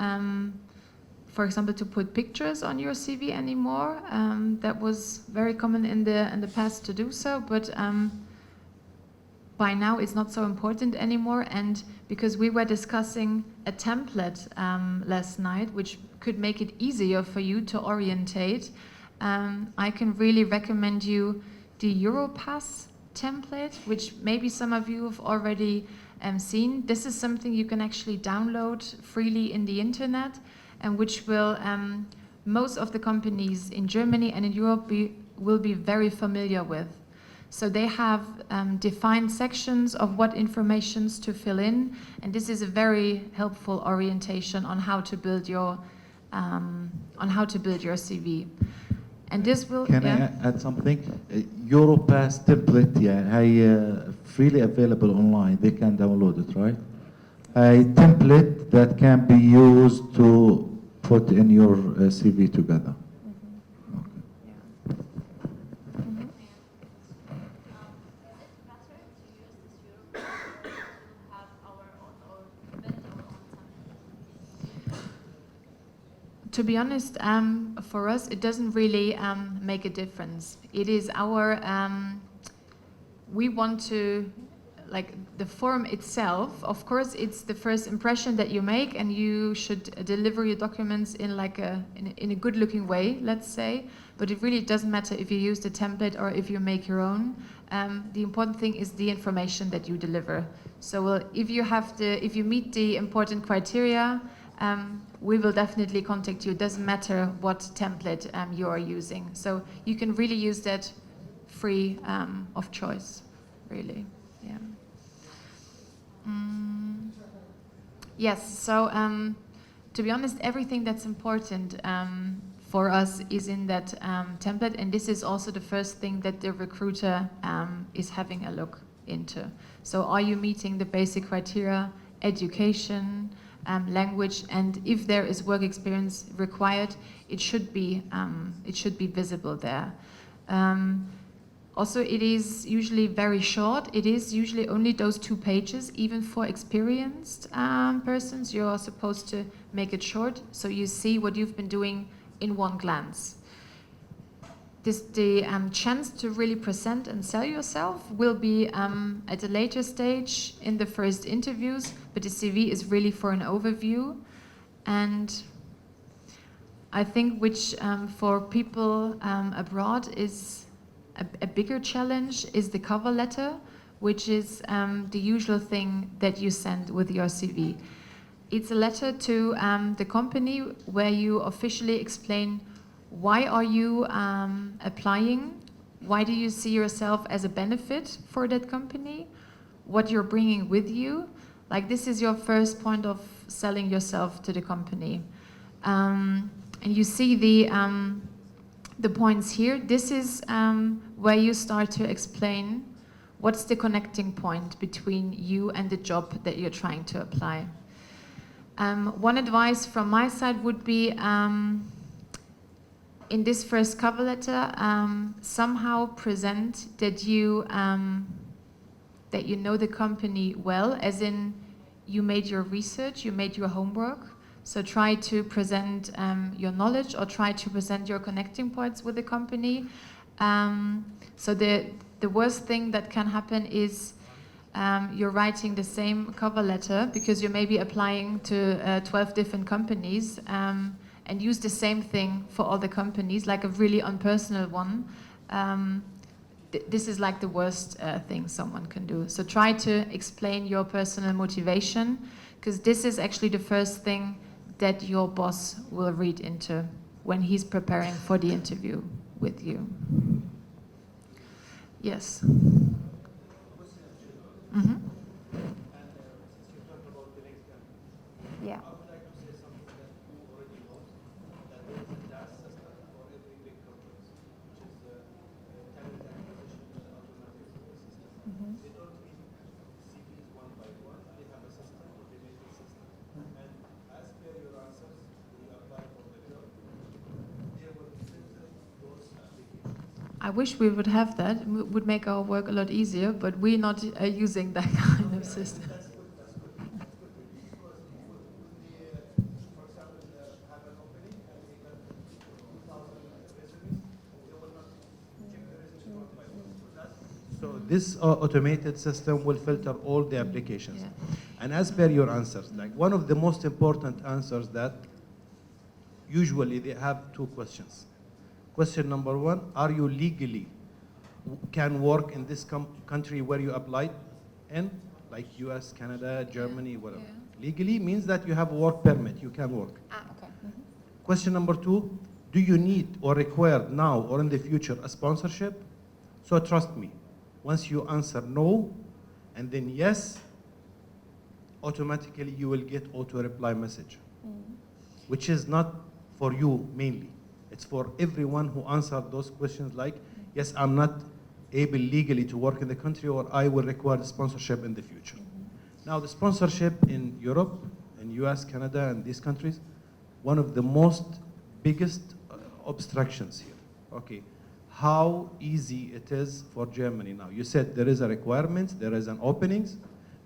for example, to put pictures on your CV anymore. That was very common in the past to do so, but by now it's not so important anymore. And because we were discussing a template last night, which could make it easier for you to orientate, I can really recommend you the Europass template, which maybe some of you have already seen. This is something you can actually download freely in the internet, and which will most of the companies in Germany and in Europe will be very familiar with. So they have defined sections of what informations to fill in, and this is a very helpful orientation on how to build your CV. And this will. Can I add something? Europass template, freely available online. They can download it, right? A template that can be used to put in your CV together. To be honest, for us, it doesn't really make a difference. It is our, we want to, like the form itself, of course, it's the first impression that you make, and you should deliver your documents in like in a good looking way, let's say, but it really doesn't matter if you use the template or if you make your own. The important thing is the information that you deliver. So if you meet the important criteria, we will definitely contact you. It doesn't matter what template you are using. So you can really use that free of choice, really. Yeah. Yes, so to be honest, everything that's important for us is in that template, and this is also the first thing that the recruiter is having a look into. So are you meeting the basic criteria, education, language, and if there is work experience required, it should be visible there. Also, it is usually very short. It is usually only those 2 pages. Even for experienced persons, you are supposed to make it short, so you see what you've been doing in one glance. The chance to really present and sell yourself will be at a later stage in the first interviews, but the CV is really for an overview. And I think which for people abroad is a bigger challenge is the cover letter, which is the usual thing that you send with your CV. It's a letter to the company where you officially explain why are you applying, why do you see yourself as a benefit for that company, what you're bringing with you. Like, this is your first point of selling yourself to the company. And you see the points here. This is where you start to explain what's the connecting point between you and the job that you're trying to apply. One advice from my side would be, in this first cover letter, somehow present that you know the company well, as in you made your research, you made your homework. So try to present your knowledge, or try to present your connecting points with the company. So the worst thing that can happen is you're writing the same cover letter because you may be applying to 12 different companies, and use the same thing for all the companies, like a really unpersonal one. This is like the worst thing someone can do. So try to explain your personal motivation, because this is actually the first thing that your boss will read into when he's preparing for the interview with you. Yes. Mm-hmm. Yeah. I wish we would have that. It would make our work a lot easier, but we're not using that kind of system. So this automated system will filter all the applications. Yeah. And as per your answers, like one of the most important answers that usually they have two questions. Question number one, are you legally can work in this country where you applied in, like US, Canada, Germany, whatever. Yeah. Legally means that you have a work permit, you can work. Okay. Question number two, do you need or require now or in the future a sponsorship? So trust me, once you answer no and then yes, automatically you will get auto reply message, which is not for you mainly. It's for everyone who answered those questions like, yes, I'm not able legally to work in the country or I will require sponsorship in the future. Now the sponsorship in Europe, in US, Canada, and these countries, one of the most biggest obstructions here. Okay, how easy it is for Germany now. You said there is a requirement, there is an openings.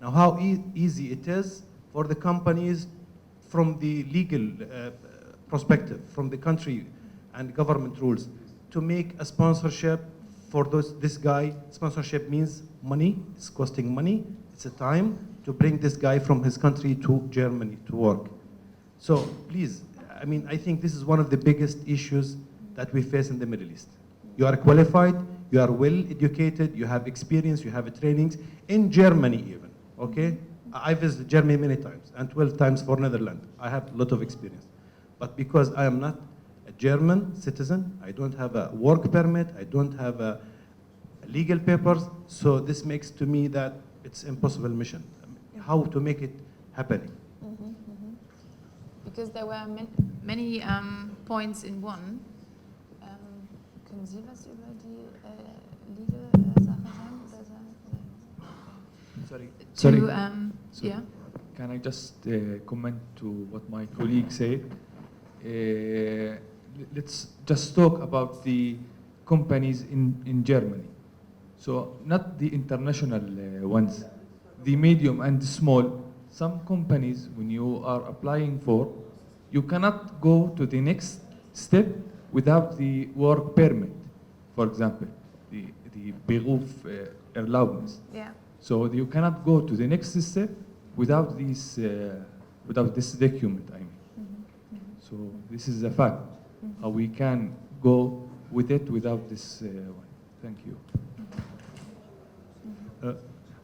Now how easy it is for the companies from the legal perspective, from the country and government rules, to make a sponsorship for this guy. Sponsorship means money, it's costing money, it's a time to bring this guy from his country to Germany to work. So please, I mean, I think this is one of the biggest issues that we face in the Middle East. You are qualified, you are well educated, you have experience, you have trainings, in Germany even, okay? I visited Germany many times, and 12 times for Netherlands. I have a lot of experience. But because I am not a German citizen, I don't have a work permit, I don't have a legal papers, so this makes to me that it's impossible mission. How to make it happening? Because there were many points in one. Können Sie was über die legal Sachen sagen? Sorry. Yeah. Can I just comment to what my colleague said? Let's just talk about the companies in Germany. So not the international ones, the medium and small. Some companies, when you are applying for, you cannot go to the next step without the work permit, for example, the Beruf Erlaubnis. Yeah. So you cannot go to the next step without this document, I mean. So this is a fact. How we can go with it without this one. Thank you.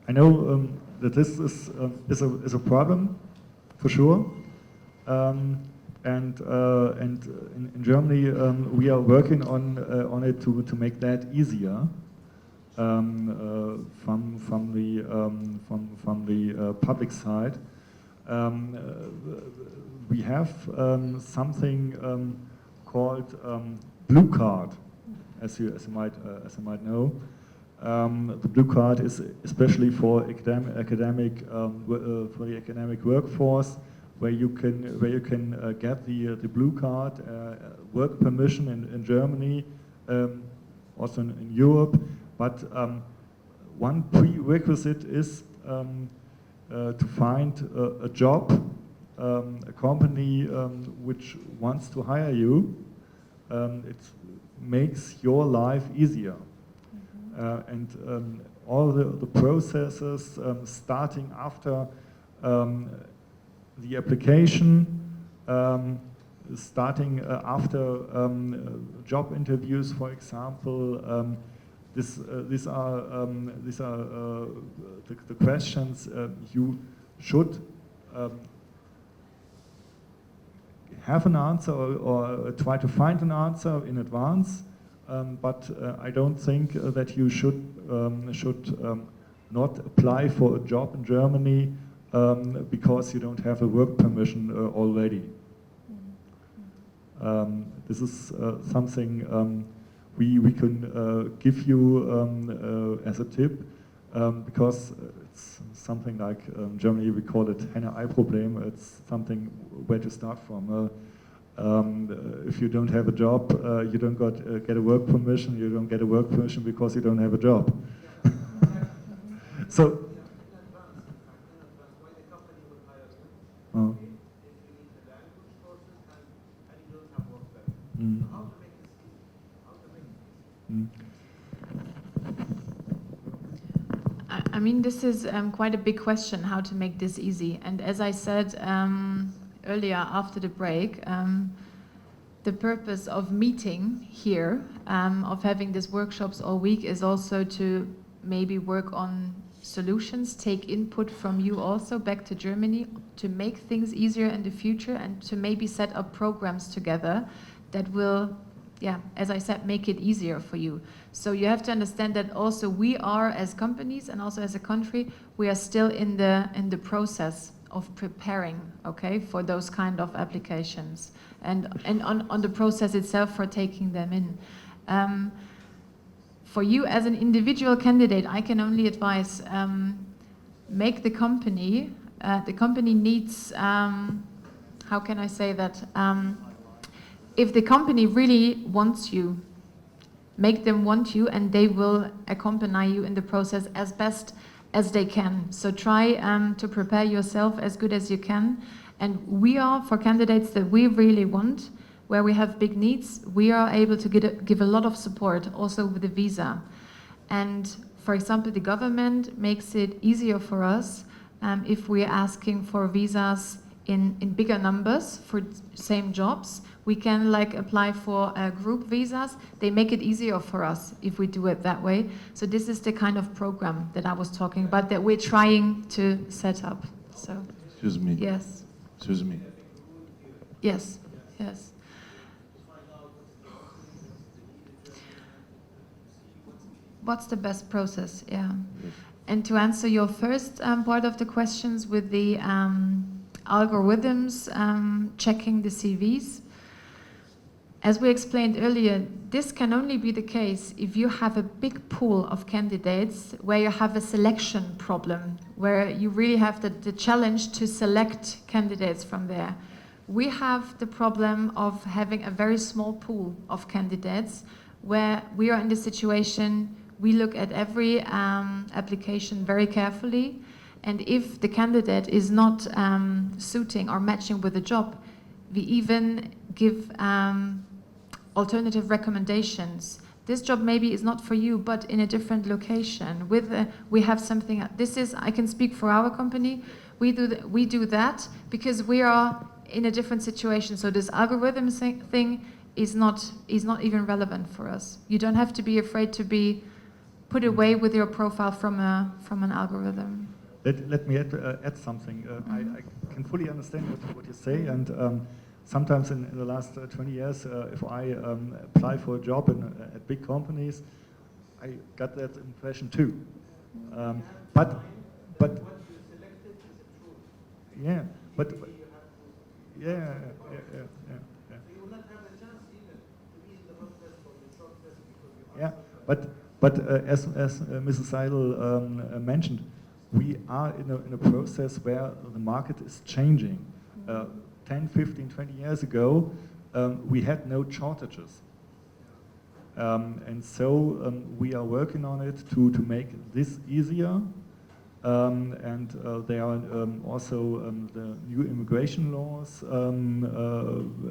I know that this is a problem, for sure. And in Germany, we are working on it to make that easier from the public side. We have something called Blue Card, as you might know. The Blue Card is especially for academic for the academic workforce, where you can get the Blue Card, work permission in Germany, also in Europe. But one prerequisite is to find a job, a company which wants to hire you. It makes your life easier. And all the processes starting after the application, starting after job interviews, for example. These are the questions you should have an answer or try to find an answer in advance. But I don't think that you should not apply for a job in Germany because you don't have a work permission already. This is something we can give you as a tip, because it's something like in Germany we call it Henne-Ei-Problem. It's something where to start from. If you don't have a job, you don't get a work permission. You don't get a work permission because you don't have a job. So. I mean, this is quite a big question, how to make this easy. And as I said earlier after the break, the purpose of meeting here, of having these workshops all week, is also to maybe work on solutions, take input from you also back to Germany to make things easier in the future, and to maybe set up programs together that will, yeah, as I said, make it easier for you. So you have to understand that also we are, as companies and also as a country, we are still in the process of preparing, okay, for those kind of applications, and on the process itself for taking them in. For you as an individual candidate, I can only advise, make the company needs, how can I say that? If the company really wants you, make them want you, and they will accompany you in the process as best as they can. So try to prepare yourself as good as you can. And we are, for candidates that we really want, where we have big needs, we are able to give a lot of support also with the visa. And for example, the government makes it easier for us if we're asking for visas in bigger numbers for same jobs. We can like apply for group visas. They make it easier for us if we do it that way. So this is the kind of program that I was talking about that we're trying to set up. So. Excuse me. Yes. Excuse me. Yes. Yes. What's the best process? Yeah. Yes. And to answer your first part of the questions with the algorithms checking the CVs, as we explained earlier, this can only be the case if you have a big pool of candidates where you have a selection problem, where you really have the challenge to select candidates from there. We have the problem of having a very small pool of candidates where we are in the situation, we look at every application very carefully, and if the candidate is not suiting or matching with the job, we even give alternative recommendations. This job maybe is not for you, but in a different location. We have something. This is, I can speak for our company. We do that because we are in a different situation. So this algorithm thing is not even relevant for us. You don't have to be afraid to be put away with your profile from an algorithm. Let me add something. I can fully understand what you say, and sometimes in the last 20 years, if I apply for a job at big companies, I got that impression too. But yeah, but yeah. You will not have a chance even to be in the process for the short test because you yeah, but as Mrs. Seidel mentioned, we are in a process where the market is changing. 10, 15, 20 years ago, we had no shortages. And so we are working on it to make this easier. And there are also the new immigration laws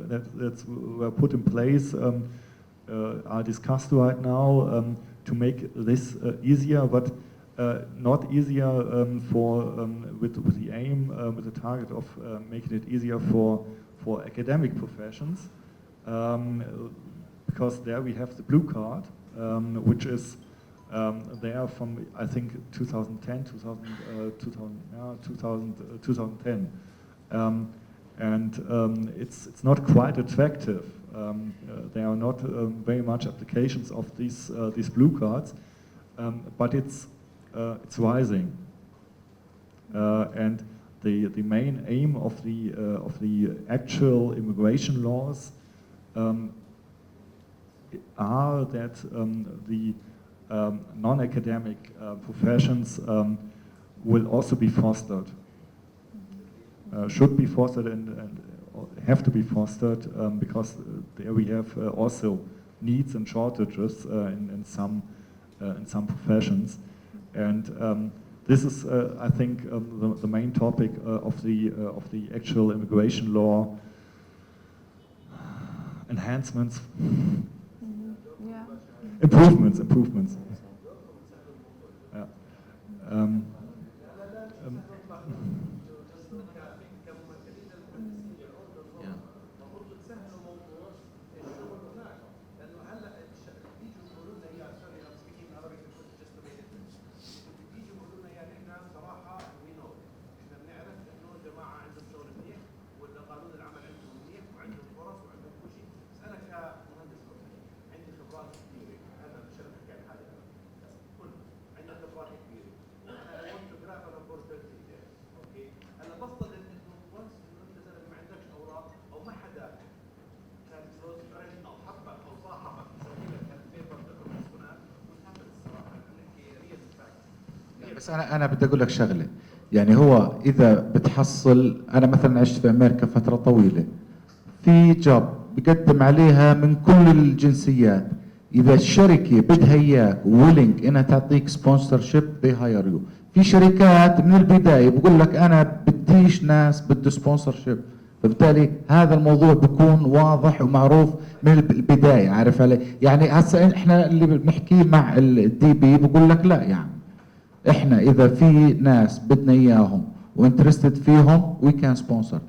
that were put in place, are discussed right now to make this easier, but not easier with the aim, with the target of making it easier for academic professions, because there we have the blue card, which is there from, I think, 2010, 2010. And it's not quite attractive. There are not very much applications of these blue cards, but it's rising. And the main aim of the actual immigration laws are that the non-academic professions will also be fostered, should be fostered, and have to be fostered because there we have also needs and shortages in some professions, and this is I think the main topic of the actual immigration law enhancements, Yeah. improvements. Yeah. بس انا بدي اقول لك شغله، يعني هو اذا بتحصل، انا مثلا عشت في امريكا فتره طويله، في جوب بقدم عليها من كل الجنسيات، اذا الشركه بدها اياك ويلينج انها تعطيك سبونسر شيب they hire you. في شركات من البدايه بقول لك انا بديش ناس بده سبونسر شيب، فبالتالي هذا الموضوع بيكون واضح ومعروف من البدايه، عارف علي؟ يعني هسه احنا اللي بنحكيه مع الدي بي بقول لك لا، يعني احنا اذا في ناس بدنا اياهم وانترستد فيهم وي كان سبونسر،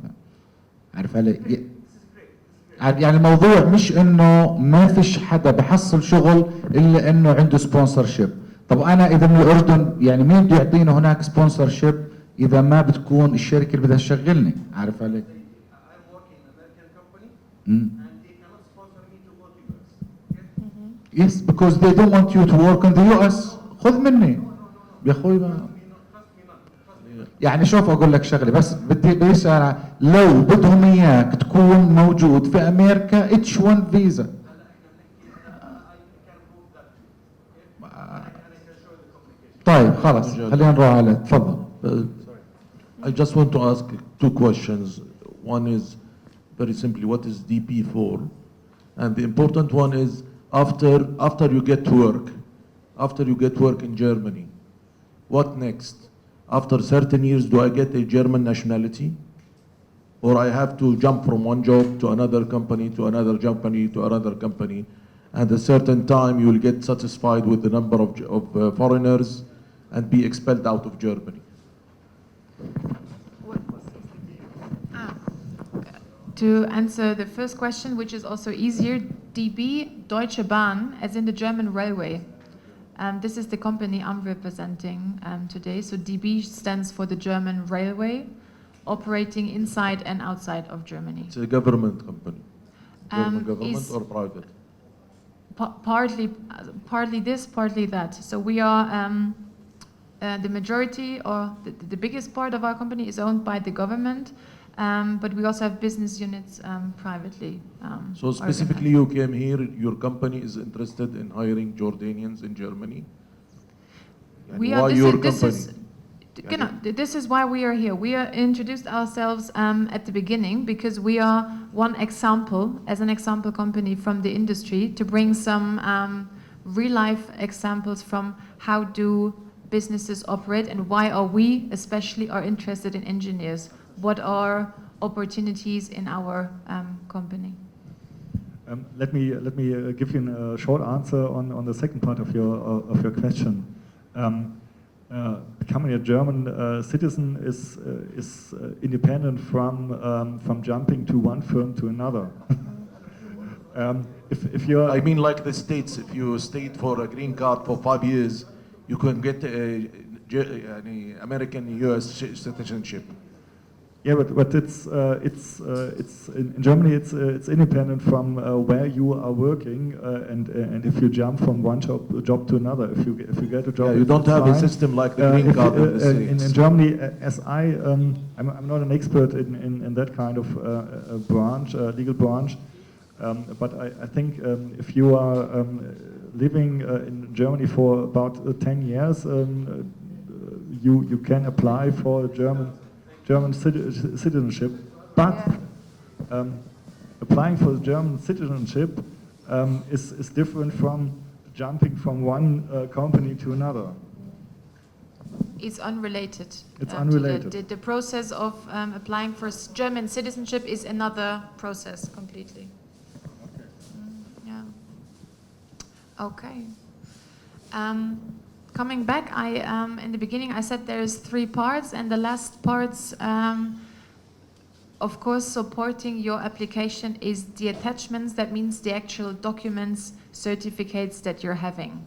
عارف علي؟ يعني الموضوع مش انه ما فيش حدا بحصل شغل الا انه عنده سبونسر شيب. طب انا اذا من الاردن يعني مين بده يعطينا هناك سبونسر شيب اذا ما بتكون الشركه اللي بدها تشغلني، عارف علي؟ Yes, because they don't want you to work in the US. خذ مني يا اخوي يعني شوف اقول لك شغله، بس بدي اسال لو بدهم اياك تكون موجود في امريكا H1 فيزا. طيب خلاص خلينا نروح على تفضل. I just want to ask two questions. One is very simply, what is DP for? And the important one is after you get work in Germany, what next? After certain years, do I get a German nationality? Or I have to jump from one job to another company, to another company, to another company, and at a certain time you will get satisfied with the number of foreigners and be expelled out of Germany? To answer the first question, which is also easier, DB, Deutsche Bahn, as in the German railway. This is the company I'm representing today. So DB stands for the German railway, operating inside and outside of Germany. It's a government company. German government or private? Partly this, partly that. So we are the majority, or the biggest part of our company is owned by the government. But we also have business units privately. So specifically you came here, your company is interested in hiring Jordanians in Germany? Why your company? This is why we are here. We introduced ourselves at the beginning because we are an example company from the industry to bring some real-life examples from how do businesses operate and why are we especially are interested in engineers. What are opportunities in our company? Let me give you a short answer on the second part of your question. Becoming a German citizen is independent from jumping to one firm to another. If you're, I mean, like the States, if you stayed for a green card for 5 years, you can get a American US citizenship. Yeah, but it's in Germany it's independent from where you are working and if you jump from one job to another, if you get a job, you don't have a system like the green card in the States. In Germany, as I'm not an expert in that kind of branch, legal branch, but I think if you are living in Germany for about 10 years, you can apply for German citizenship, applying for the German citizenship is different from jumping from one company to another. It's unrelated. It's to unrelated. The process of applying for German citizenship is another process completely. Yeah. Okay. Coming back, in the beginning I said there's 3 parts, and the last parts, of course, supporting your application is the attachments. That means the actual documents, certificates that you're having.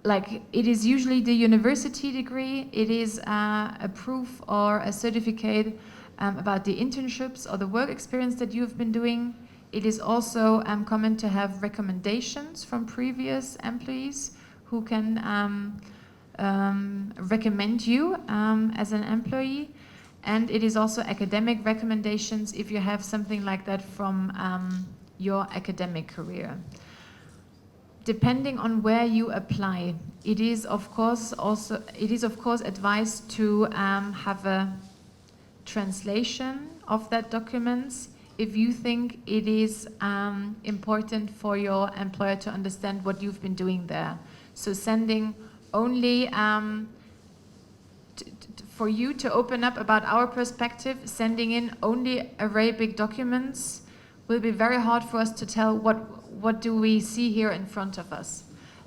Like, it is usually the university degree, it is a proof or a certificate about the internships or the work experience that you've been doing. It is also common to have recommendations from previous employees who can recommend you as an employee. And it is also academic recommendations if you have something like that from your academic career. Depending on where you apply, it is of course advised to have a translation of that documents if you think it is important for your employer to understand what you've been doing there. So sending only for you to open up about our perspective, sending in only Arabic documents will be very hard for us to tell what do we see here in front of us.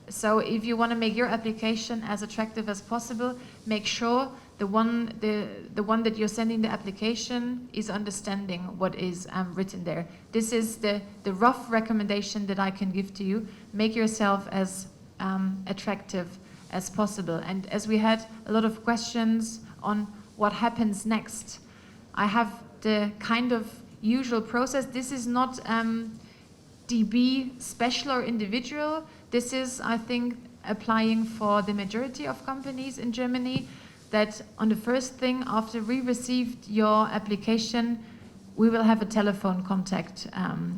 So if you want to make your application as attractive as possible, make sure the one that you're sending the application is understanding what is written there. This is the rough recommendation that I can give to you. Make yourself as attractive as possible. And as we had a lot of questions on what happens next, I have the kind of usual process. This is not DB special or individual. This is, I think, applying for the majority of companies in Germany, that on the first thing after we received your application, we will have a telephone contact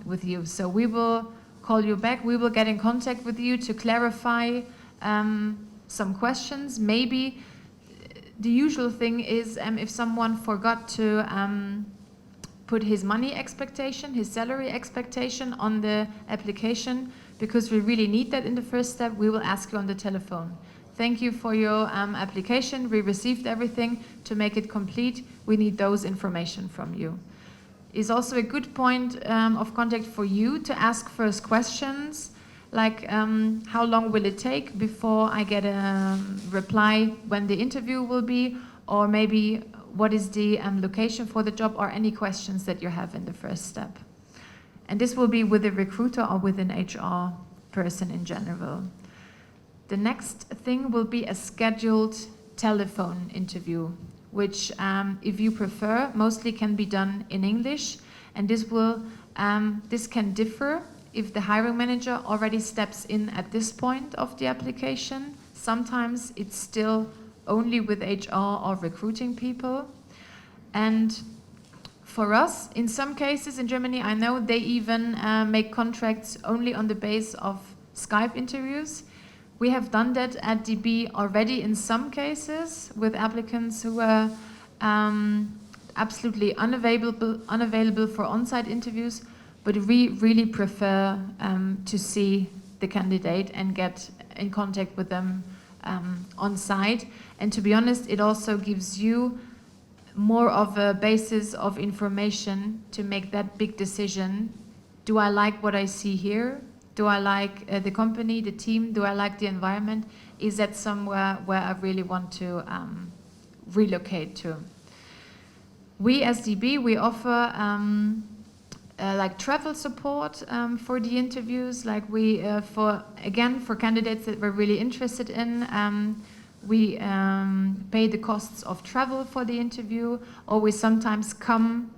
with you. So we will call you back, we will get in contact with you to clarify some questions. Maybe the usual thing is if someone forgot to put his money expectation, his salary expectation on the application, because we really need that in the first step, we will ask you on the telephone. Thank you for your application. We received everything. To make it complete, we need those information from you. It's also a good point of contact for you to ask first questions, like how long will it take before I get a reply when the interview will be, or maybe what is the location for the job, or any questions that you have in the first step. And this will be with a recruiter or with an HR person in general. The next thing will be a scheduled telephone interview, which, if you prefer, mostly can be done in English. And this can differ if the hiring manager already steps in at this point of the application. Sometimes it's still only with HR or recruiting people. And for us, in some cases in Germany, I know they even make contracts only on the base of Skype interviews. We have done that at Debe already in some cases with applicants who were absolutely unavailable for on-site interviews, but we really prefer to see the candidate and get in contact with them on-site. And to be honest, it also gives you more of a basis of information to make that big decision. Do I like what I see here? Do I like the company, the team? Do I like the environment? Is that somewhere where I really want to relocate to? We as DB, we offer like travel support for the interviews. Like we, for candidates that we're really interested in, we pay the costs of travel for the interview, or we sometimes come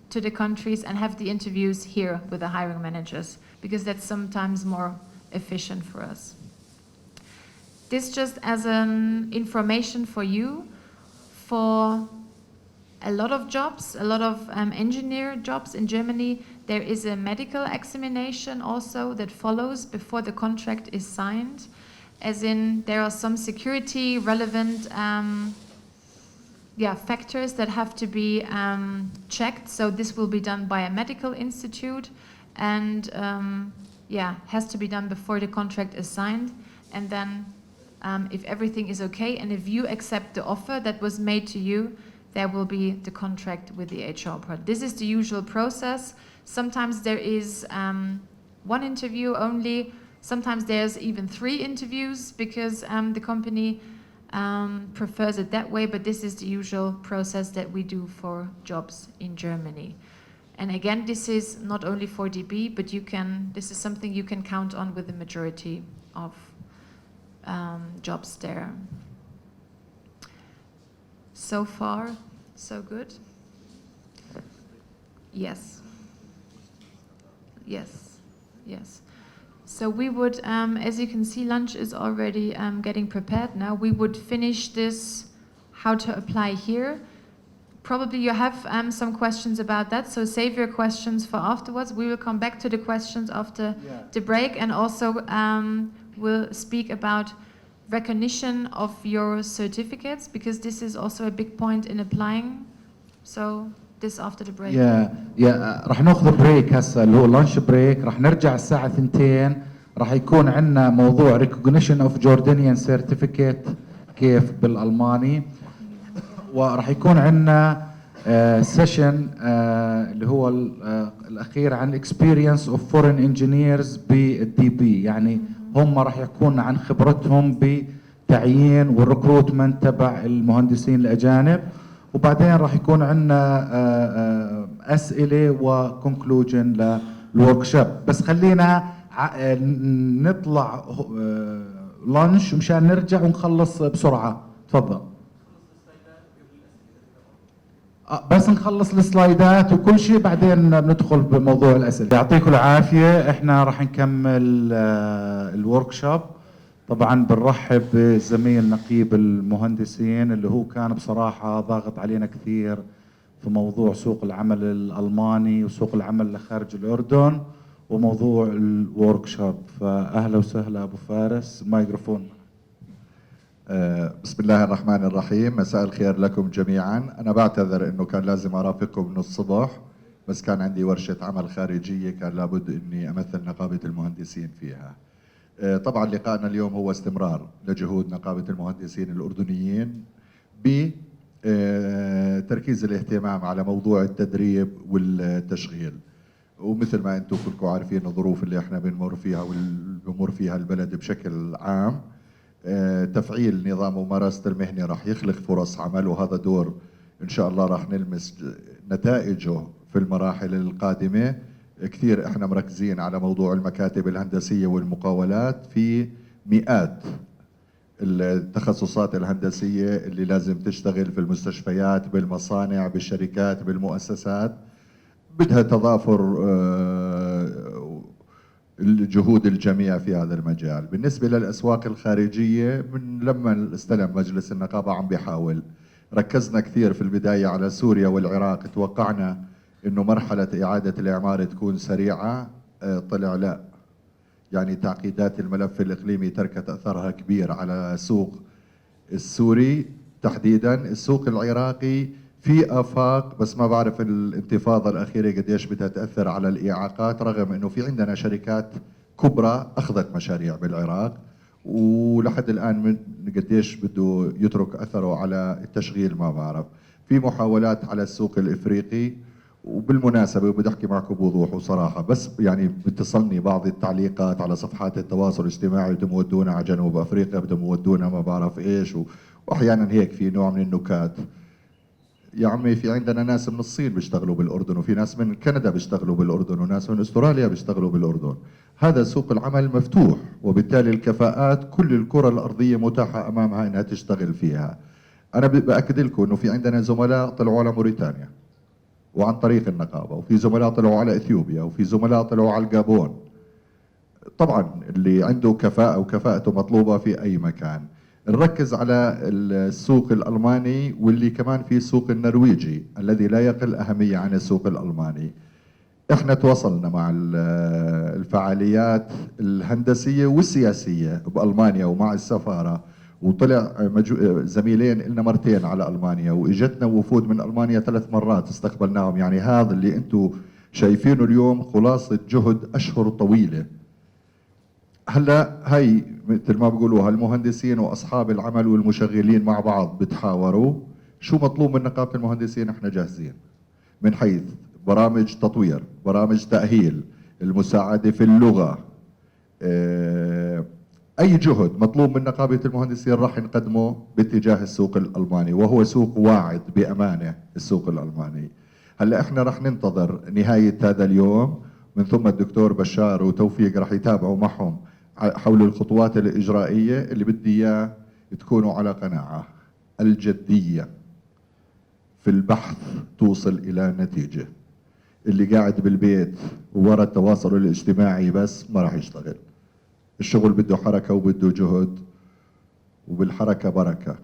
to the countries and have the interviews here with the hiring managers, because that's sometimes more efficient for us. This just as an information for you. For a lot of jobs, a lot of engineer jobs in Germany, there is a medical examination also that follows before the contract is signed. As in, there are some security relevant factors that have to be checked. So this will be done by a medical institute, and has to be done before the contract is signed. And then if everything is okay, and if you accept the offer that was made to you, there will be the contract with the HR part. This is the usual process. Sometimes there is one interview only. Sometimes there's even 3 interviews because the company prefers it that way, but this is the usual process that we do for jobs in Germany. And again, this is not only for DB, but this is something you can count on with the majority of jobs there. So far, so good? Yes. Yes, yes. So we would, as you can see, lunch is already getting prepared now. We would finish this, how to apply here. Probably you have some questions about that, so save your questions for afterwards. We will come back to the questions after the break, and also we'll speak about recognition of your certificates, because this is also a big point in applying. So this after the break. راح ناخذ بريك هسه اللي هو لانش بريك. راح نرجع الساعة 2. راح يكون عندنا موضوع recognition of Jordanian certificate كيف بالألماني، وراح يكون عندنا سيشن اللي هو الأخير عن experience of foreign engineers بالدي بي. يعني هم راح يحكون عن خبرتهم بتعيين والريكروتمنت تبع المهندسين الأجانب، وبعدين راح يكون عندنا أسئلة وكونكلوجن للوركشوب. بس خلينا نطلع لانش مشان نرجع ونخلص بسرعة. تفضل. بس نخلص السلايدات وكل شيء بعدين ندخل بموضوع الأسئلة. يعطيكم العافية. احنا راح نكمل الوركشوب. طبعا بنرحب بزميل نقيب المهندسين اللي هو كان بصراحة ضاغط علينا كثير في موضوع سوق العمل الألماني وسوق العمل لخارج الأردن وموضوع الوركشوب. فأهلا وسهلا أبو فارس، مايكروفون. بسم الله الرحمن الرحيم. مساء الخير لكم جميعا. أنا بعتذر أنه كان لازم أرافقكم من الصبح، بس كان عندي ورشة عمل خارجية كان لابد أني أمثل نقابة المهندسين فيها. طبعا لقائنا اليوم هو استمرار لجهود نقابة المهندسين الأردنيين بتركيز الاهتمام على موضوع التدريب والتشغيل. ومثل ما أنتم كلكم عارفين الظروف اللي احنا بنمر فيها والبمر فيها البلد بشكل عام، تفعيل نظام ممارسة المهنة راح يخلق فرص عمل، وهذا دور إن شاء الله راح نلمس نتائجه في المراحل القادمة. كثير احنا مركزين على موضوع المكاتب الهندسية والمقاولات في مئات التخصصات الهندسية اللي لازم تشتغل في المستشفيات، بالمصانع، بالشركات، بالمؤسسات. بدها تضافر الجهود الجميع في هذا المجال. بالنسبة للأسواق الخارجية، من لما استلم مجلس النقابة عم بيحاول. ركزنا كثير في البداية على سوريا والعراق، توقعنا إنه مرحلة إعادة الإعمار تكون سريعة، طلع لا. يعني تعقيدات الملف الإقليمي تركت أثرها كبير على السوق السوري تحديدا. السوق العراقي في آفاق، بس ما بعرف الانتفاضة الأخيرة قديش بدها تأثر على الإعاقات، رغم إنه في عندنا شركات كبرى أخذت مشاريع بالعراق، ولحد الآن قديش بده يترك أثره على التشغيل ما بعرف. في محاولات على السوق الإفريقي، وبالمناسبة بدي أحكي معكم بوضوح وصراحة، بس يعني بتصلني بعض التعليقات على صفحات التواصل الاجتماعي بدهم يودونا على جنوب أفريقيا، بدهم يودونا ما بعرف إيش، وأحيانا هيك في نوع من النكات. يا عمي في عندنا ناس من الصين بيشتغلوا بالأردن، وفي ناس من كندا بيشتغلوا بالأردن، وناس من أستراليا بيشتغلوا بالأردن. هذا سوق العمل مفتوح، وبالتالي الكفاءات كل الكرة الأرضية متاحة أمامها إنها تشتغل فيها. أنا بأكد لكم إنه في عندنا زملاء طلعوا على موريتانيا وعن طريق النقابة، وفي زملاء طلعوا على إثيوبيا، وفي زملاء طلعوا على الجابون. طبعا اللي عنده كفاءة وكفاءته مطلوبة في أي مكان. نركز على السوق الألماني، واللي كمان في السوق النرويجي الذي لا يقل أهمية عن السوق الألماني. احنا تواصلنا مع الفعاليات الهندسية والسياسية بألمانيا ومع السفارة، وطلع زميلين لنا مرتين على ألمانيا، وإجتنا وفود من ألمانيا 3 مرات استقبلناهم. يعني هذا اللي أنتم شايفينه اليوم خلاصة جهد أشهر طويلة. هلا هي مثل ما بيقولوا المهندسين واصحاب العمل والمشغلين مع بعض بتحاوروا شو مطلوب من نقابه المهندسين. احنا جاهزين من حيث برامج تطوير، برامج تاهيل، المساعده في اللغه، اي جهد مطلوب من نقابه المهندسين راح نقدمه باتجاه السوق الالماني، وهو سوق واعد بامانه السوق الالماني. هلا احنا راح ننتظر نهايه هذا اليوم، من ثم الدكتور بشار وتوفيق راح يتابعوا معهم حول الخطوات الإجرائية اللي بدي إياه تكونوا على قناعة. الجدية في البحث توصل إلى نتيجة. اللي قاعد بالبيت وورا التواصل الاجتماعي بس ما راح يشتغل. الشغل بده حركة وبده جهد، وبالحركة بركة.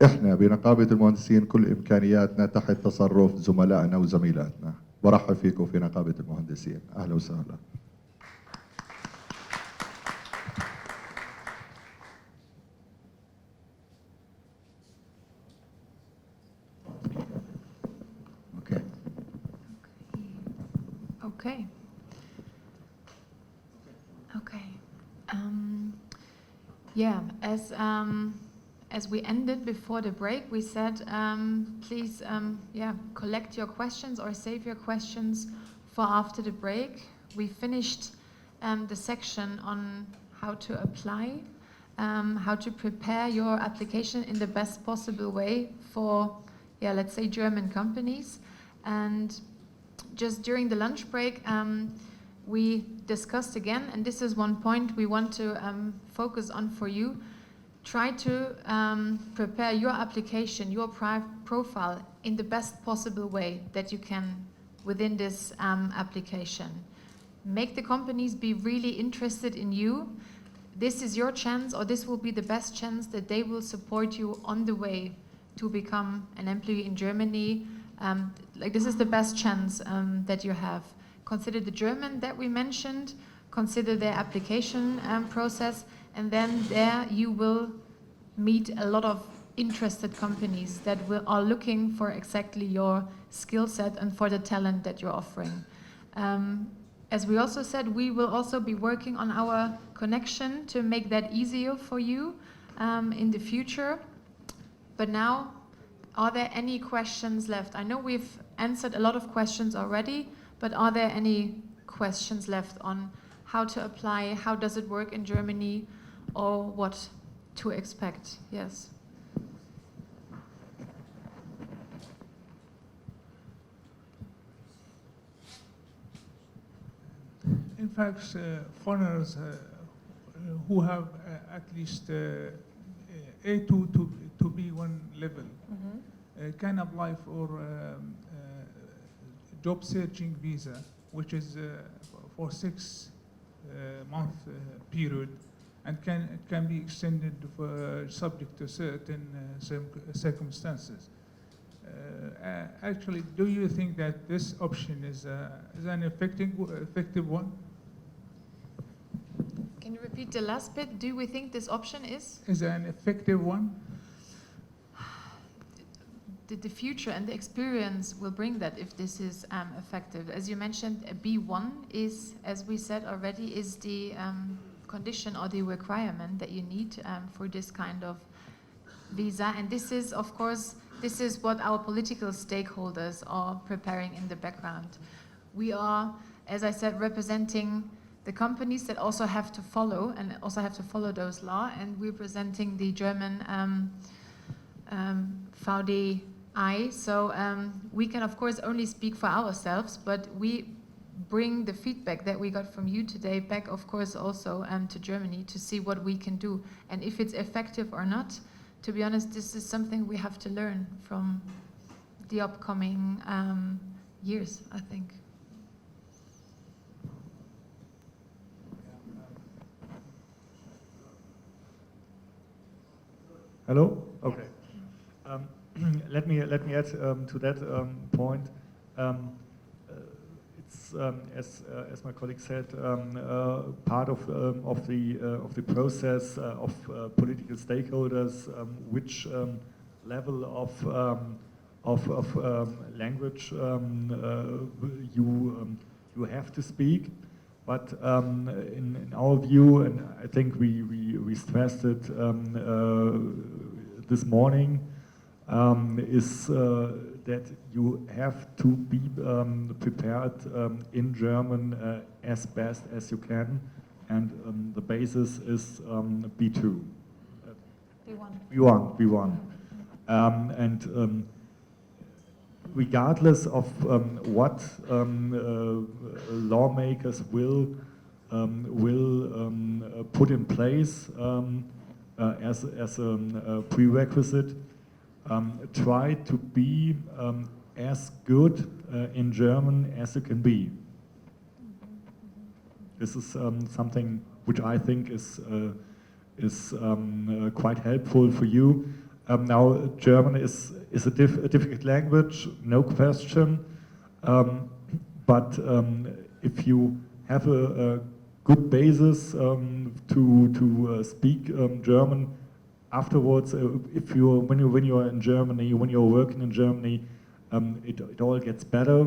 احنا بنقابة المهندسين كل إمكانياتنا تحت تصرف زملائنا وزميلاتنا. برحب فيكم في نقابة المهندسين، أهلا وسهلا. Okay. Okay. Yeah, as we ended before the break, we said please collect your questions or save your questions for after the break. We finished the section on how to apply, how to prepare your application in the best possible way for, let's say, German companies. And just during the lunch break, we discussed again, and this is one point we want to focus on for you. Try to prepare your application, your profile in the best possible way that you can within this application. Make the companies be really interested in you. This is your chance, or this will be the best chance that they will support you on the way to become an employee in Germany. Like this is the best chance that you have. Consider the German that we mentioned, consider their application process, and then there you will meet a lot of interested companies that are looking for exactly your skill set and for the talent that you're offering. As we also said, we will also be working on our connection to make that easier for you in the future. But now, are there any questions left? I know we've answered a lot of questions already, but are there any questions left on how to apply, how does it work in Germany, or what to expect? Yes. In fact, foreigners who have at least A2 to B1 level can apply for job searching visa, which is for 6 month period, and can be extended for, subject to certain circumstances. Actually, do you think that this option is an effective one? Can you repeat the last bit? Do we think this option is? Is an effective one? The future and the experience will bring that if this is effective. As you mentioned, a B1 is, as we said already, is the condition or the requirement that you need for this kind of visa. And this is, of course, this is what our political stakeholders are preparing in the background. We are, as I said, representing the companies that also have to follow and also have to follow those laws, and we're presenting the German VDI. So we can, of course, only speak for ourselves, but we bring the feedback that we got from you today back, of course, also to Germany to see what we can do. And if it's effective or not, to be honest, this is something we have to learn from the upcoming years, I think. Hello? Okay. Let me add to that point. it's as my colleague said, part of the process of political stakeholders, which level of language you have to speak. But in our view, and I think we stressed it this morning, is that you have to be prepared in German as best as you can, and the basis is B2. B1. And regardless of what lawmakers will put in place as a prerequisite, try to be as good in German as you can be. This is something which I think is quite helpful for you. Now, German is a difficult language, no question. But if you have a good basis to speak German afterwards, when you're in Germany, when you're working in Germany, it all gets better.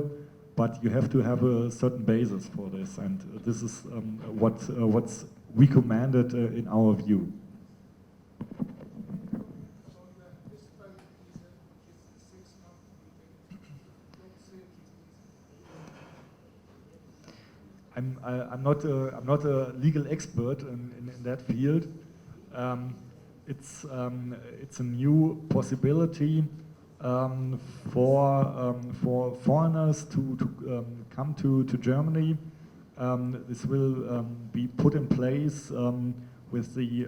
But you have to have a certain basis for this, and this is what's recommended in our view. I'm not a legal expert in that field. It's a new possibility for foreigners to come to Germany. This will be put in place with the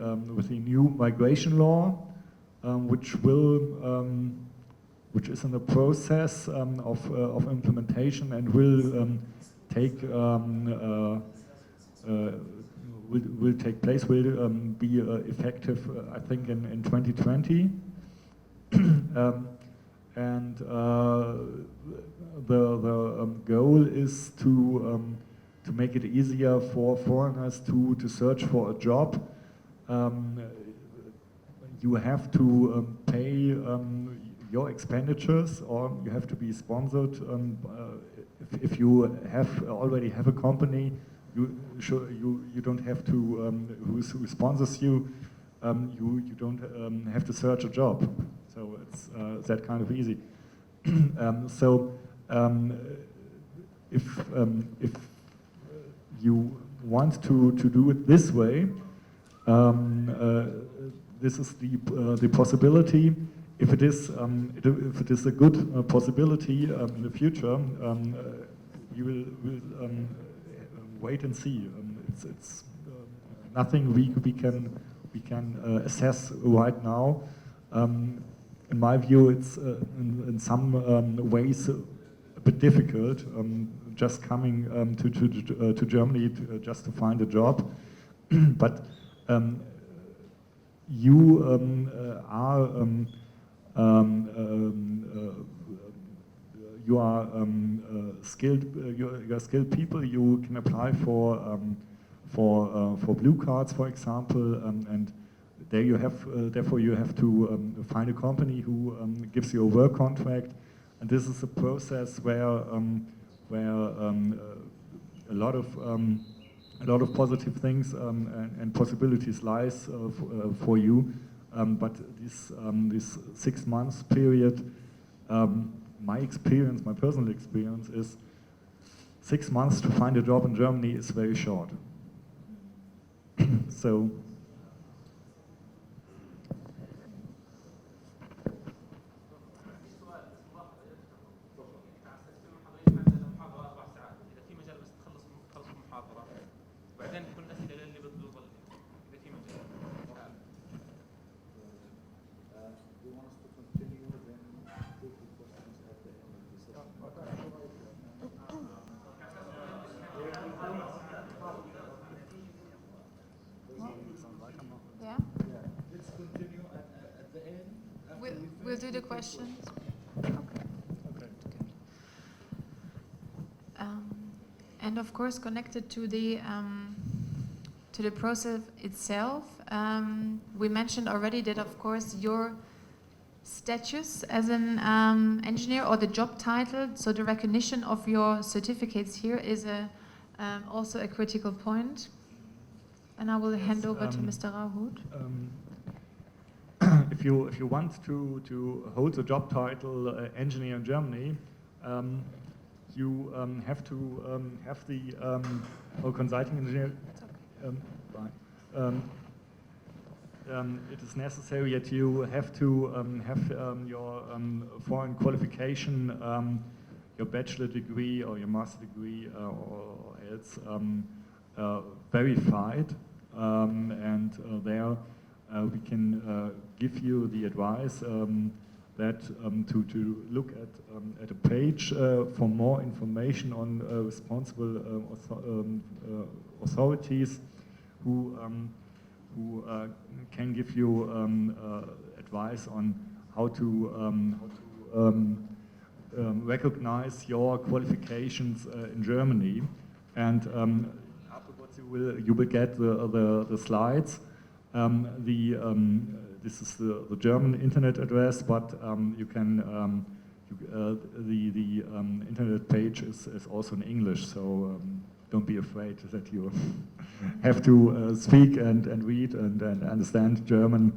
new migration law, which is in the process of implementation and will take place, will be effective, I think, in 2020. And the goal is to make it easier for foreigners to search for a job. You have to pay your expenditures, or you have to be sponsored. If you already have a company, you don't have to who sponsors you. You don't have to search a job, so it's that kind of easy. If you want to do it this way, this is the possibility. If it is a good possibility in the future, you will wait and see. It's nothing we can assess right now. In my view, it's in some ways a bit difficult. Just coming to Germany just to find a job, but you are. You are skilled. You're skilled people. You can apply for blue cards, for example, and there you have. Therefore, you have to find a company who gives you a work contract, and this is a process where a lot of positive things and possibilities lies for you. But this 6 months period, my personal experience is 6 months to find a job in Germany is very short. So. We'll do the questions. Okay. of course connected to the process itself. We mentioned already that, of course, your status as an engineer or the job title, so the recognition of your certificates here is also a critical point. And I will hand over to Mr. Rahut. If you want to hold the job title engineer in Germany, you have to have the or consulting engineer. It is necessary that you have to have your foreign qualification, your bachelor degree or your master degree or else verified, and there we can give you the advice that to look at a page for more information on responsible authorities who can give you advice on how to recognize your qualifications in Germany. And afterwards you will get the slides. This is the German internet address, but you can the internet page is also in English, so don't be afraid that you have to speak and read and understand German.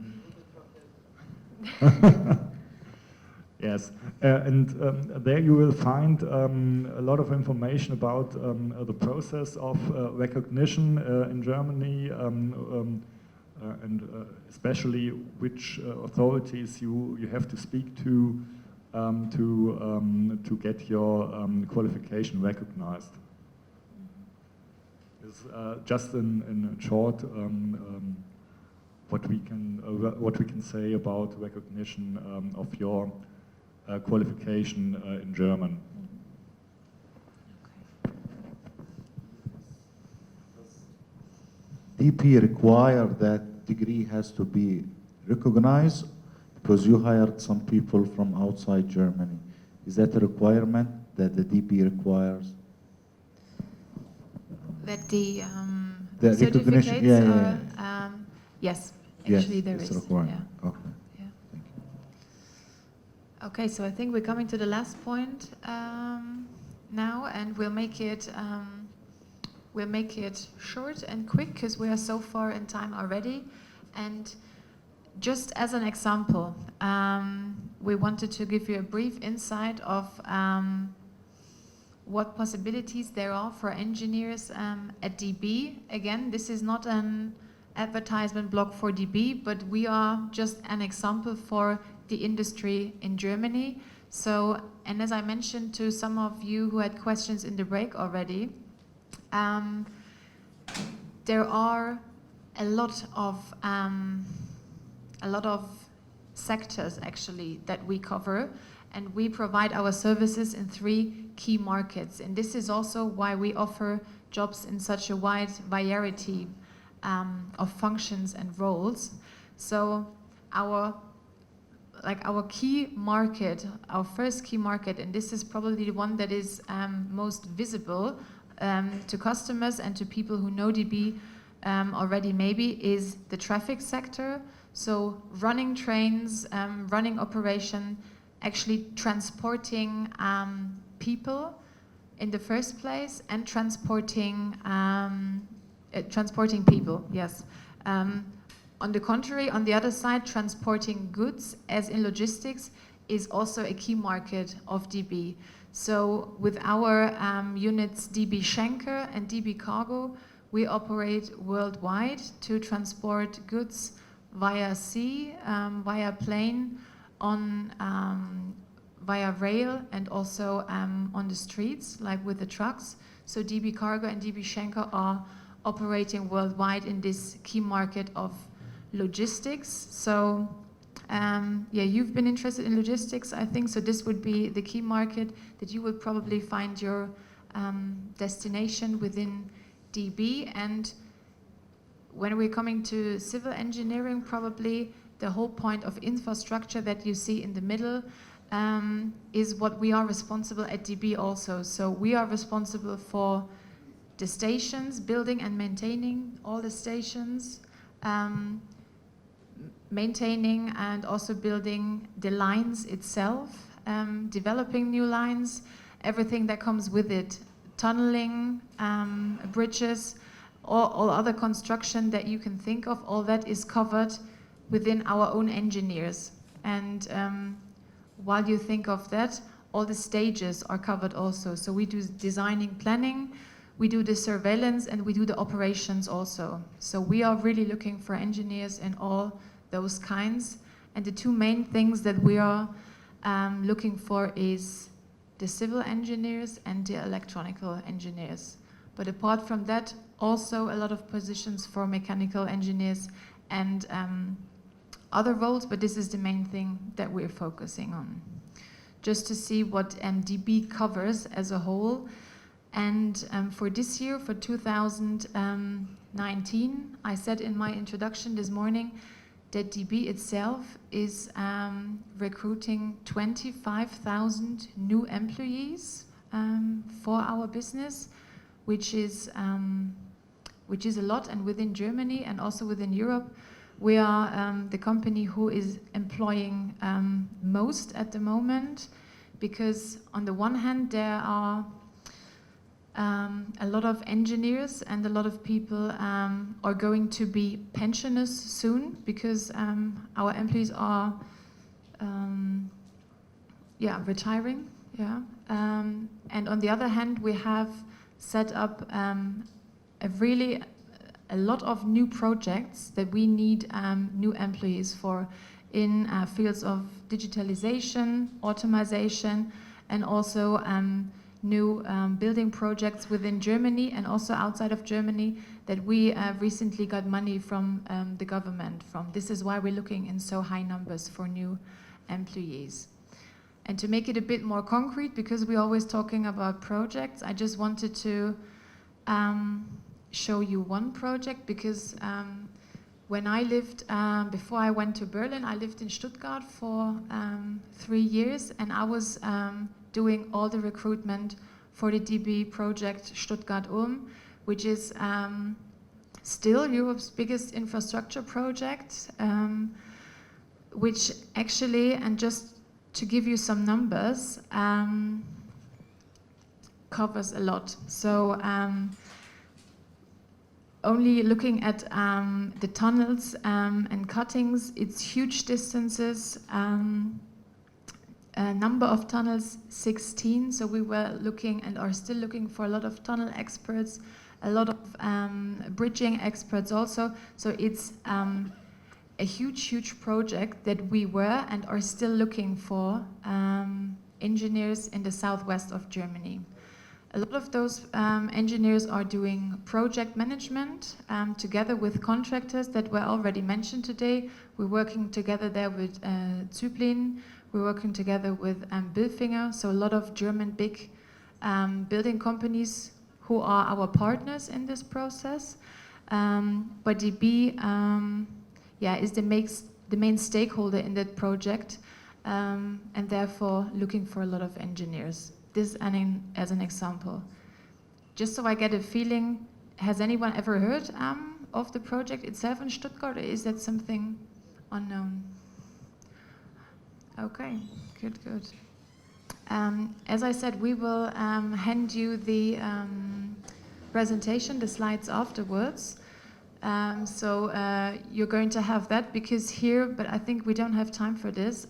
Yes, and there you will find a lot of information about the process of recognition in Germany, and especially which authorities you have to speak to get your qualification recognized. It's just in short what we can say about recognition of your qualification in German. DP require that degree has to be recognized because you hired some people from outside Germany. Is that a requirement that the DP requires? That the recognition, certificates are, yes, actually yes, there it's is. required. Yeah. Okay. Yeah. Okay, so I think we're coming to the last point now, and we'll make it short and quick because we are so far in time already. And just as an example, we wanted to give you a brief insight of what possibilities there are for engineers at DB. Again, this is not an advertisement block for DB, but we are just an example for the industry in Germany. So, and as I mentioned to some of you who had questions in the break already, there are a lot of sectors actually that we cover, and we provide our services in 3 key markets. And this is also why we offer jobs in such a wide variety of functions and roles. So our key market, our first key market, and this is probably the one that is most visible to customers and to people who know DB already maybe, is the traffic sector. So running trains, running operation, actually transporting people in the first place, and transporting people, yes. On the contrary, on the other side, transporting goods, as in logistics, is also a key market of DB. So with our units DB Schenker and DB Cargo, we operate worldwide to transport goods via sea, via plane, via rail, and also on the streets, like with the trucks. So DB Cargo and DB Schenker are operating worldwide in this key market of logistics. So yeah, you've been interested in logistics, I think, so this would be the key market that you would probably find your destination within DB. And when we're coming to civil engineering, probably the whole point of infrastructure that you see in the middle is what we are responsible at DB also. So we are responsible for the stations, building and maintaining all the stations, maintaining and also building the lines itself, developing new lines, everything that comes with it, tunneling, bridges, all other construction that you can think of, all that is covered within our own engineers. And while you think of that, all the stages are covered also. So we do designing, planning, we do the surveillance, and we do the operations also. So we are really looking for engineers in all those kinds. And the two main things that we are looking for is the civil engineers and the electronical engineers. But apart from that, also a lot of positions for mechanical engineers and other roles, but this is the main thing that we're focusing on. Just to see what DB covers as a whole. And for this year, for 2019, I said in my introduction this morning that DB itself is recruiting 25,000 new employees for our business, which is a lot. And within Germany and also within Europe, we are the company who is employing most at the moment, because on the one hand there are a lot of engineers and a lot of people are going to be pensioners soon, because our employees are retiring. And on the other hand, we have set up a lot of new projects that we need new employees for in fields of digitalization, automation, and also new building projects within Germany and also outside of Germany that we recently got money from the government from. This is why we're looking in so high numbers for new employees. And to make it a bit more concrete, because we're always talking about projects, I just wanted to show you one project, because when I lived, before I went to Berlin, I lived in Stuttgart for 3 years, and I was doing all the recruitment for the DB project Stuttgart-Ulm, which is still Europe's biggest infrastructure project, which actually, and just to give you some numbers, covers a lot. So only looking at the tunnels and cuttings, it's huge distances. Number of tunnels, 16. So we were looking and are still looking for a lot of tunnel experts, a lot of bridging experts also. So it's a huge project that we were and are still looking for engineers in the southwest of Germany. A lot of those engineers are doing project management together with contractors that were already mentioned today. We're working together there with Züblin. We're working together with Bilfinger, so a lot of German big building companies who are our partners in this process. But DB is the main stakeholder in that project, and therefore looking for a lot of engineers. This as an example. Just so I get a feeling, has anyone ever heard of the project itself in Stuttgart, or is that something unknown? Okay, good. As I said, we will hand you the presentation, the slides afterwards. So you're going to have that, because here, but I think we don't have time for this,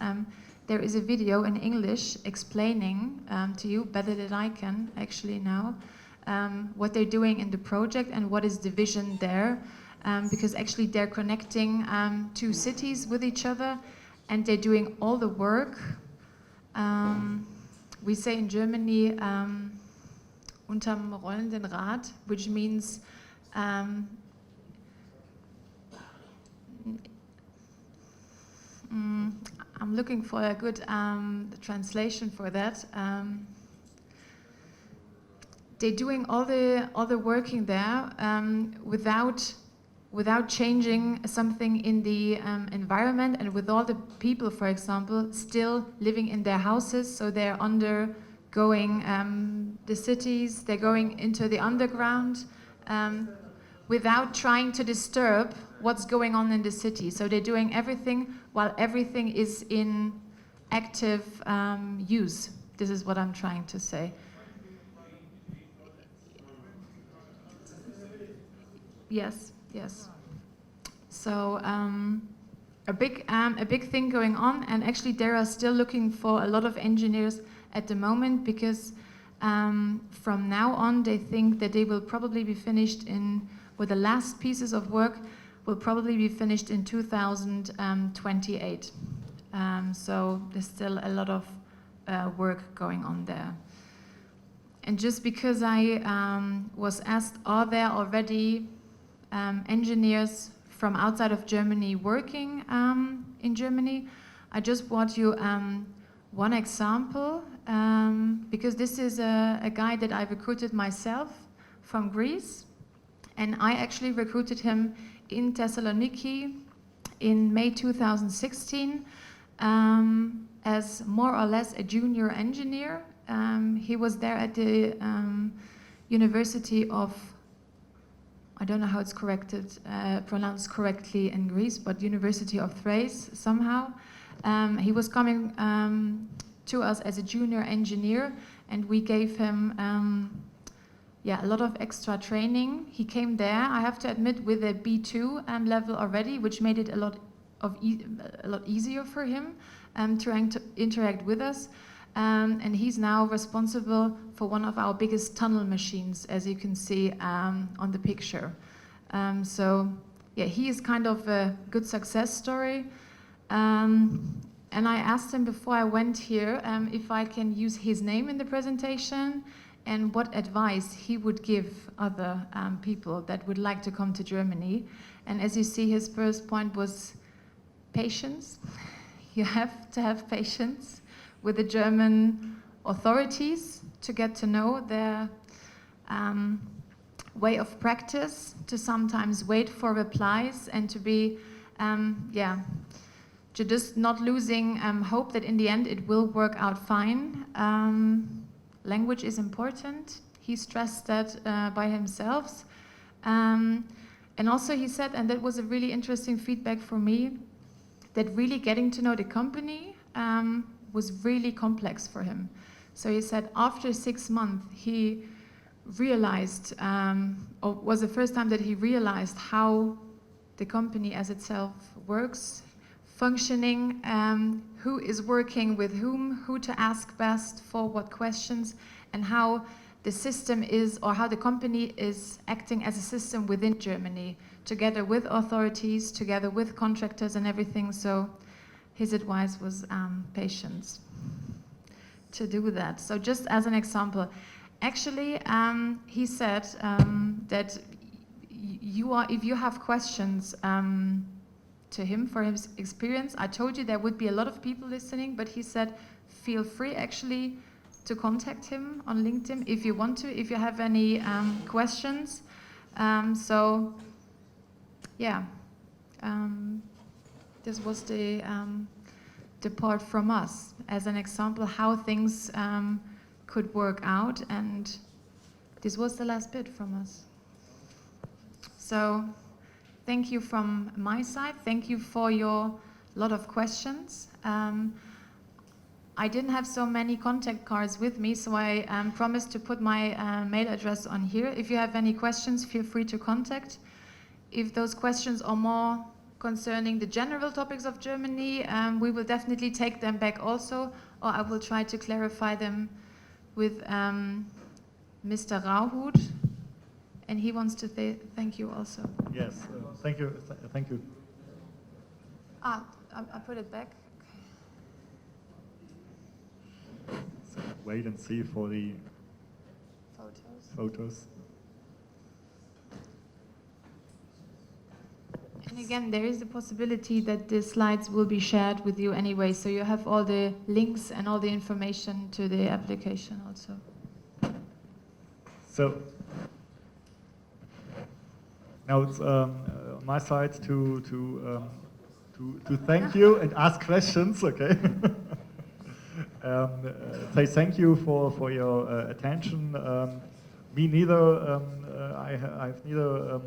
there is a video in English explaining to you better than I can actually now what they're doing in the project and what is the vision there, because actually they're connecting 2 cities with each other, and they're doing all the work. We say in Germany unterm rollenden Rad, which means I'm looking for a good translation for that. They're doing all the working there without changing something in the environment, and with all the people, for example, still living in their houses, so they're under going the cities, they're going into the underground without trying to disturb what's going on in the city. So they're doing everything while everything is in active use. This is what I'm trying to say. Yes, yes. So a big thing going on, and actually they are still looking for a lot of engineers at the moment, because from now on they think that they will probably be finished with the last pieces of work will probably be finished in 2028. So there's still a lot of work going on there. And just because I was asked, are there already engineers from outside of Germany working in Germany, I just brought you one example, because this is a guy that I recruited myself from Greece, and I actually recruited him in Thessaloniki in May 2016 as more or less a junior engineer. He was there at the University of, I don't know how it's pronounced correctly in Greece, but University of Thrace somehow. He was coming to us as a junior engineer, and we gave him a lot of extra training. He came there, I have to admit, with a B2 level already, which made it a lot easier for him trying to interact with us. And he's now responsible for one of our biggest tunnel machines, as you can see on the picture. So yeah, he is kind of a good success story. And I asked him before I went here if I can use his name in the presentation and what advice he would give other people that would like to come to Germany. And as you see, his first point was patience. You have to have patience with the German authorities to get to know their way of practice, to sometimes wait for replies, and to be, to just not losing hope that in the end it will work out fine. Language is important. He stressed that by himself. And also he said, and that was a really interesting feedback for me, that really getting to know the company was really complex for him. So he said after 6 months, he realized, or was the first time that he realized how the company as itself works, functioning, who is working with whom, who to ask best for what questions, and how the system is, or how the company is acting as a system within Germany, together with authorities, together with contractors and everything. So his advice was patience to do that. So just as an example, actually, he said that if you have questions to him for his experience, I told you there would be a lot of people listening, but he said, feel free actually to contact him on LinkedIn if you want to, if you have any questions. So, yeah, this was the part from us as an example how things could work out, and this was the last bit from us. So thank you from my side. Thank you for your lot of questions. I didn't have so many contact cards with me, so I promised to put my mail address on here. If you have any questions, feel free to contact. If those questions are more concerning the general topics of Germany, we will definitely take them back also, or I will try to clarify them with Mr. Rauhut, and he wants to thank you also. Yes, thank you. Thank you. I put it back. Okay. So wait and see for the photos. And again, there is the possibility that the slides will be shared with you anyway, so you have all the links and all the information to the application also. So now it's on my side to thank you and ask questions, okay? say thank you for your attention. Me neither. I have neither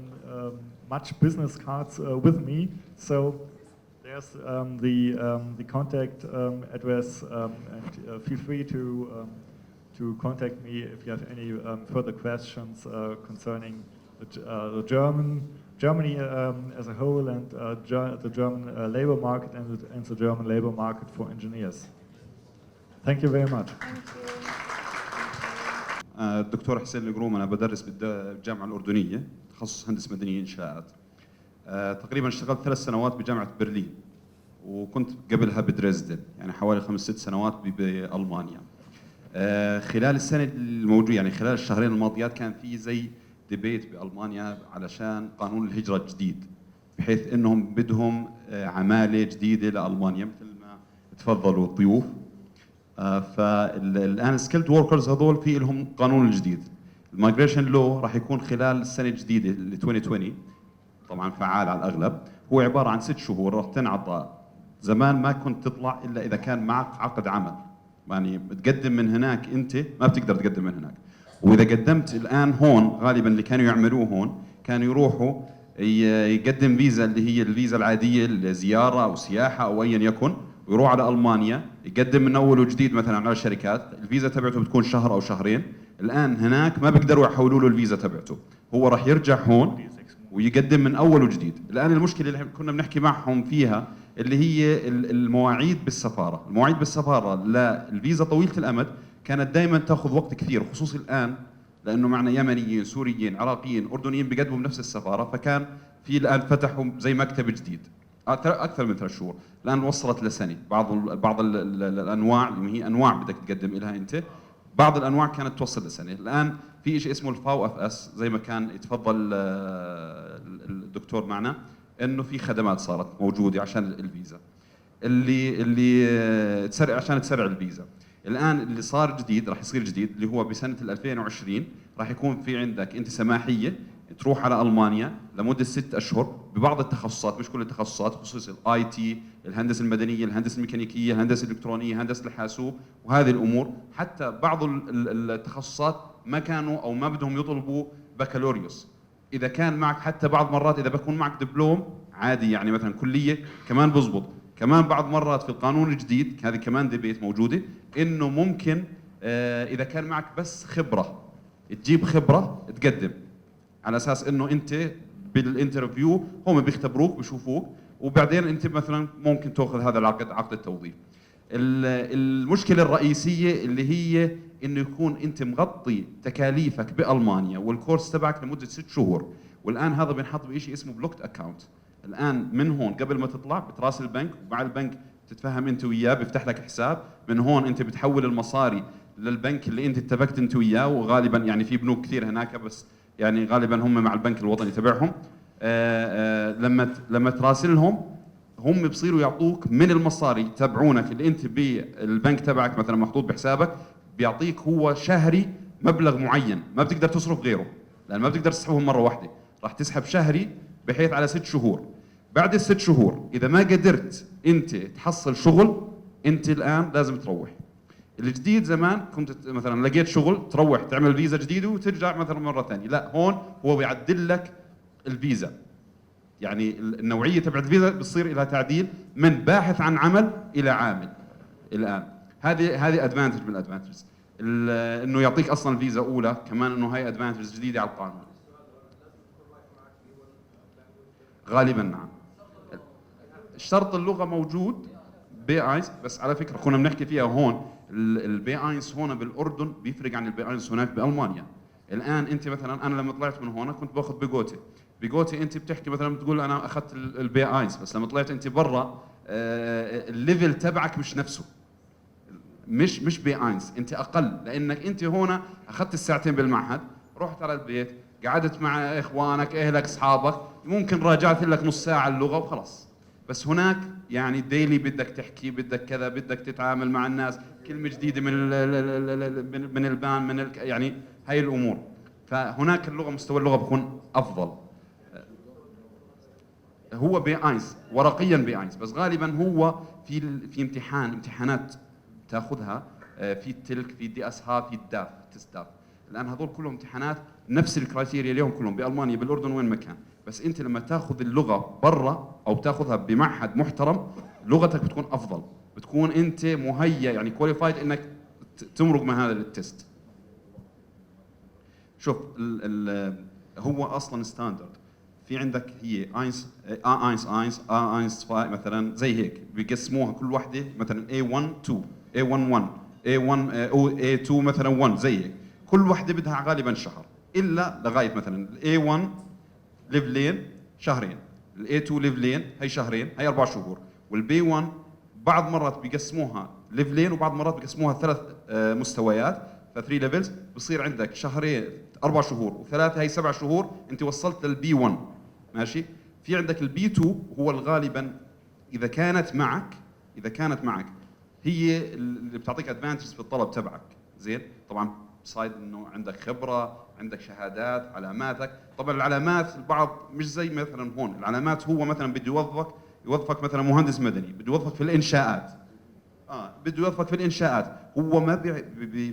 much business cards with me, so there's the contact address, and feel free to contact me if you have any further questions concerning the Germany as a whole, and the German labor market and the German labor market for engineers. Thank you very much. الدكتور حسين القروم، أنا بدرس بالجامعة الأردنية، تخصص هندسة مدنية إنشاءات. تقريبا اشتغلت 3 سنوات بجامعة برلين، وكنت قبلها بدريسدن، يعني حوالي 5-6 سنوات بألمانيا. خلال السنة الموجودة، يعني خلال الشهرين الماضيات، كان في زي ديبيت بألمانيا علشان قانون الهجرة الجديد، بحيث انهم بدهم عمالة جديدة لألمانيا مثل ما تفضلوا الضيوف. فالآن سكيلد وركرز هذول في لهم قانون الجديد. المايجريشن لو راح يكون خلال السنة الجديدة ل 2020، طبعا فعال على الأغلب. هو عبارة عن 6 شهور راح تنعطى. زمان ما كنت تطلع إلا إذا كان معك عقد عمل، يعني بتقدم من هناك، أنت ما بتقدر تقدم من هناك. وإذا قدمت الآن هون، غالبا اللي كانوا يعملوه هون كانوا يروحوا يقدم فيزا اللي هي الفيزا العادية لزيارة أو سياحة أو أيا يكن، ويروح على ألمانيا يقدم من أول وجديد مثلا على الشركات. الفيزا تبعته بتكون شهر أو شهرين. الآن هناك ما بيقدروا يحولوا له الفيزا تبعته، هو راح يرجع هون ويقدم من أول وجديد. الآن المشكلة اللي كنا بنحكي معهم فيها اللي هي المواعيد بالسفارة. المواعيد بالسفارة للفيزا طويلة الأمد كانت دائما تاخذ وقت كثير، خصوصي الآن لأنه معنا يمنيين، سوريين، عراقيين، أردنيين بيقدموا بنفس السفارة. فكان في الآن فتحوا زي مكتب جديد أكثر من 3 شهور. الآن وصلت لسنة. بعض الأنواع اللي هي أنواع بدك تقدم لها أنت، بعض الأنواع كانت توصل لسنة. الآن في شيء اسمه الفاو اف اس، زي ما كان يتفضل الدكتور معنا، إنه في خدمات صارت موجودة عشان الفيزا اللي تسرع، عشان تسرع الفيزا. الآن اللي صار جديد راح يصير جديد اللي هو بسنة 2020 راح يكون في عندك أنت سماحية تروح على ألمانيا لمدة 6 أشهر ببعض التخصصات، مش كل التخصصات، خصوصا الاي تي، الهندسة المدنية، الهندسة الميكانيكية، الهندسة الإلكترونية، هندسة الحاسوب وهذه الأمور. حتى بعض التخصصات ما كانوا أو ما بدهم يطلبوا بكالوريوس. إذا كان معك حتى بعض مرات إذا بكون معك دبلوم عادي، يعني مثلا كلية كمان بزبط. كمان بعض مرات في القانون الجديد، هذه كمان ديبيت موجودة، إنه ممكن إذا كان معك بس خبرة تجيب خبرة تقدم، على أساس إنه أنت بالانترفيو هم بيختبروك بيشوفوك، وبعدين أنت مثلا ممكن تأخذ هذا العقد، عقد التوظيف. المشكلة الرئيسية اللي هي إنه يكون أنت مغطي تكاليفك بألمانيا والكورس تبعك لمدة 6 شهور، والآن هذا بينحط بشيء اسمه بلوكت أكاونت. الآن من هون قبل ما تطلع بتراسل البنك، ومع البنك تتفهم أنت وياه، بيفتح لك حساب. من هون أنت بتحول المصاري للبنك اللي أنت اتفقت أنت وياه، وغالبا يعني في بنوك كثير هناك، بس يعني غالبا هم مع البنك الوطني تبعهم. لما تراسلهم هم بصيروا يعطوك من المصاري تبعونك اللي أنت بالبنك تبعك مثلا محطوط بحسابك، بيعطيك هو شهري مبلغ معين ما بتقدر تصرف غيره، لأن ما بتقدر تسحبهم مرة واحدة. راح تسحب شهري بحيث على 6 شهور. بعد ال6 شهور إذا ما قدرت أنت تحصل شغل، أنت الآن لازم تروح. الجديد زمان كنت مثلا لقيت شغل تروح تعمل فيزا جديدة وترجع مثلا مرة ثانية، لا هون هو بيعدل لك الفيزا. يعني النوعية تبع الفيزا بتصير لها تعديل من باحث عن عمل إلى عامل. الآن هذه ادفانتج من الادفانتجز، انه يعطيك اصلا فيزا اولى، كمان انه هاي ادفانتجز جديدة على القانون. غالبا نعم. شرط اللغة موجود بي اينس، بس على فكرة كنا بنحكي فيها هون، البي اينس هون بالاردن بيفرق عن البي اينس هناك بالمانيا. الان انت مثلا انا لما طلعت من هون كنت باخذ بيجوتي انت بتحكي مثلا بتقول انا اخذت البي اينس، بس لما طلعت انت برا الليفل تبعك مش نفسه، مش بي اينس، انت اقل، لانك انت هون اخذت الساعتين بالمعهد، رحت على البيت قعدت مع اخوانك اهلك اصحابك، ممكن راجعت لك نص ساعه اللغه وخلاص. بس هناك يعني ديلي بدك تحكي، بدك كذا، بدك تتعامل مع الناس، كلمه جديده من البان يعني هاي الامور. فهناك اللغه مستوى اللغه بيكون افضل. هو بي اينس ورقيا بي اينس، بس غالبا هو في امتحانات تاخذها في التلك، في الدي اس ها، في الداف، تست داف. الان هذول كلهم امتحانات نفس الكرايتيريا اليوم كلهم بالمانيا بالاردن وين مكان. بس انت لما تاخذ اللغه برا او تاخذها بمعهد محترم لغتك بتكون افضل، بتكون انت مهيئ يعني كواليفايد انك تمرق مع هذا التست. شوف هو اصلا ستاندرد، في عندك هي اينس اينس اينس مثلا زي هيك بيقسموها كل وحده مثلا A1 2 A1 1 A1 A2 مثلا 1 زي هيك، كل وحده بدها غالبا شهر الا لغايه مثلا A1 ليفلين شهرين، A2 ليفلين هي شهرين هي 4 شهور، والB1 بعض مرات بيقسموها ليفلين وبعض مرات بيقسموها 3 مستويات، ف3 ليفلز بصير عندك شهرين 4 شهور وثلاثه هي 7 شهور انت وصلت للB1 ماشي. في عندك الB2 هو الغالبا اذا كانت معك هي اللي بتعطيك ادفانتجز في الطلب تبعك زين. طبعا بصايد انه عندك خبره، عندك شهادات، علاماتك. طبعا العلامات البعض مش زي مثلا هون، العلامات هو مثلا بده يوظفك مثلا مهندس مدني، بده يوظفك في الانشاءات، بده يوظفك في الانشاءات، هو ما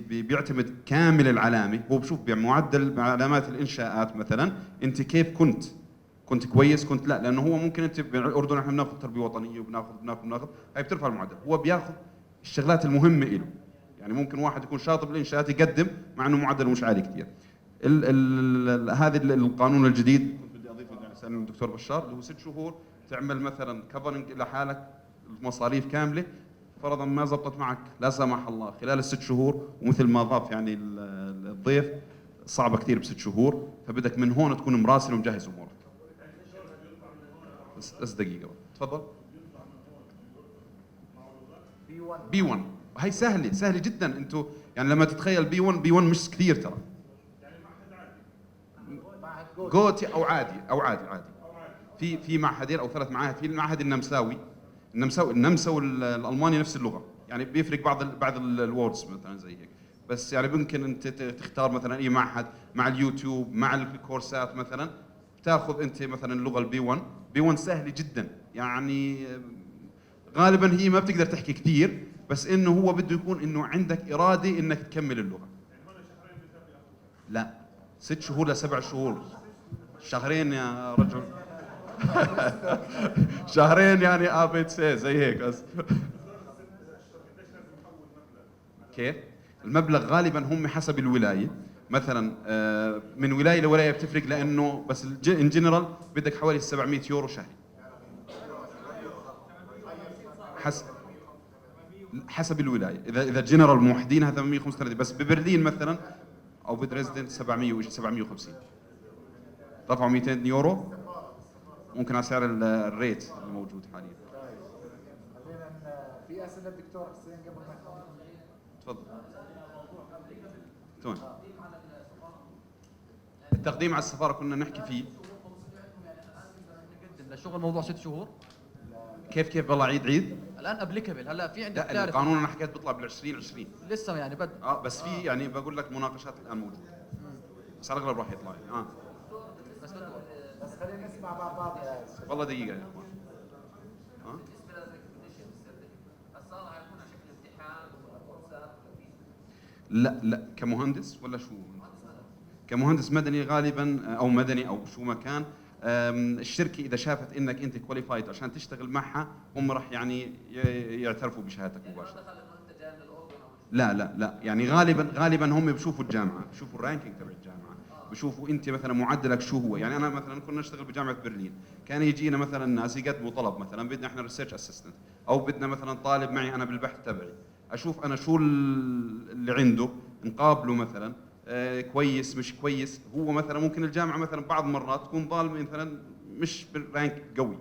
بيعتمد كامل العلامه، هو بشوف بمعدل علامات الانشاءات مثلا انت كيف كنت كويس، كنت لا، لانه هو ممكن انت بالاردن احنا بناخذ تربيه وطنيه وبناخذ هي بترفع المعدل، هو بياخذ الشغلات المهمه له. يعني ممكن واحد يكون شاطر بالانشاءات يقدم مع انه معدله مش عالي كثير. هذا القانون الجديد كنت بدي اضيفه يعني سألني الدكتور بشار اللي هو 6 شهور تعمل مثلا كفرنج لحالك المصاريف كامله، فرضا ما زبطت معك لا سمح الله خلال ال6 شهور، ومثل ما ضاف يعني الضيف صعبه كثير ب6 شهور، فبدك من هون تكون مراسل ومجهز امورك. بس دقيقه تفضل. B1 هي سهله جدا. انتم يعني لما تتخيل B1 مش كثير ترى، جوتي او عادي في معهدين او 3 معاهد. في المعهد النمساوي الالماني نفس اللغه، يعني بيفرق بعض الوردز مثلا زي هيك، بس يعني ممكن انت تختار مثلا اي معهد مع اليوتيوب مع الكورسات مثلا تاخذ انت مثلا اللغه B1 سهله جدا. يعني غالبا هي ما بتقدر تحكي كثير، بس انه هو بده يكون انه عندك اراده انك تكمل اللغه. لا 6 شهور ل7 شهور، شهرين يا رجل شهرين يعني ABC زي هيك بس. كيف؟ المبلغ غالبا هم حسب الولايه، مثلا من ولايه لولايه بتفرق، لانه بس ان جنرال بدك حوالي 700 يورو شهري حسب الولايه. اذا جنرال موحدينها 835، بس ببرلين مثلا او بدريسدن 700 وشيء 750، رفعوا 200 يورو ممكن على سعر الريت الموجود حاليا. في اسئله دكتور حسين قبل ما تفضل. تمام. التقديم على السفاره كنا نحكي فيه للشغل موضوع 6 شهور. كيف والله عيد الان ابليكابل هلا في عندك لا القانون انا حكيت بيطلع بال2020 لسه يعني بس في يعني بقول لك مناقشات الان موجوده، بس على الاغلب راح يطلع بس خلينا نسمع مع بعض يا استاذ. والله دقيقه يا اخوان. لا كمهندس ولا شو؟ كمهندس مدني غالبا او مدني او شو ما كان، الشركه اذا شافت انك انت كواليفايد عشان تشتغل معها هم راح يعني يعترفوا بشهادتك مباشره. لا يعني غالبا هم بشوفوا الجامعه، بشوفوا الرانكينج تبع الجامعه، بشوفوا انت مثلا معدلك شو هو. يعني انا مثلا كنا نشتغل بجامعه برلين، كان يجينا مثلا ناس يقدموا طلب مثلا بدنا احنا ريسيرش اسيستنت، او بدنا مثلا طالب معي انا بالبحث تبعي، اشوف انا شو اللي عنده، نقابله مثلا كويس مش كويس. هو مثلا ممكن الجامعه مثلا بعض المرات تكون ظالمه مثلا مش بالرانك قوي،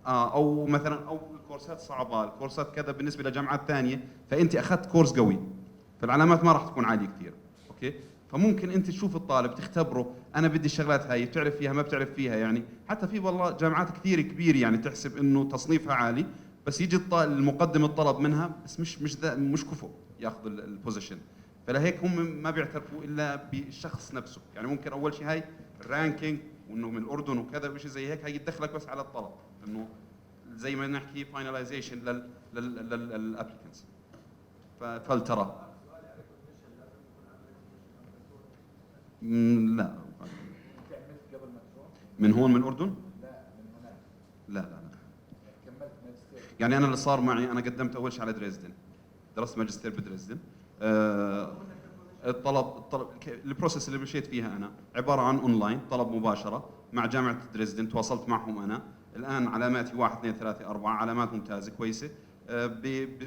او مثلا او الكورسات صعبه، الكورسات كذا بالنسبه لجامعات ثانيه، فانت اخذت كورس قوي فالعلامات ما راح تكون عاليه كثير. اوكي، فممكن انت تشوف الطالب تختبره، انا بدي الشغلات هاي بتعرف فيها ما بتعرف فيها. يعني حتى في والله جامعات كثير كبيره يعني تحسب انه تصنيفها عالي، بس يجي المقدم الطلب منها بس مش كفؤ ياخذ البوزيشن، فلهيك هم ما بيعترفوا الا بالشخص نفسه. يعني ممكن اول شيء هاي الرانكينج وانه من الاردن وكذا وشيء زي هيك، هي تدخلك بس على الطلب، انه زي ما نحكي فاينلايزيشن للابليكنتس. فلترة. لا من هون من الأردن؟ لا يعني أنا اللي صار معي، أنا قدمت أول شيء على دريسدن، درست ماجستير بدريسدن. الطلب البروسيس اللي مشيت فيها أنا عبارة عن أونلاين، طلب مباشرة مع جامعة دريسدن، تواصلت معهم أنا. الآن علاماتي 1 2 3 4، علامات ممتازة كويسة.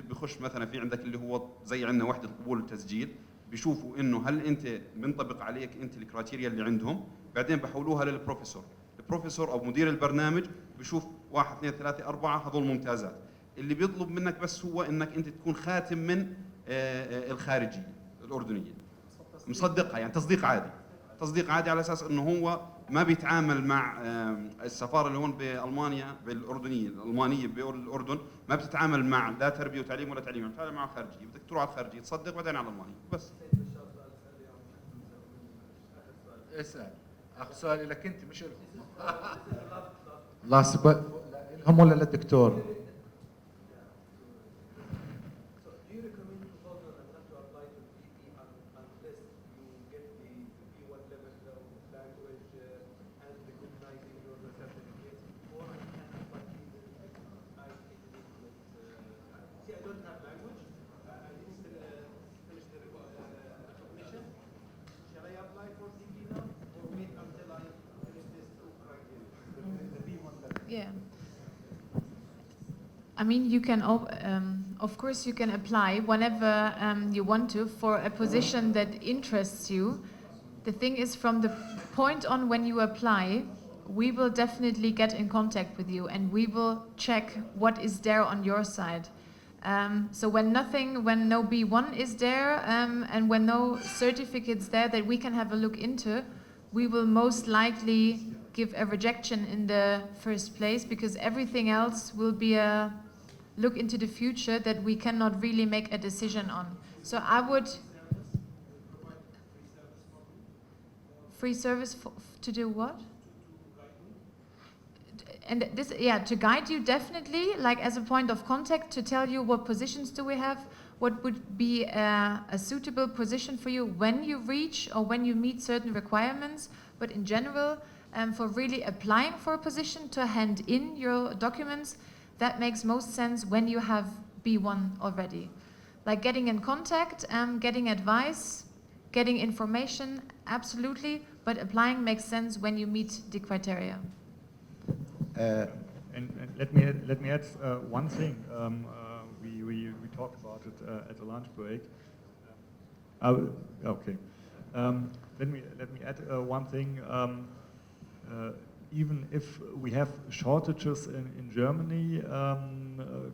بخش مثلا في عندك اللي هو زي عندنا وحدة قبول وتسجيل، بيشوفوا إنه هل أنت منطبق عليك أنت الكرايتيريا اللي عندهم، بعدين بحولوها للبروفيسور. البروفيسور أو مدير البرنامج بيشوف 1 2 3 4 هذول ممتازات. اللي بيطلب منك بس هو إنك أنت تكون خاتم من الخارجية الأردنيين، مصدقها، يعني تصديق عادي، تصديق عادي، على اساس انه هو ما بيتعامل مع السفاره اللي هون بالمانيا بالاردنيه، الالمانيه بالاردن ما بتتعامل مع لا تربيه وتعليم ولا تعليم، بتتعامل مع خارجيه، بدك تروح على الخارجيه تصدق بعدين على الالمانيه بس. اسال اخ، سؤالي لك انت مش لهم. هم ولا للدكتور؟ Yeah. I mean, you can, of course, you can apply whenever you want to for a position that interests you. The thing is, from the point on when you apply, we will definitely get in contact with you and we will check what is there on your side. So when no B1 is there and when no certificates there that we can have a look into, we will most likely give a rejection in the first place, because everything else will be a look into the future that we cannot really make a decision on. So I would... Free service to do what? And this, yeah, to guide you definitely, like as a point of contact, to tell you what positions do we have, what would be a suitable position for you when you reach or when you meet certain requirements. But in general, for really applying for a position, to hand in your documents, that makes most sense when you have B1 already. Like getting in contact, getting advice, getting information, absolutely, but applying makes sense when you meet the criteria. And let me add one thing. We talked about it at the lunch break. Okay. Let me add one thing. Even if we have shortages in Germany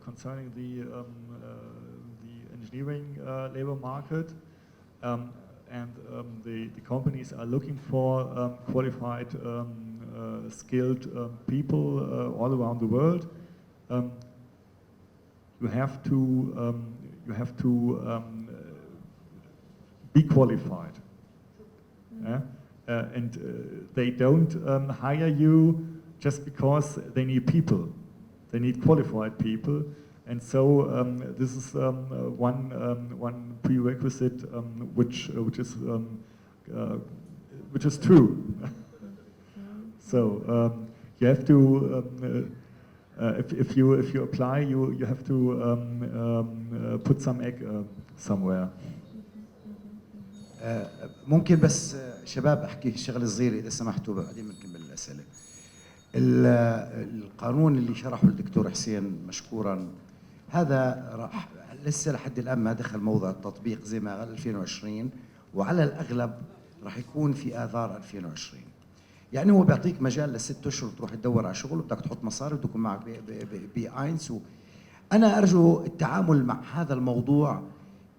concerning the engineering labor market, and the companies are looking for qualified, skilled people all around the world, you have to be qualified. And they don't hire you just because they need people. They need qualified people, and so this is one prerequisite which is true. So you have to if you apply, you have to put some egg somewhere. ممكن بس شباب احكي الشغله الصغيره اذا سمحتوا، بعدين بنكمل الاسئله. القانون اللي شرحه الدكتور حسين مشكورا، هذا راح لسه لحد الان ما دخل موضع التطبيق زي ما قال 2020، وعلى الاغلب راح يكون في اذار 2020. يعني هو بيعطيك مجال ل6 اشهر تروح تدور على شغل، بدك تحط مصاري، بدك يكون معك B1. انا ارجو التعامل مع هذا الموضوع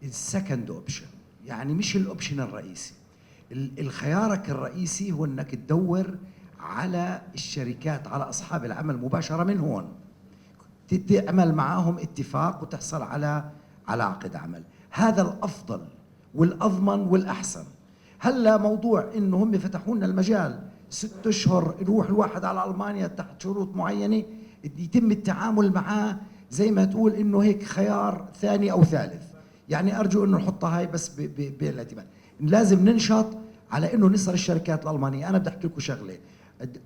السكند اوبشن، يعني مش الاوبشن الرئيسي. الخيارك الرئيسي هو انك تدور على الشركات، على اصحاب العمل مباشره من هون، تعمل معاهم اتفاق وتحصل على عقد عمل. هذا الافضل والاضمن والاحسن. هلا موضوع انه هم فتحوا لنا المجال 6 اشهر يروح الواحد على المانيا تحت شروط معينه، يتم التعامل معاه زي ما تقول انه هيك خيار ثاني او ثالث. يعني ارجو انه نحطها هاي بس بالاعتماد. لازم ننشط على انه نصل الشركات الالمانيه. انا بدي احكي لكم شغله،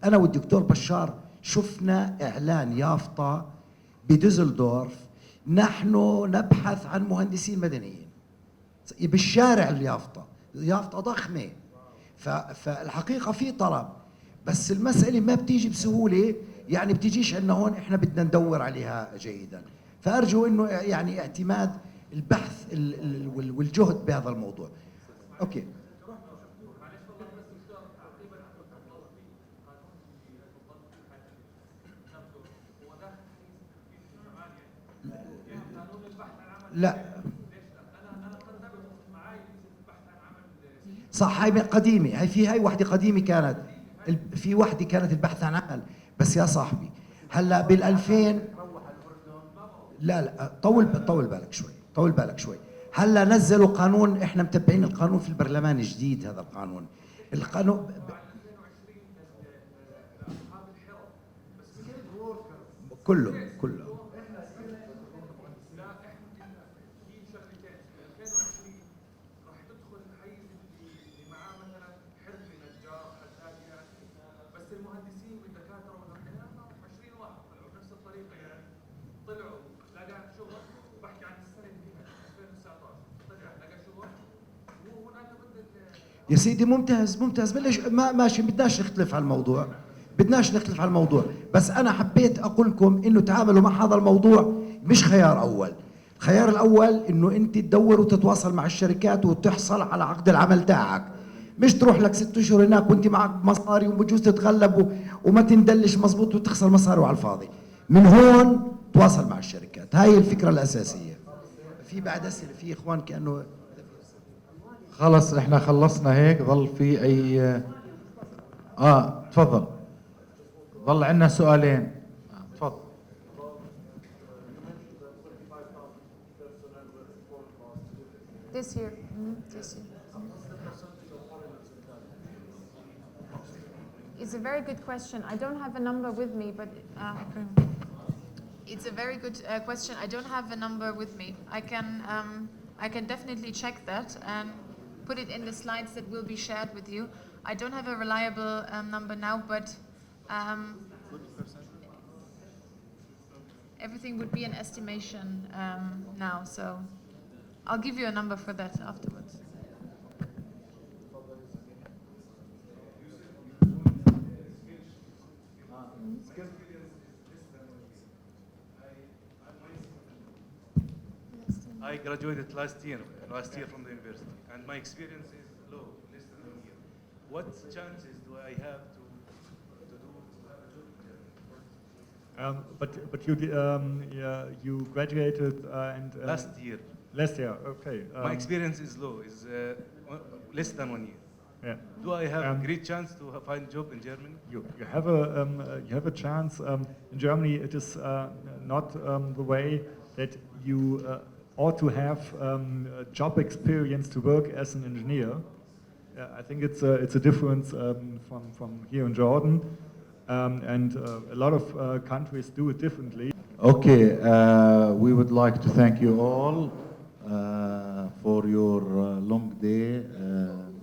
انا والدكتور بشار شفنا اعلان يافطه بدوزلدورف، نحن نبحث عن مهندسين مدنيين بالشارع، اليافطه يافطه ضخمه. فالحقيقه في طلب، بس المساله ما بتيجي بسهوله، يعني بتيجيش عندنا هون، احنا بدنا ندور عليها جيدا. فارجو انه يعني اعتماد البحث والجهد بهذا الموضوع. اوكي. لا صح، هاي قديمه، هاي وحده قديمه كانت، في وحده كانت البحث عن عمل، بس يا صاحبي هلا بال2000 لا طول بالك شوي. هلا نزلوا قانون، احنا متبعين القانون في البرلمان جديد، هذا القانون كله يا سيدي. ممتاز بلش ماشي، بدناش نختلف على الموضوع، بس انا حبيت اقول لكم انه تعاملوا مع هذا الموضوع مش خيار اول. الخيار الاول انه انت تدور وتتواصل مع الشركات وتحصل على عقد العمل تاعك، مش تروح لك 6 اشهر هناك وانت معك مصاري وبجوز تتغلب وما تندلش مزبوط وتخسر مصاري على الفاضي. من هون تواصل مع الشركات، هاي الفكره الاساسيه. في بعد اسئله في اخوان كانه خلص احنا خلصنا هيك. ظل في اي تفضل، ظل عندنا سؤالين. تفضل. This year. It's a very good question. I don't have a number with me, but it's a very good question. I don't have a number with me. I can definitely check that and put it in the slides that will be shared with you. I don't have a reliable number now, but everything would be an estimation now. So I'll give you a number for that afterwards. I graduated last year from the university, and my experience is low, less than a year. What chances do I have to But you graduated and last year? Last year, okay. My experience is low, less than 1 year. Yeah. Do I have a great chance to find a job in Germany? You have a chance. In Germany, it is not the way that you ought to have job experience to work as an engineer. I think it's a difference from here in Jordan, and a lot of countries do it differently. Okay, we would like to thank you all for your long day,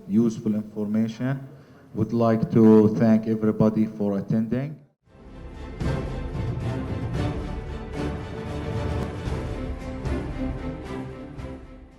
useful information. Would like to thank everybody for attending.